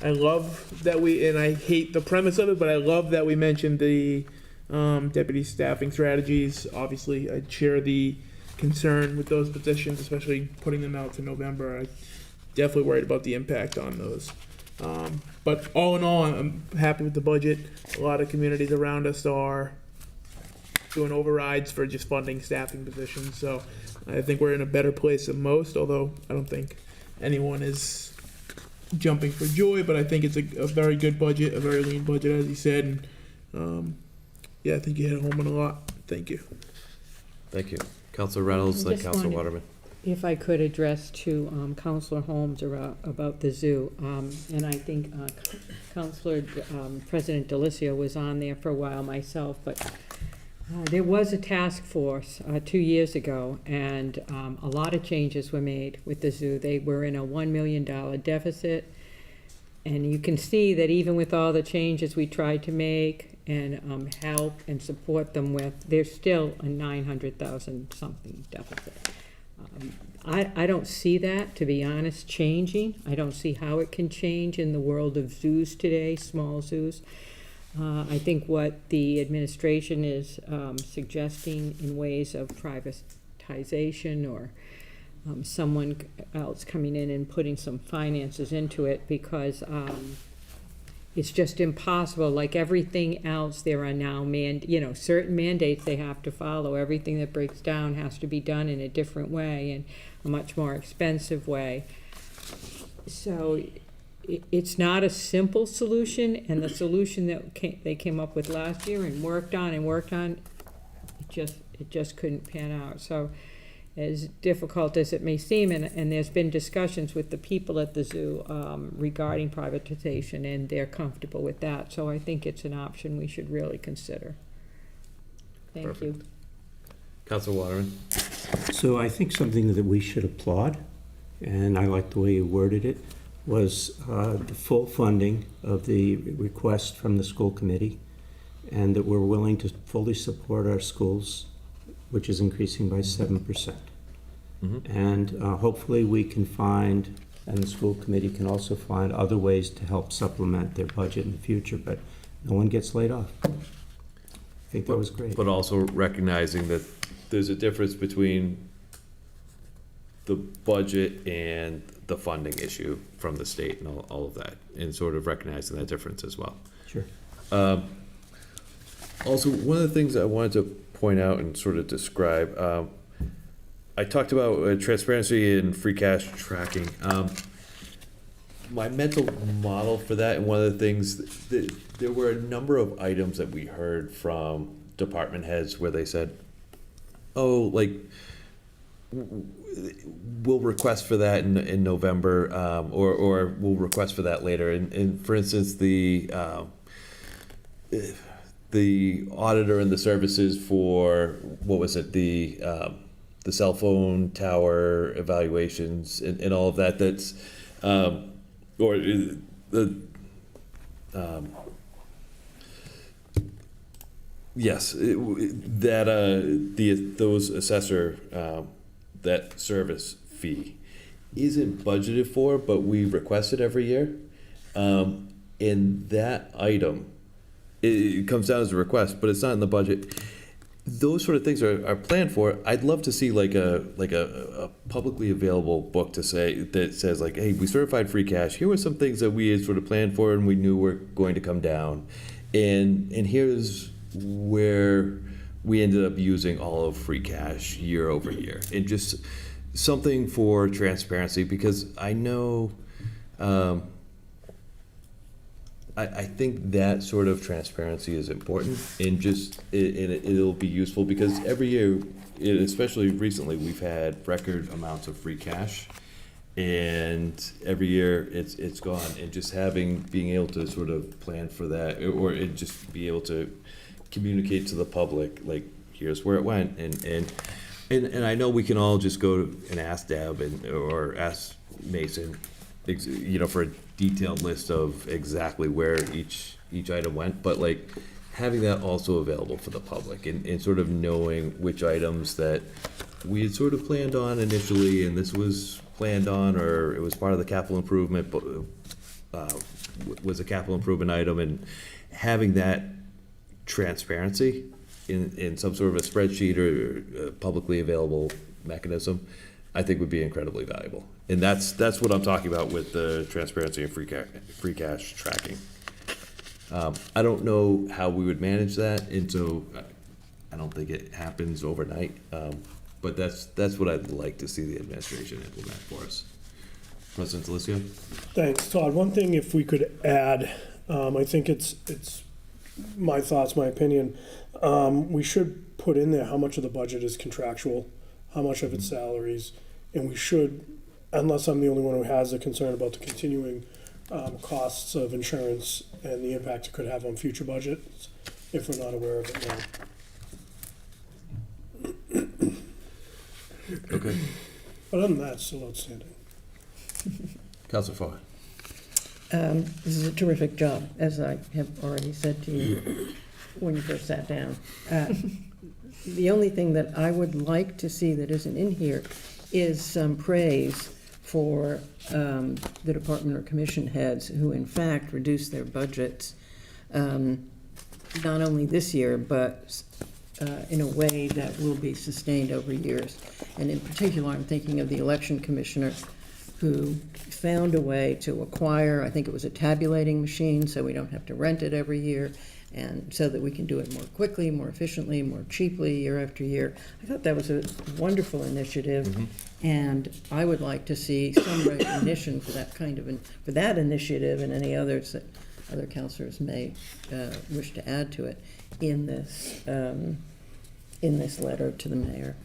I love that and I hate the premise of it, but I love that we mentioned the deputy staffing strategies. Obviously, I share the concern with those positions, especially putting them out to November. I definitely worried about the impact on those. But all in all, I'm happy with the budget. A lot of communities around us are doing overrides for just funding staffing positions, so I think we're in a better place than most, although I don't think anyone is jumping for joy, but I think it's a very good budget, a very lean budget, as you said, and yeah, I think you hit home on a lot. Thank you. Thank you. Councilor Reynolds, then Just Councilor wanted- Waterman. If I could address to Counselor Holmes about the zoo, and I think Counselor President Delicio was on there for a while myself, but there was a task force 2 years ago, and a lot of changes were made with the zoo. They were in a $1 million deficit, and you can see that even with all the changes we tried to make and help and support them with, there's still a 900,000 something deficit. I don't see that, to be honest, changing. I don't see how it can change in the world of zoos today, small zoos. I think what the administration is suggesting in ways of privatization or someone else coming in and putting some finances into it, because it's just impossible. Like everything else, there are now certain mandates they have to follow. Everything that breaks down has to be done in a different way and a much more expensive way. So it's not a simple solution, and the solution that they came up with last year and worked on, it just couldn't pan out. So as difficult as it may seem, and there's been discussions with the people at the zoo regarding privatization, and they're comfortable with that. So I think it's an option we should really consider. Thank Perfect. you. Councilor Waterman. So I think something that we should applaud, and I like the way you worded it, was the full funding of the request from the school committee, and that we're willing to fully support our schools, which is increasing by 7%. And hopefully we can find, and the school committee can also find other ways to help supplement their budget in the future, but no one gets laid off. I think that was great. But also recognizing that there's a difference between the budget and the funding issue from the state and all of that, and sort of recognizing that difference as well. Sure. Also, one of the things I wanted to point out and sort of describe, I talked about transparency and free cash tracking. My mental model for that, and one of the things, there were a number of items that we heard from department heads where they said, oh, like, we'll request for that in November, or we'll request for that later. And for instance, the auditor and the services for, what was it, the cell phone tower evaluations and all of that, that's, or the, yes, those assessor, that service fee isn't budgeted for, but we request it every year. And that item, it comes down as a request, but it's not in the budget. Those sort of things are planned for. I'd love to see like a publicly available book to say, that says like, hey, we certified free cash. Here were some things that we had sort of planned for and we knew were going to come down. And here's where we ended up using all of free cash year over year. And just something for transparency, because I know, I think that sort of transparency is important, and just it'll be useful, because every year, especially recently, we've had record amounts of free cash, and every year it's gone. And just being able to sort of plan for that, or just be able to communicate to the public, like, here's where it went, and I know we can all just go and ask Deb or ask Mason, for a detailed list of exactly where each item went, but like having that also available for the public, and sort of knowing which items that we had sort of planned on initially, and this was planned on, or it was part of the capital improvement, but was a capital improvement item, and having that transparency in some sort of a spreadsheet or a publicly available mechanism I think would be incredibly valuable. And that's what I'm talking about with the transparency and free cash tracking. I don't know how we would manage that, and so I don't think it happens overnight. But that's what I'd like to see the administration implement for us. President Delicio? Thanks, Todd. One thing, if we could add, I think it's my thoughts, my opinion. We should put in there how much of the budget is contractual, how much of it's salaries, and we should, unless I'm the only one who has a concern about the continuing costs of insurance and the impact it could have on future budgets, if we're not aware of it now. Okay. But other than that, it's still outstanding. Councilor Foy. This is a terrific job, as I have already said to you when you first sat down. The only thing that I would like to see that isn't in here is some praise for the department or commission heads who in fact reduced their budgets, not only this year, but in a way that will be sustained over years. And in particular, I'm thinking of the election commissioner who found a way to acquire, I think it was a tabulating machine, so we don't have to rent it every year, and so that we can do it more quickly, more efficiently, more cheaply year after year. I thought that was a wonderful initiative, and I would like to see some recognition for that kind of, for that initiative and any others that other councilors may wish to add to it in this letter to the mayor.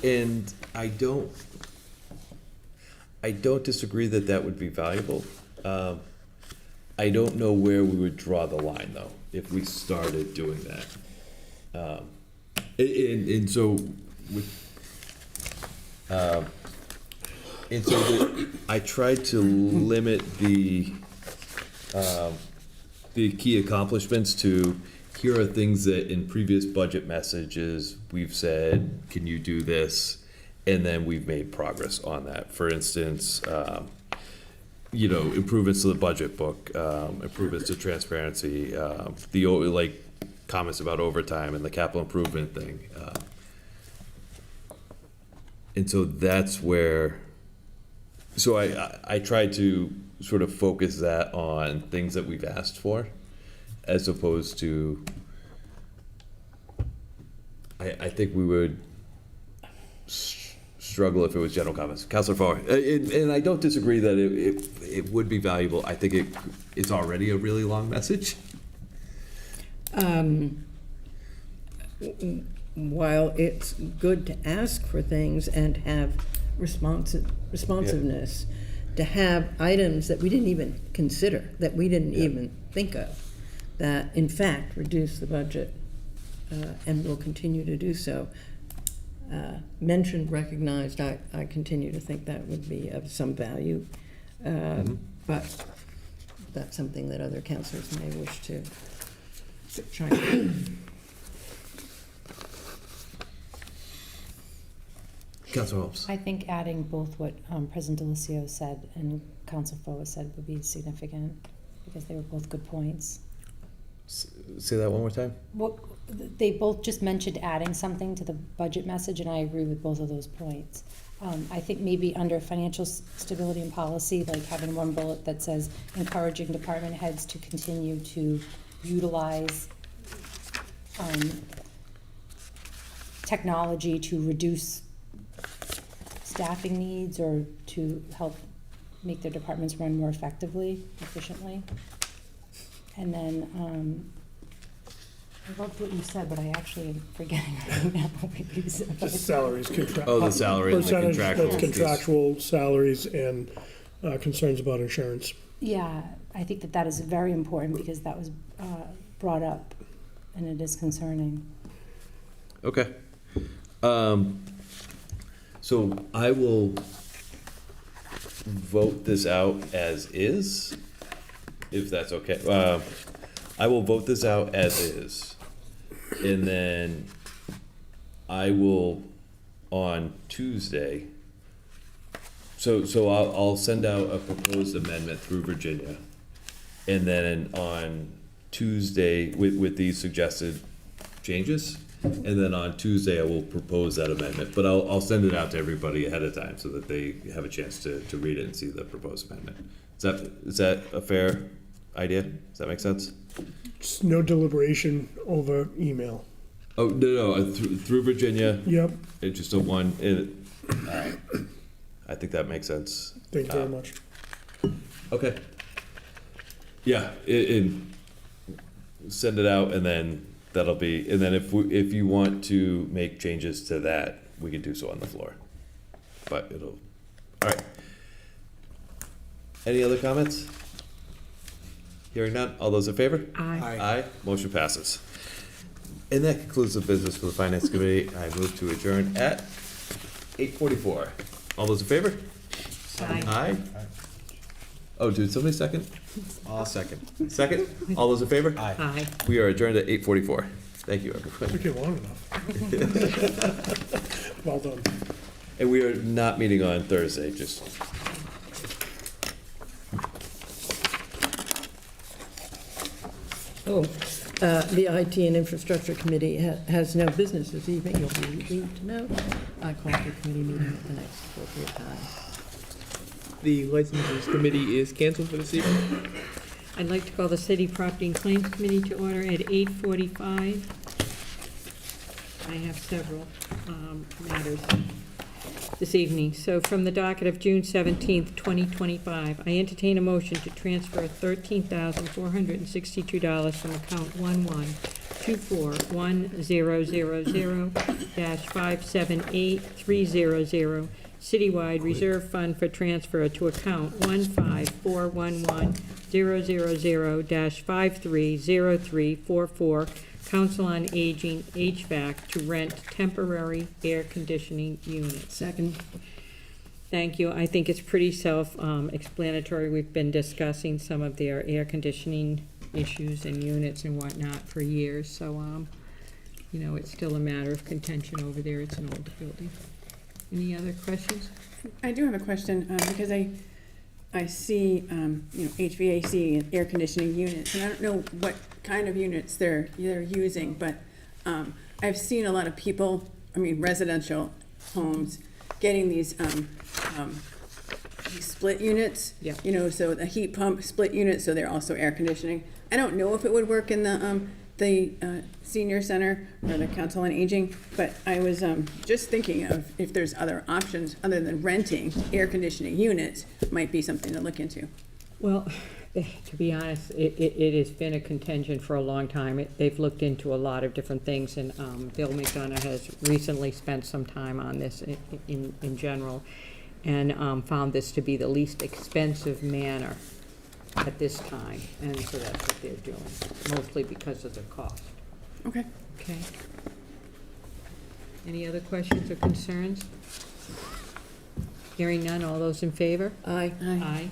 And I don't disagree that that would be valuable. I don't know where we would draw the line, though, if we started doing that. And so I tried to limit the key accomplishments to, here are things that in previous budget messages we've said, can you do this? And then we've made progress on that. For instance, improvements to the budget book, improvements to transparency, the comments about overtime and the capital improvement thing. And so that's where, so I tried to sort of focus that on things that we've asked for, as opposed to, I think we would struggle if it was general comments. Councilor Farr, and I don't disagree that it would be valuable. I think it's already a really long message. While it's good to ask for things and have responsiveness, to have items that we didn't even consider, that we didn't even think of, that in fact reduce the budget and will continue to do so. Mentioned, recognized, I continue to think that would be of some value, but that's something that other councilors may wish to try to do. Councilor Holmes. I think adding both what President Delicio said and Council Foa said would be significant, because they were both good points. Say that one more time. Well, they both just mentioned adding something to the budget message, and I agree with both of those points. I think maybe under financial stability and policy, like having one bullet that says encouraging department heads to continue to utilize technology to reduce staffing needs or to help make their departments run more effectively, efficiently. And then, I loved what you said, but I actually am forgetting right now what you said. Just salaries, the salary and the percentage contractual that's contractual salaries and concerns about insurance. Yeah, I think that is very important, because that was brought up, and it is concerning. Okay. So I will vote this out as is, if that's okay. I will vote this out as is. And then I will, on Tuesday, so I'll send out a proposed amendment through Virginia. And then on Tuesday, with these suggested changes. And then on Tuesday, I will propose that amendment, but I'll send it out to everybody ahead of time so that they have a chance to read it and see the proposed amendment. Is that a fair idea? Does that make sense? Just no deliberation over email. Oh, no, through Virginia. Yep, It's just I think that makes sense. thank you very much. Okay. Yeah, send it out, and then that'll be, and then if you want to make changes to that, we can do so on the floor. But all right. Any other comments? Hearing none, all those in favor? Aye. Aye, motion passes. And that concludes the business for the Finance Committee. I move to adjourn at 8:44. All those in favor? Aye. Aye. Oh, did somebody second? I'll second. Second? All those in favor? Aye. We are adjourned at 8:44. Thank you, everyone. Took you long enough. Well done. And we are not meeting on Thursday, just. The IT and Infrastructure Committee has no business this evening. You'll be relieved to know. I call the committee meeting at the next appropriate time. The Licenses Committee is canceled for this evening. I'd like to call the City Property and Claims Committee to order at 8:45. I have several matters this evening. So from the docket of June 17th, 2025, I entertain a motion to transfer $13,462 from account 11241000-578300 Citywide Reserve Fund for transfer to account 15411-000-530344 Council on Aging HVAC to rent temporary air conditioning units. Second. Thank you. I think it's pretty self-explanatory. We've been discussing some of their air conditioning issues and units and whatnot for years. So, it's still a matter of contention over there. It's an old building. Any other questions? I do have a question, because I see, HVAC and air conditioning units, and I don't know what kind of units they're using, but I've seen a lot of people, residential homes, getting these split units. Yeah. So the heat pump split units, so they're also air conditioning. I don't know if it would work in the senior center or the Council on Aging, but I was just thinking of if there's other options other than renting air conditioning units, might be something to look into. Well, to be honest, it has been a contention for a long time. They've looked into a lot of different things, and Bill McDonough has recently spent some time on this in general, and found this to be the least expensive manner at this time, and so that's what they're doing, mostly because of the cost. Okay. Okay. Any other questions or concerns? Hearing none, all those in favor? Aye. Aye.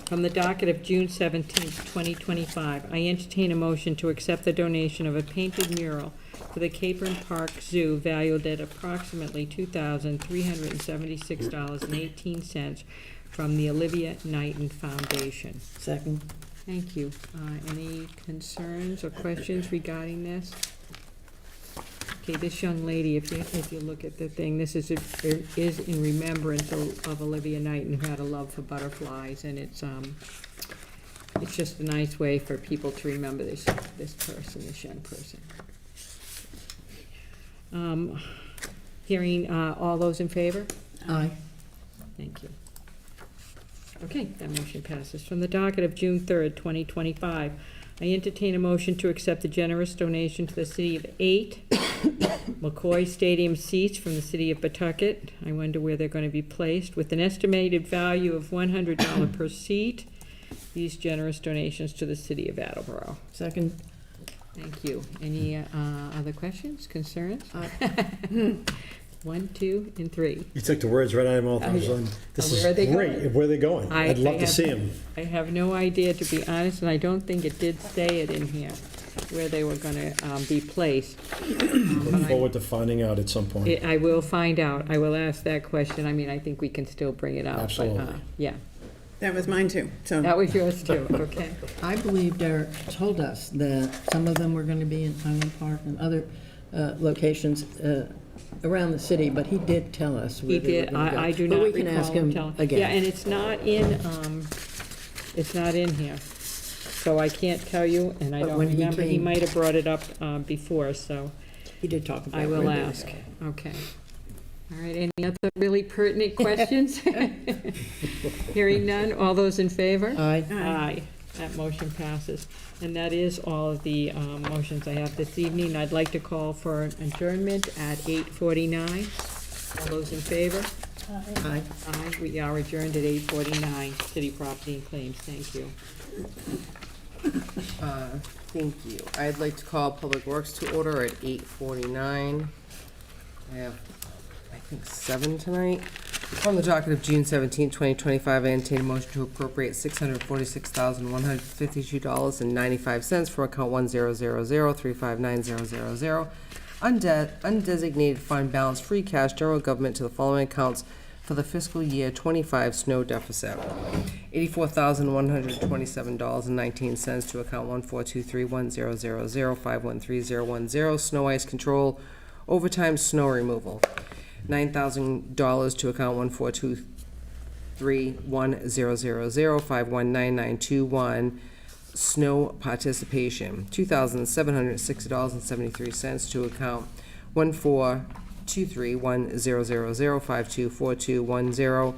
From the docket of June 17th, 2025, I entertain a motion to accept the donation of a painted mural for the Capron Park Zoo valued at approximately $2,376.18 from the Olivia Knighton Foundation. Second. Thank you. Any concerns or questions regarding this? Okay, this young lady, if you look at the thing, this is in remembrance of Olivia Knighton, who had a love for butterflies, and it's just a nice way for people to remember this young person. Hearing all those in favor? Aye. Thank you. Okay, that motion passes. From the docket of June 3rd, 2025, I entertain a motion to accept the generous donation to the city of 8 McCoy Stadium seats from the city of Pawtucket. I wonder where they're going to be placed. With an estimated value of $100 per seat, these generous donations to the city of Attleboro. Second. Thank you. Any other questions, concerns? 1, 2, and 3. You took the words right out of my mouth. I was like, this Where are they is great. going? Where are they going? I'd love to see them. I have no idea, to be honest, and I don't think it did say it in here, where they were going to be placed. Look forward to finding out at some point. I will find out. I will ask that question. I think we can still bring it up. but, Absolutely. Yeah. That was mine too, so. That was yours too, okay. I believe Derek told us that some of them were going to be in Highland Park and other locations around the city, but he did tell us where He they were did, going to go. I do But not we can ask recall him him telling. again. Yeah, and it's not in here. So I can't tell you, and I But don't when he remember. He came- might have brought it up before, so He did talk about I it. will where they were ask. going. Okay. All right, any other really pertinent questions? Hearing none, all those in favor? Aye. Aye, that motion passes. And that is all of the motions I have this evening. I'd like to call for an adjournment at 8:49. All those in favor? Aye. Aye, we are adjourned at 8:49. City Property and Claims, thank you. Thank you. I'd like to call Public Works to order at 8:49. I have, I think, 7 tonight. From the docket of June 17, 2025, I entertain a motion to appropriate $646,152.95 from account 10003590000, undesignated fund balance free cash general government to the following accounts for the fiscal year 25 snow deficit. $84,127.19 to account 142310005131010, snow ice control, overtime snow removal. $9,000 to account 142310005199921, snow participation. $2,760.73 to account 142310005242110,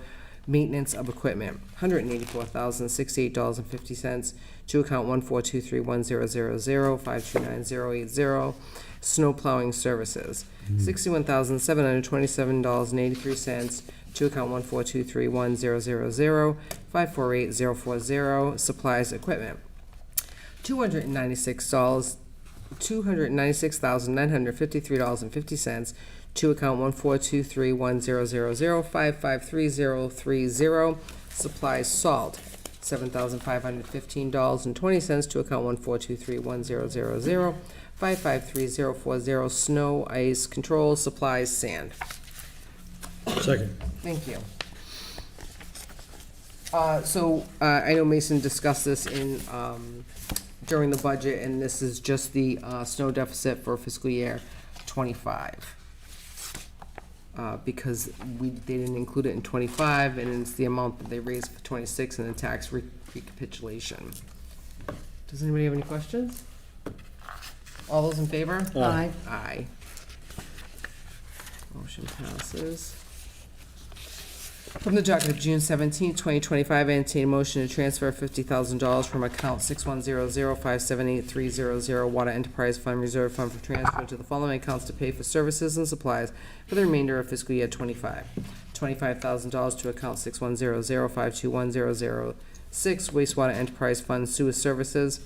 maintenance of equipment. $184,068.50 to account 142310005298080, snow plowing services. $61,727.83 to account 142310005484040, supplies equipment. $296,953.50 to account 142310005533030, supplies salt. $7,515.20 to account 142310005533040, snow ice control, supplies sand. Second. Thank you. I know Mason discussed this in, during the budget, and this is just the snow deficit for fiscal year '25. Because they didn't include it in '25, and it's the amount that they raised for '26 in the tax recapitulation. Does anybody have any questions? All those in favor? Aye. Aye. Motion passes. From the docket of June 17, 2025, I entertain a motion to transfer $50,000 from account 610-578-300 Water Enterprise Fund Reserve Fund for transfer to the following accounts to pay for services and supplies for the remainder of fiscal year '25. $25,000 to account 610-521-006 Wastewater Enterprise Fund Sewer Services.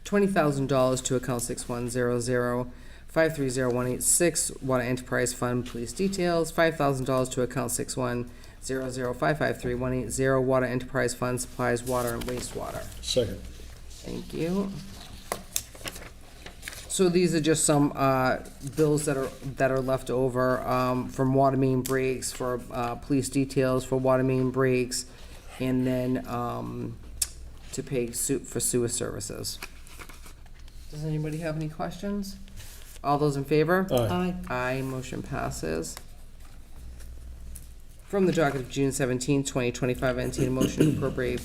$20,000 to account 610-530-186 Water Enterprise Fund Police Details. $5,000 to account 610-553-180 Water Enterprise Fund Supplies Water and Wastewater. Second. Thank you. So these are just some bills that are left over from water main breaks, for police details, for water main breaks, and then to pay for sewer services. Does anybody have any questions? All those in favor? Aye. Aye, motion passes. From the docket of June 17, 2025, I entertain a motion to appropriate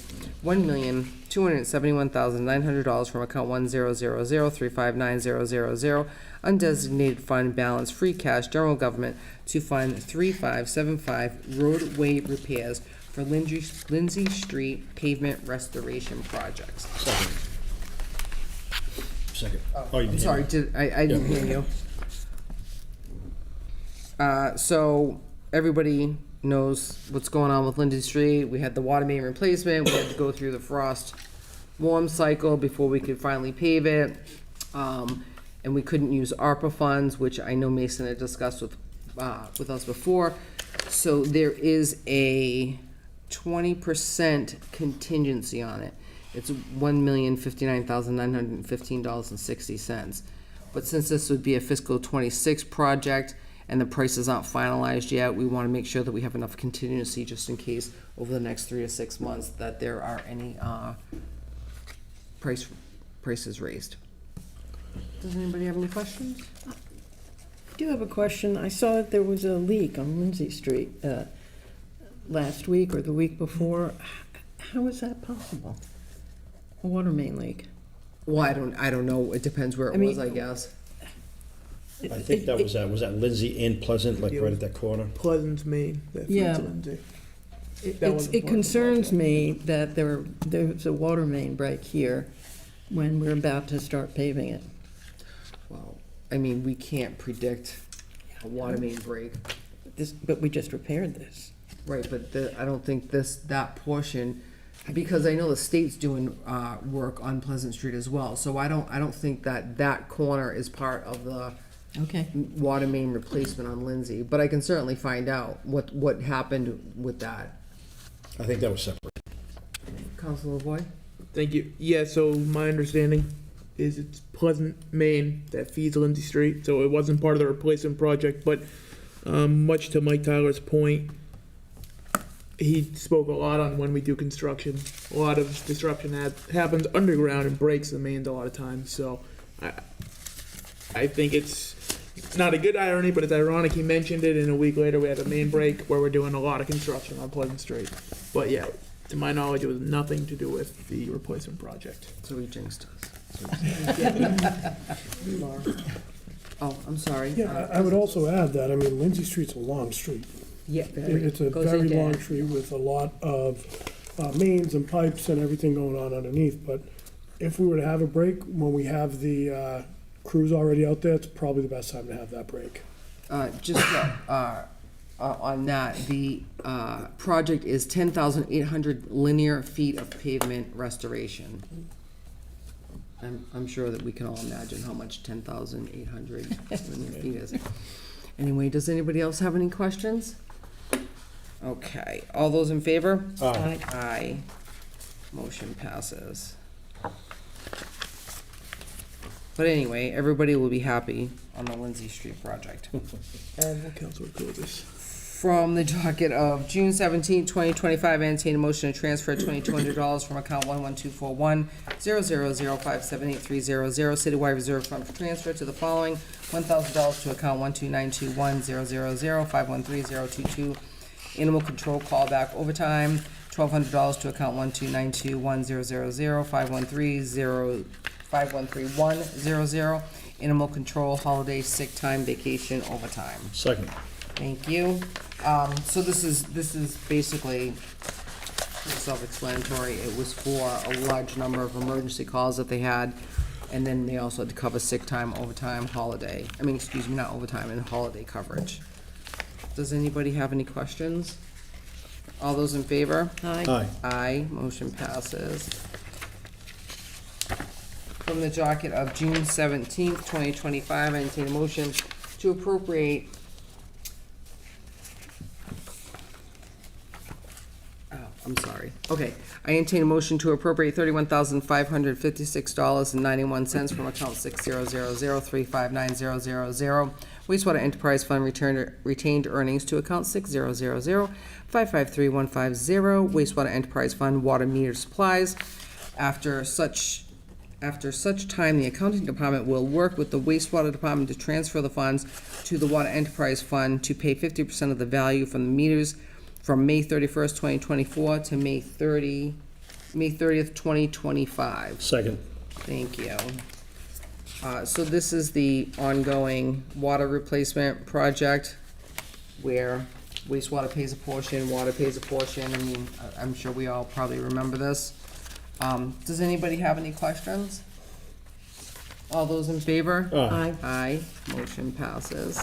$1,271,900 from account 10003590000, undesignated fund balance free cash general government to fund 3575 roadway repairs for Lindsay Street pavement restoration projects. Second. Second. Oh, you I'm did. sorry, I didn't hear you. So everybody knows what's going on with Lindsay Street. We had the water main replacement. We had to go through the frost warm cycle before we could finally pave it. And we couldn't use ARPA funds, which I know Mason had discussed with us before. So there is a 20% contingency on it. It's $1,059,915.60. But since this would be a fiscal '26 project, and the prices aren't finalized yet, we want to make sure that we have enough contingency just in case over the next 3 to 6 months that there are any prices raised. Does anybody have any questions? I do have a question. I saw that there was a leak on Lindsay Street last week or the week before. How is that possible? A water main leak? Well, I don't know. It depends where it was, I guess. I think that was that Lindsay and Pleasant, like right at that corner. Pleasant's Main, that feeds Yeah. Lindsay. That wasn't It part of the concerns project. me that there's a water main break here when we're about to start paving it. Well, I mean, we can't predict a water main break. But we just repaired this. Right, but I don't think that portion, because I know the state's doing work on Pleasant Street as well, so I don't think that corner is part of the Okay. water main replacement on Lindsay, but I can certainly find out what happened with that. I think that was separate. Councilor Boyd? Thank you. Yeah, so my understanding is it's Pleasant, Maine that feeds Lindsay Street, so it wasn't part of the replacement project, but much to Mike Tyler's point, he spoke a lot on when we do construction. A lot of disruption happens underground and breaks the mains a lot of times, so I think it's not a good irony, but it's ironic he mentioned it, and a week later we had a main break where we're doing a lot of construction on Pleasant Street. But yeah, to my knowledge, it was nothing to do with the replacement project. So he jinxed us. Oh, I'm sorry. Yeah, I would also add that, I mean, Lindsay Street's a long street. Yeah. It's a Goes very into- long street with a lot of mains and pipes and everything going on underneath. But if we were to have a break, when we have the crews already out there, it's probably the best time to have that break. Just on that, the project is 10,800 linear feet of pavement restoration. I'm sure that we can all imagine how much 10,800 linear feet is. Anyway, does anybody else have any questions? Okay, all those in favor? Aye. Aye. Motion passes. But anyway, everybody will be happy on the Lindsay Street project. Councilor Curtis. From the docket of June 17, 2025, entertain a motion to transfer $2,200 from account 11241-000578300 citywide reserve fund for transfer to the following: $1,000 to account 12921-000-513-022 animal control callback overtime, $1,200 to account 12921-000-513-100 animal control holiday sick time vacation overtime. Second. Thank you. So this is basically self-explanatory. It was for a large number of emergency calls that they had, and then they also had to cover sick time, overtime, holiday. I mean, excuse me, not overtime, and holiday coverage. Does anybody have any questions? All those in favor? Aye. Aye. Aye, motion passes. From the docket of June 17th, 2025, I entertain a motion to appropriate I'm sorry. Okay. I entertain a motion to appropriate $31,556.91 from account 60003590000 wastewater enterprise fund retained earnings to account 600553150 wastewater enterprise fund water meter supplies. After such time, the accounting department will work with the wastewater department to transfer the funds to the water enterprise fund to pay 50% of the value from the meters from May 31st, 2024 to May 30th, 2025. Second. Thank you. So this is the ongoing water replacement project where wastewater pays a portion, water pays a portion. I mean, I'm sure we all probably remember this. Does anybody have any questions? All those in favor? Aye. Aye. Motion passes.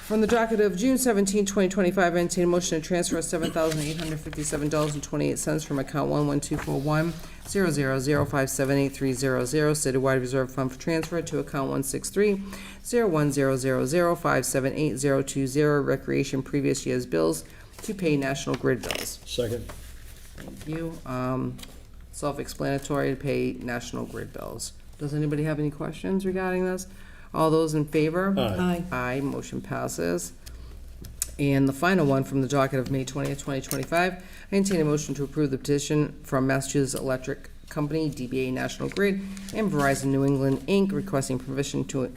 From the docket of June 17, 2025, I entertain a motion to transfer $7,857.28 from account 11241-000578300 citywide reserve fund for transfer to account 163-01000578020 recreation previous year's bills to pay National Grid bills. Second. Thank you. Self-explanatory to pay National Grid bills. Does anybody have any questions regarding this? All those in favor? Aye. Aye, motion passes. And the final one from the docket of May 20th, 2025, I entertain a motion to approve the petition from Massachusetts Electric Company, DBA National Grid, and Verizon New England, Inc., requesting permission to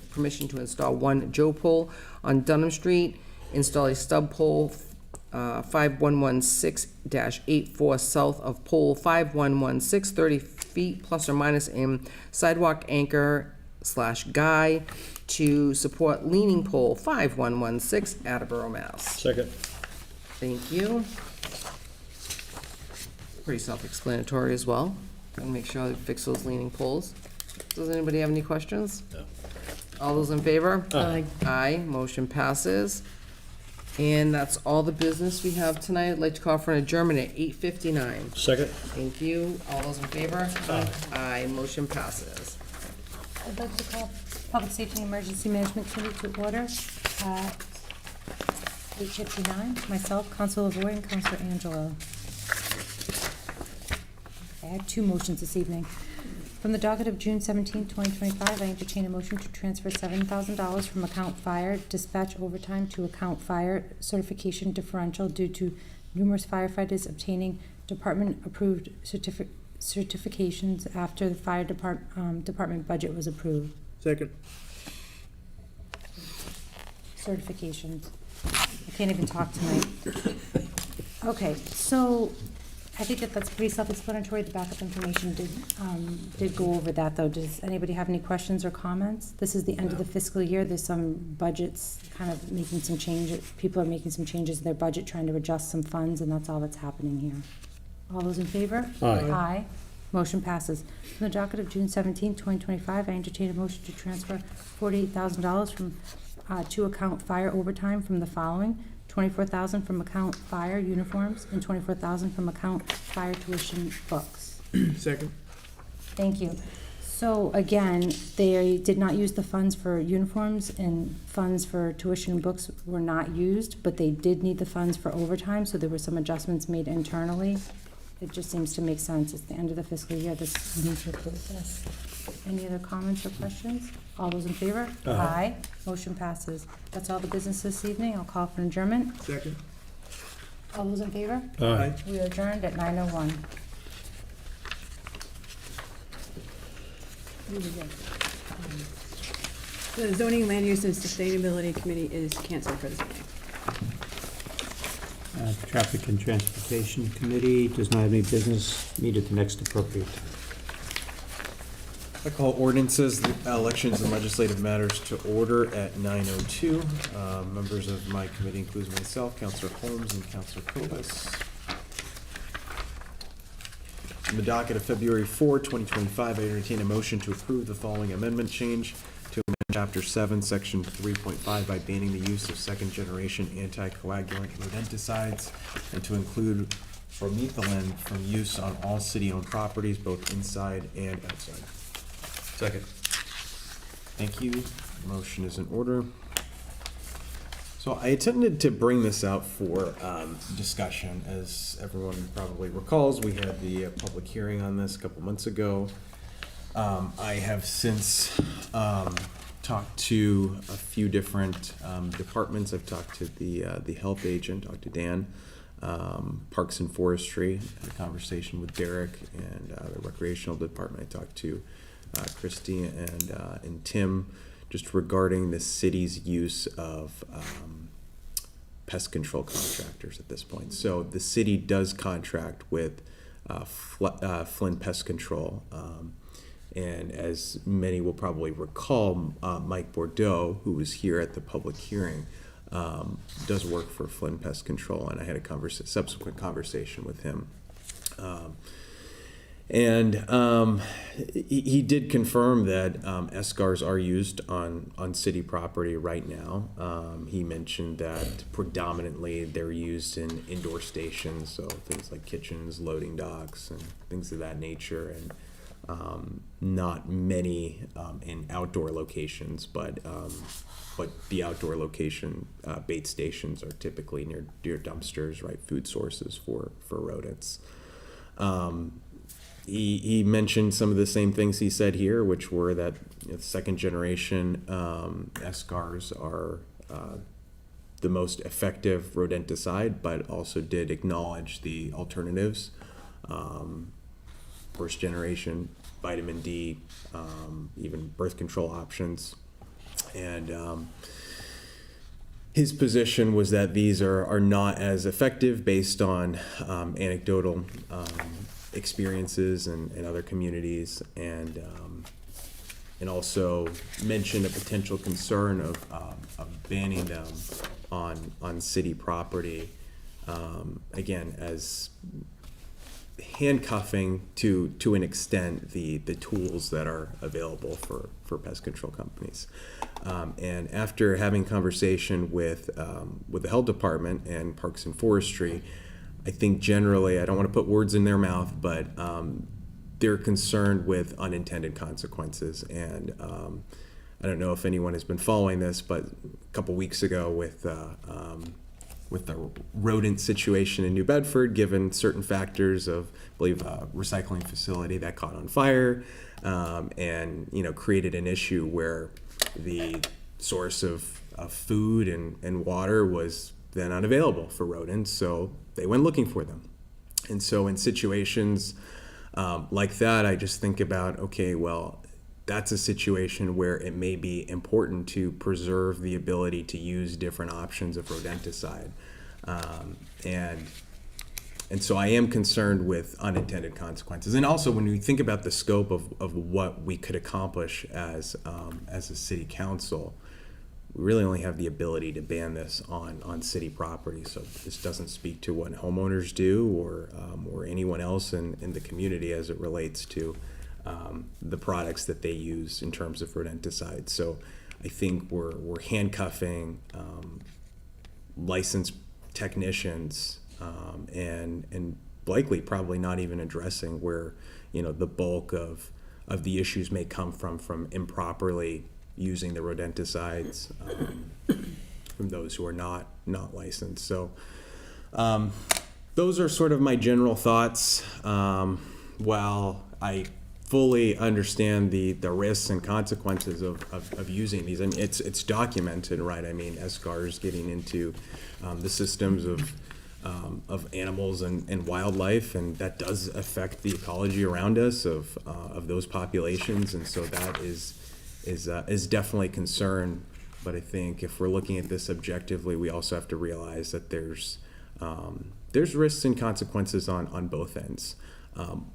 install one Joe pole on Dunham Street, install a stub pole 5116-84 south of pole 5116, 30 feet plus or minus, in sidewalk anchor / guy to support leaning pole 5116, Attleboro, Mass. Second. Thank you. Pretty self-explanatory as well. And make sure they fix those leaning poles. Does anybody have any questions? No. All those in favor? Aye. Aye, motion passes. And that's all the business we have tonight. I'd like to call for an adjournment at 8:59. Second. Thank you. All those in favor? Aye, motion passes. I'd like to call Public Safety and Emergency Management Committee to order at 8:59. Myself, Councilor Lavoy, and Councilor Angelo. I have two motions this evening. From the docket of June 17, 2025, I entertain a motion to transfer $7,000 from account fire dispatch overtime to account fire certification differential due to numerous firefighters obtaining department-approved certifications after the fire department budget was approved. Second. Certifications. I can't even talk tonight. Okay, so I think that's pretty self-explanatory. The backup information did go over that, though. Does anybody have any questions or comments? This is the end of the fiscal year. There's some budgets kind of making some changes. People are making some changes in their budget, trying to adjust some funds, and that's all that's happening here. All those in favor? Aye. Aye. Motion passes. From the docket of June 17, 2025, I entertain a motion to transfer $48,000 from to account fire overtime from the following: $24,000 from account fire uniforms and $24,000 from account fire tuition books. Second. Thank you. So again, they did not use the funds for uniforms, and funds for tuition and books were not used, but they did need the funds for overtime, so there were some adjustments made internally. It just seems to make sense. It's the end of the fiscal year. We need to approve this. Any other comments or questions? All those in favor? Aye. Motion passes. That's all the business this evening. I'll call for an adjournment. Second. All those in favor? Aye. We are adjourned at 9:01. The Zoning, Land Use, and Sustainability Committee is canceled for this meeting. Traffic and Transportation Committee does not have any business. Meet at the next appropriate time. I call ordinances, elections, and legislative matters to order at 9:02. Members of my committee includes myself, Councilor Holmes, and Councilor Kovas. In the docket of February 4, 2025, I entertain a motion to approve the following amendment change to amend Chapter 7, Section 3.5 by banning the use of second-generation anticoagulant rodenticides and to include promethalin from use on all city-owned properties, both inside and outside. Second. Thank you. Motion is in order. So I intended to bring this out for discussion. As everyone probably recalls, we had the public hearing on this a couple months ago. I have since talked to a few different departments. I've talked to the health agent, Dr. Dan, Parks and Forestry, had a conversation with Derek, and the recreational department. I talked to Christy and Tim, just regarding the city's use of pest control contractors at this point. So the city does contract with Flynn Pest Control. And as many will probably recall, Mike Bordeaux, who was here at the public hearing, does work for Flynn Pest Control, and I had a subsequent conversation with him. He did confirm that SCARs are used on city property right now. He mentioned that predominantly they're used in indoor stations, so things like kitchens, loading docks, and things of that nature, and not many in outdoor locations, but the outdoor location bait stations are typically near dumpsters, right? Food sources for rodents. he mentioned some of the same things he said here, which were that second generation SCARs are the most effective rodenticide, but also did acknowledge the alternatives. First generation vitamin D, even birth control options. And his position was that these are not as effective based on anecdotal experiences and other communities, and also mentioned a potential concern of banning them on city property, again, as handcuffing to an extent the tools that are available for pest control companies. And after having conversation with the health department and Parks and Forestry, I think generally, I don't want to put words in their mouth, but they're concerned with unintended consequences. And I don't know if anyone has been following this, but a couple weeks ago with the rodent situation in New Bedford, given certain factors of, I believe, a recycling facility that caught on fire, and created an issue where the source of food and water was then unavailable for rodents, so they went looking for them. And so in situations like that, I just think about, okay, well, that's a situation where it may be important to preserve the ability to use different options of rodenticide. And so I am concerned with unintended consequences. And also when we think about the scope of what we could accomplish as a city council, we really only have the ability to ban this on city property. So this doesn't speak to what homeowners do or anyone else in the community as it relates to the products that they use in terms of rodenticides. So I think we're handcuffing licensed technicians and likely probably not even addressing where the bulk of the issues may come from improperly using the rodenticides from those who are not licensed. So those are sort of my general thoughts. While I fully understand the risks and consequences of using these, I mean, it's documented, right? I mean, SCARs getting into the systems of animals and wildlife, and that does affect the ecology around us of those populations, and so that is definitely a concern. But I think if we're looking at this objectively, we also have to realize that there's risks and consequences on both ends.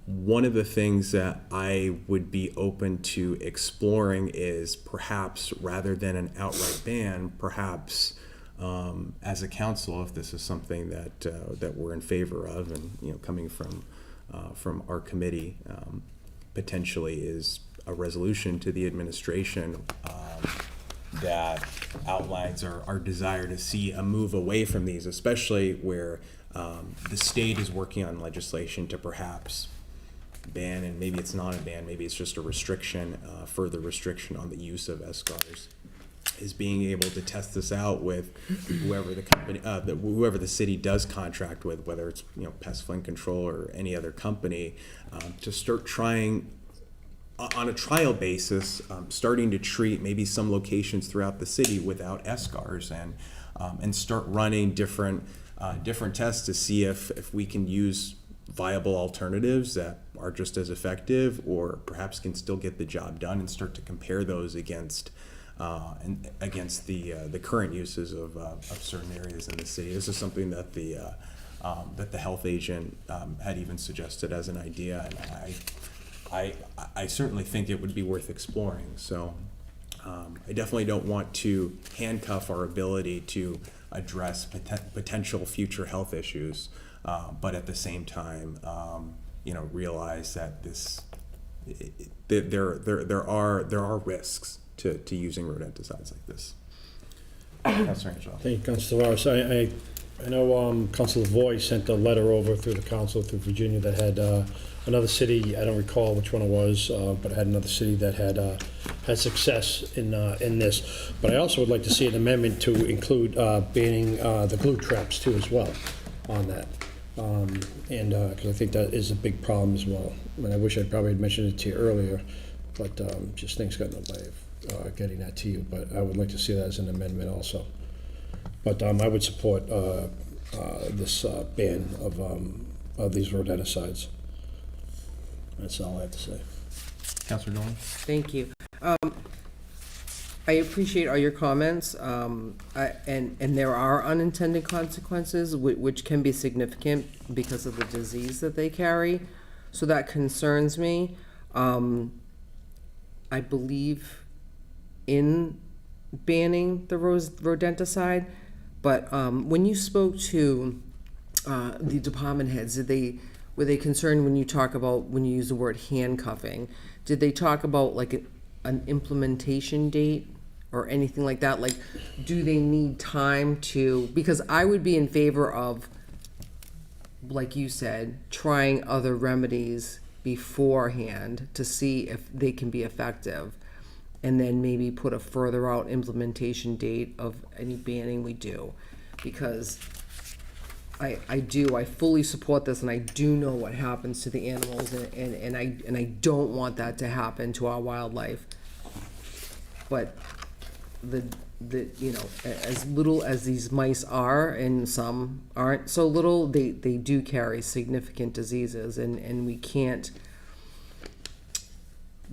One of the things that I would be open to exploring is perhaps, rather than an outright ban, perhaps as a council, if this is something that we're in favor of, and coming from our committee, potentially is a resolution to the administration that outlines our desire to see a move away from these, especially where the state is working on legislation to perhaps ban, and maybe it's not a ban, maybe it's just a restriction, further restriction on the use of SCARs, is being able to test this out with whoever the company, whoever the city does contract with, whether it's Pest Flint Control or any other company, to start trying on a trial basis, starting to treat maybe some locations throughout the city without SCARs, and start running different tests to see if we can use viable alternatives that are just as effective or perhaps can still get the job done, and start to compare those against the current uses of certain areas in the city. This is something that the health agent had even suggested as an idea, and I certainly think it would be worth exploring. So I definitely don't want to handcuff our ability to address potential future health issues, but at the same time, realize that there are risks to using rodenticides like this. Councilor Angelo. Thank you, Councilor Tavares. I know Councilor Voigt sent a letter over through the council through Virginia that had another city, I don't recall which one it was, but it had another city that had success in this. But I also would like to see an amendment to include banning the glue traps too as well on that. And, because I think that is a big problem as well. And I wish I'd probably mentioned it to you earlier, but just things got in the way of getting that to you. But I would like to see that as an amendment also. But I would support this ban of these rodenticides. That's all I have to say. Councilor Nolan? Thank you. I appreciate all your comments, and there are unintended consequences, which can be significant because of the disease that they carry. So that concerns me. I believe in banning the rodenticide, but when you spoke to the department heads, were they concerned when you use the word handcuffing? Did they talk about like an implementation date or anything like that? Like, do they need time to, because I would be in favor of, like you said, trying other remedies beforehand to see if they can be effective, and then maybe put a further out implementation date of any banning we do. Because I fully support this, and I do know what happens to the animals, and I don't want that to happen to our wildlife. But the as little as these mice are, and some aren't so little, they do carry significant diseases, and we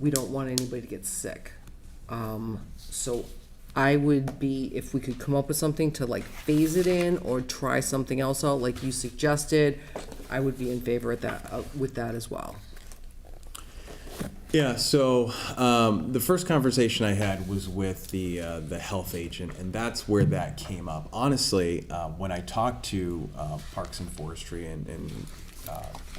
don't want anybody to get sick. So I would be, if we could come up with something to like phase it in or try something else out like you suggested, I would be in favor of that, with that as well. Yeah, so the first conversation I had was with the health agent, and that's where that came up. Honestly, when I talked to Parks and Forestry and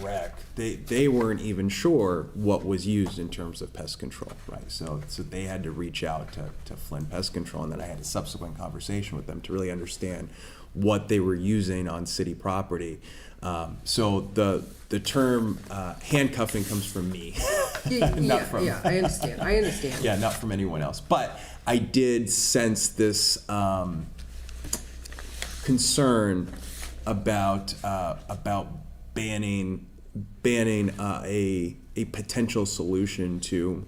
Rec, they weren't even sure what was used in terms of pest control, right? So they had to reach out to Flynn Pest Control, and then I had a subsequent conversation with them to really understand what they were using on city property. So the term handcuffing comes from me. Not from, I understand. Yeah, not from anyone else. But I did sense this concern about banning a potential solution to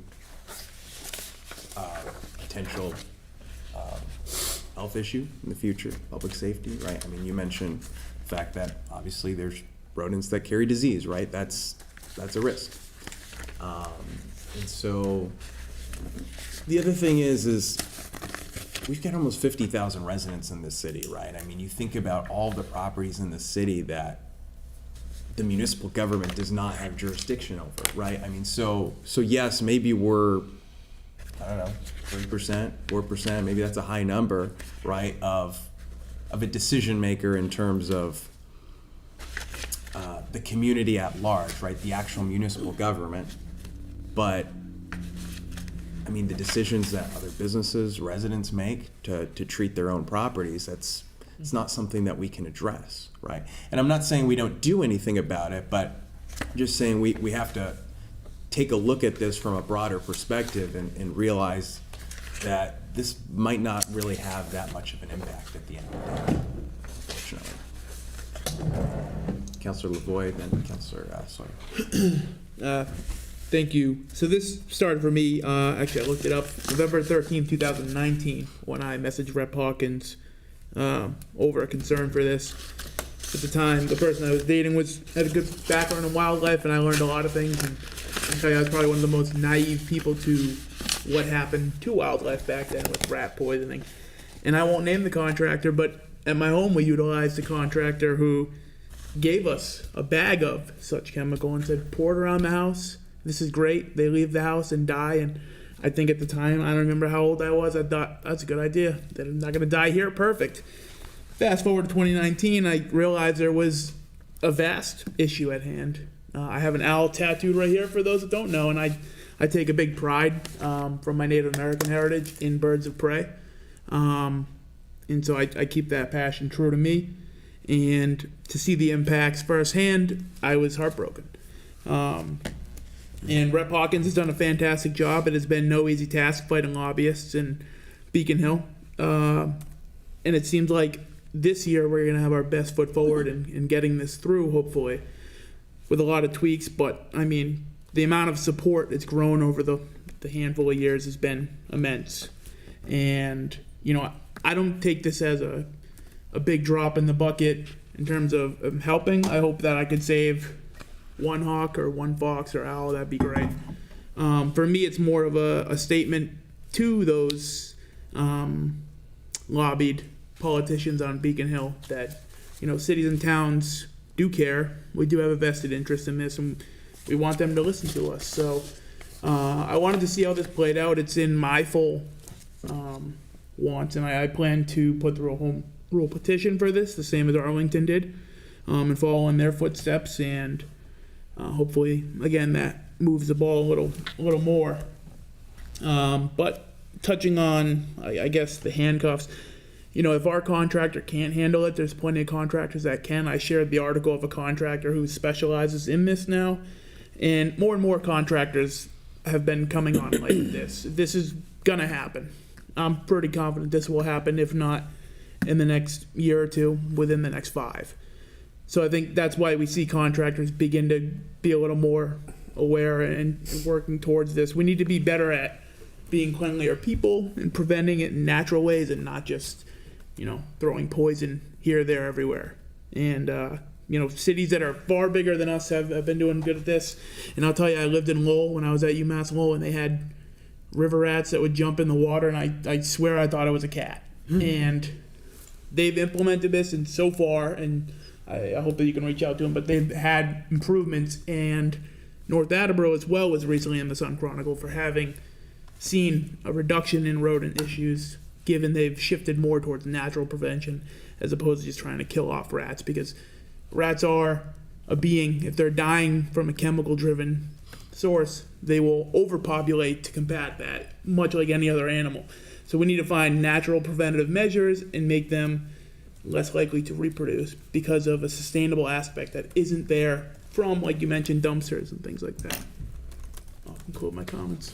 potential health issue in the future, public safety, right? I mean, you mentioned the fact that obviously there's rodents that carry disease, right? That's a risk. And so the other thing is we've got almost 50,000 residents in this city, right? I mean, you think about all the properties in the city that the municipal government does not have jurisdiction over, right? I mean, so yes, maybe we're, I don't know, 3%, 4%, maybe that's a high number, right, of a decision maker in terms of the community at large, right, the actual municipal government. But I mean, the decisions that other businesses, residents make to treat their own properties, it's not something that we can address, right? And I'm not saying we don't do anything about it, but I'm just saying we have to take a look at this from a broader perspective and realize that this might not really have that much of an impact at the end of the day, unfortunately. Councilor LaVoy, then Councilor Sawyer. Thank you. So this started for me, actually I looked it up, November 13th, 2019, when I messaged Rep. Hawkins over a concern for this. At the time, the person I was dating had a good background in wildlife, and I learned a lot of things, and I can tell you I was probably one of the most naive people to what happened to wildlife back then with rat poisoning. And I won't name the contractor, but at my home we utilized a contractor who gave us a bag of such chemical and said, pour it around the house. This is great. They leave the house and die. And I think at the time, I don't remember how old I was, I thought, that's a good idea. They're not going to die here. Perfect. Fast forward to 2019, I realized there was a vast issue at hand. I have an owl tattooed right here for those that don't know, and I take a big pride from my Native American heritage in birds of prey. And so I keep that passion true to me. And to see the impacts firsthand, I was heartbroken. And Rep. Hawkins has done a fantastic job. It has been no easy task fighting lobbyists in Beacon Hill. And it seems like this year we're going to have our best foot forward in getting this through, hopefully, with a lot of tweaks. But I mean, the amount of support that's grown over the handful of years has been immense. And, you know, I don't take this as a big drop in the bucket in terms of helping. I hope that I could save one hawk or one fox or owl. That'd be great. For me, it's more of a statement to those lobbied politicians on Beacon Hill that, you know, cities and towns do care. We do have a vested interest in this, and we want them to listen to us. So I wanted to see how this played out. It's in my full wants, and I plan to put through a home rule petition for this, the same as Arlington did, and follow in their footsteps. And hopefully, again, that moves the ball a little more. But touching on, I guess, the handcuffs, you know, if our contractor can't handle it, there's plenty of contractors that can. I shared the article of a contractor who specializes in this now, and more contractors have been coming on like this. This is gonna happen. I'm pretty confident this will happen, if not in the next year or two, within the next 5. So I think that's why we see contractors begin to be a little more aware and working towards this. We need to be better at being cleanlier people and preventing it in natural ways, and not just, you know, throwing poison here, there, everywhere. And, you know, cities that are far bigger than us have been doing good at this. And I'll tell you, I lived in Lowell when I was at UMass Lowell, and they had river rats that would jump in the water, and I swear I thought it was a cat. And they've implemented this, and so far, and I hope that you can reach out to them, but they've had improvements. And North Attleboro as well was recently in the Sun Chronicle for having seen a reduction in rodent issues, given they've shifted more towards natural prevention as opposed to just trying to kill off rats, because rats are a being. If they're dying from a chemical-driven source, they will overpopulate to combat that, much like any other animal. So we need to find natural preventative measures and make them less likely to reproduce because of a sustainable aspect that isn't there from, like you mentioned, dumpsters and things like that. I'll conclude my comments.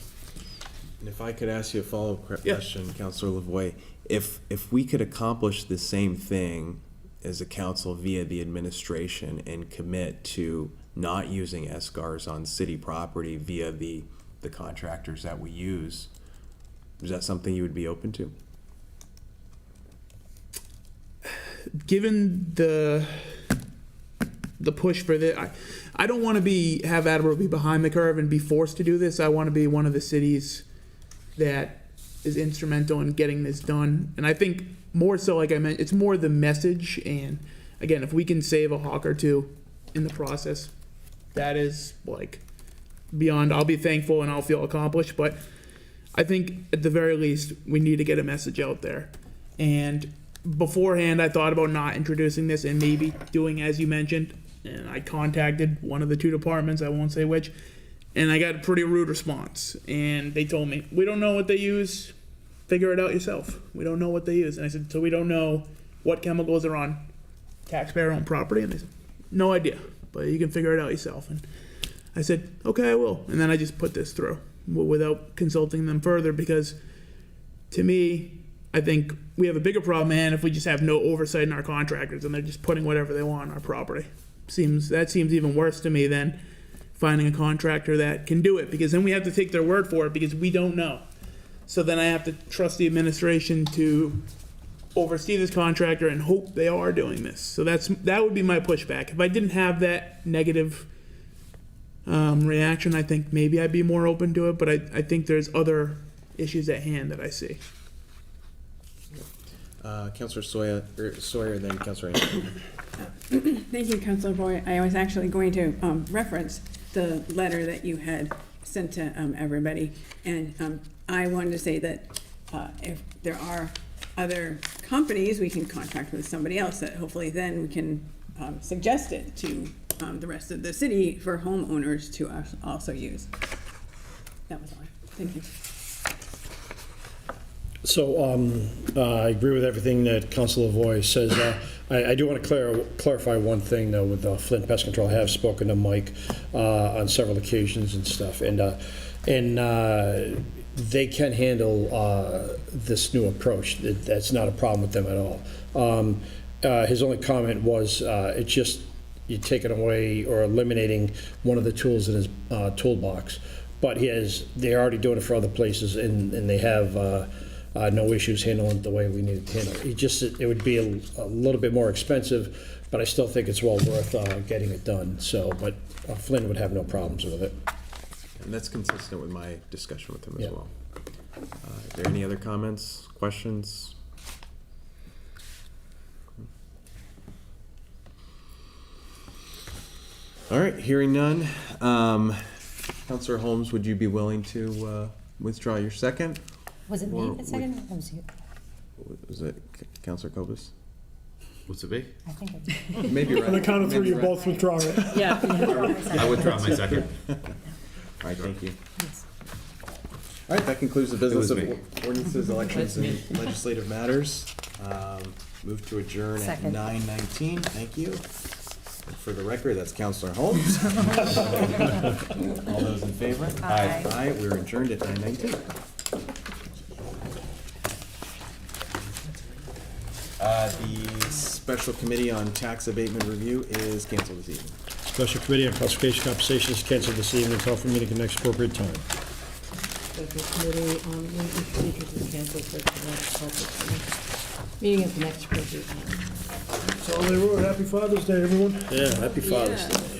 And if I could ask you a follow-up Yeah. question, Councilor Lavoie, if we could accomplish the same thing as a council via the administration and commit to not using SCARs on city property via the contractors that we use, is that something you would be open to? Given the push for this, I don't want to have Attleboro be behind the curve and be forced to do this. I want to be one of the cities that is instrumental in getting this done. And I think more so, like I meant, it's more the message. And again, if we can save a hawk or two in the process, that is like beyond, I'll be thankful and I'll feel accomplished. But I think at the very least, we need to get a message out there. And beforehand, I thought about not introducing this and maybe doing as you mentioned. And I contacted one of the 2 departments, I won't say which, and I got a pretty rude response. And they told me, we don't know what they use, figure it out yourself. We don't know what they use. And I said, so we don't know what chemicals are on taxpayer-owned property? And they said, no idea, but you can figure it out yourself. And I said, okay, I will. And then I just put this through without consulting them further, because to me, I think we have a bigger problem, man, if we just have no oversight in our contractors and they're just putting whatever they want on our property. That seems even worse to me than finding a contractor that can do it, because then we have to take their word for it because we don't know. So then I have to trust the administration to oversee this contractor and hope they are doing this. So that would be my pushback. If I didn't have that negative reaction, I think maybe I'd be more open to it, but I think there's other issues at hand that I see. Councilor Sawyer, then Councilor Anderson. Thank you, Councilor Boyd. I was actually going to reference the letter that you had sent to everybody, and I wanted to say that if there are other companies, we can contract with somebody else that hopefully then we can suggest it to the rest of the city for homeowners to also use. That was all. Thank you. So I agree with everything that Councilor Lavoie says. I do want to clarify one thing, though, with Flint Pest Control. I have spoken to Mike on several occasions and stuff, and they can handle this new approach. That's not a problem with them at all. his only comment was, it's just, you're taking away or eliminating one of the tools in his toolbox. But they're already doing it for other places, and they have no issues handling it the way we need it to handle it. It would be a little bit more expensive, but I still think it's well worth getting it done. So, but Flynn would have no problems with it. And that's consistent with my discussion with him as Yeah. well. Are there any other comments, questions? All right, hearing none. Counselor Holmes, would you be willing to withdraw your second? Was it me Or the second? Or was you? Was it Counselor Cobus? What's it be? I think it's. Maybe right. On the count of three, Maybe you right. both withdraw it. Yeah. I withdraw my second. All right, thank you. All right, that concludes the business was of me. ordinances, elections, and legislative matters. Move to adjourn at Second. 9:19. Thank you. And for the record, that's Counselor Holmes. All those in favor? Aye. Aye, we're adjourned at 9:19. The special committee on tax abatement review is canceled this evening. Special Committee on Classification Compensation is canceled this evening. Call for meeting at next appropriate time. Special committee on legal procedures is canceled for the next appropriate meeting at the next appropriate time. So they wrote, happy Father's Day, everyone. Yeah, happy Father's Day.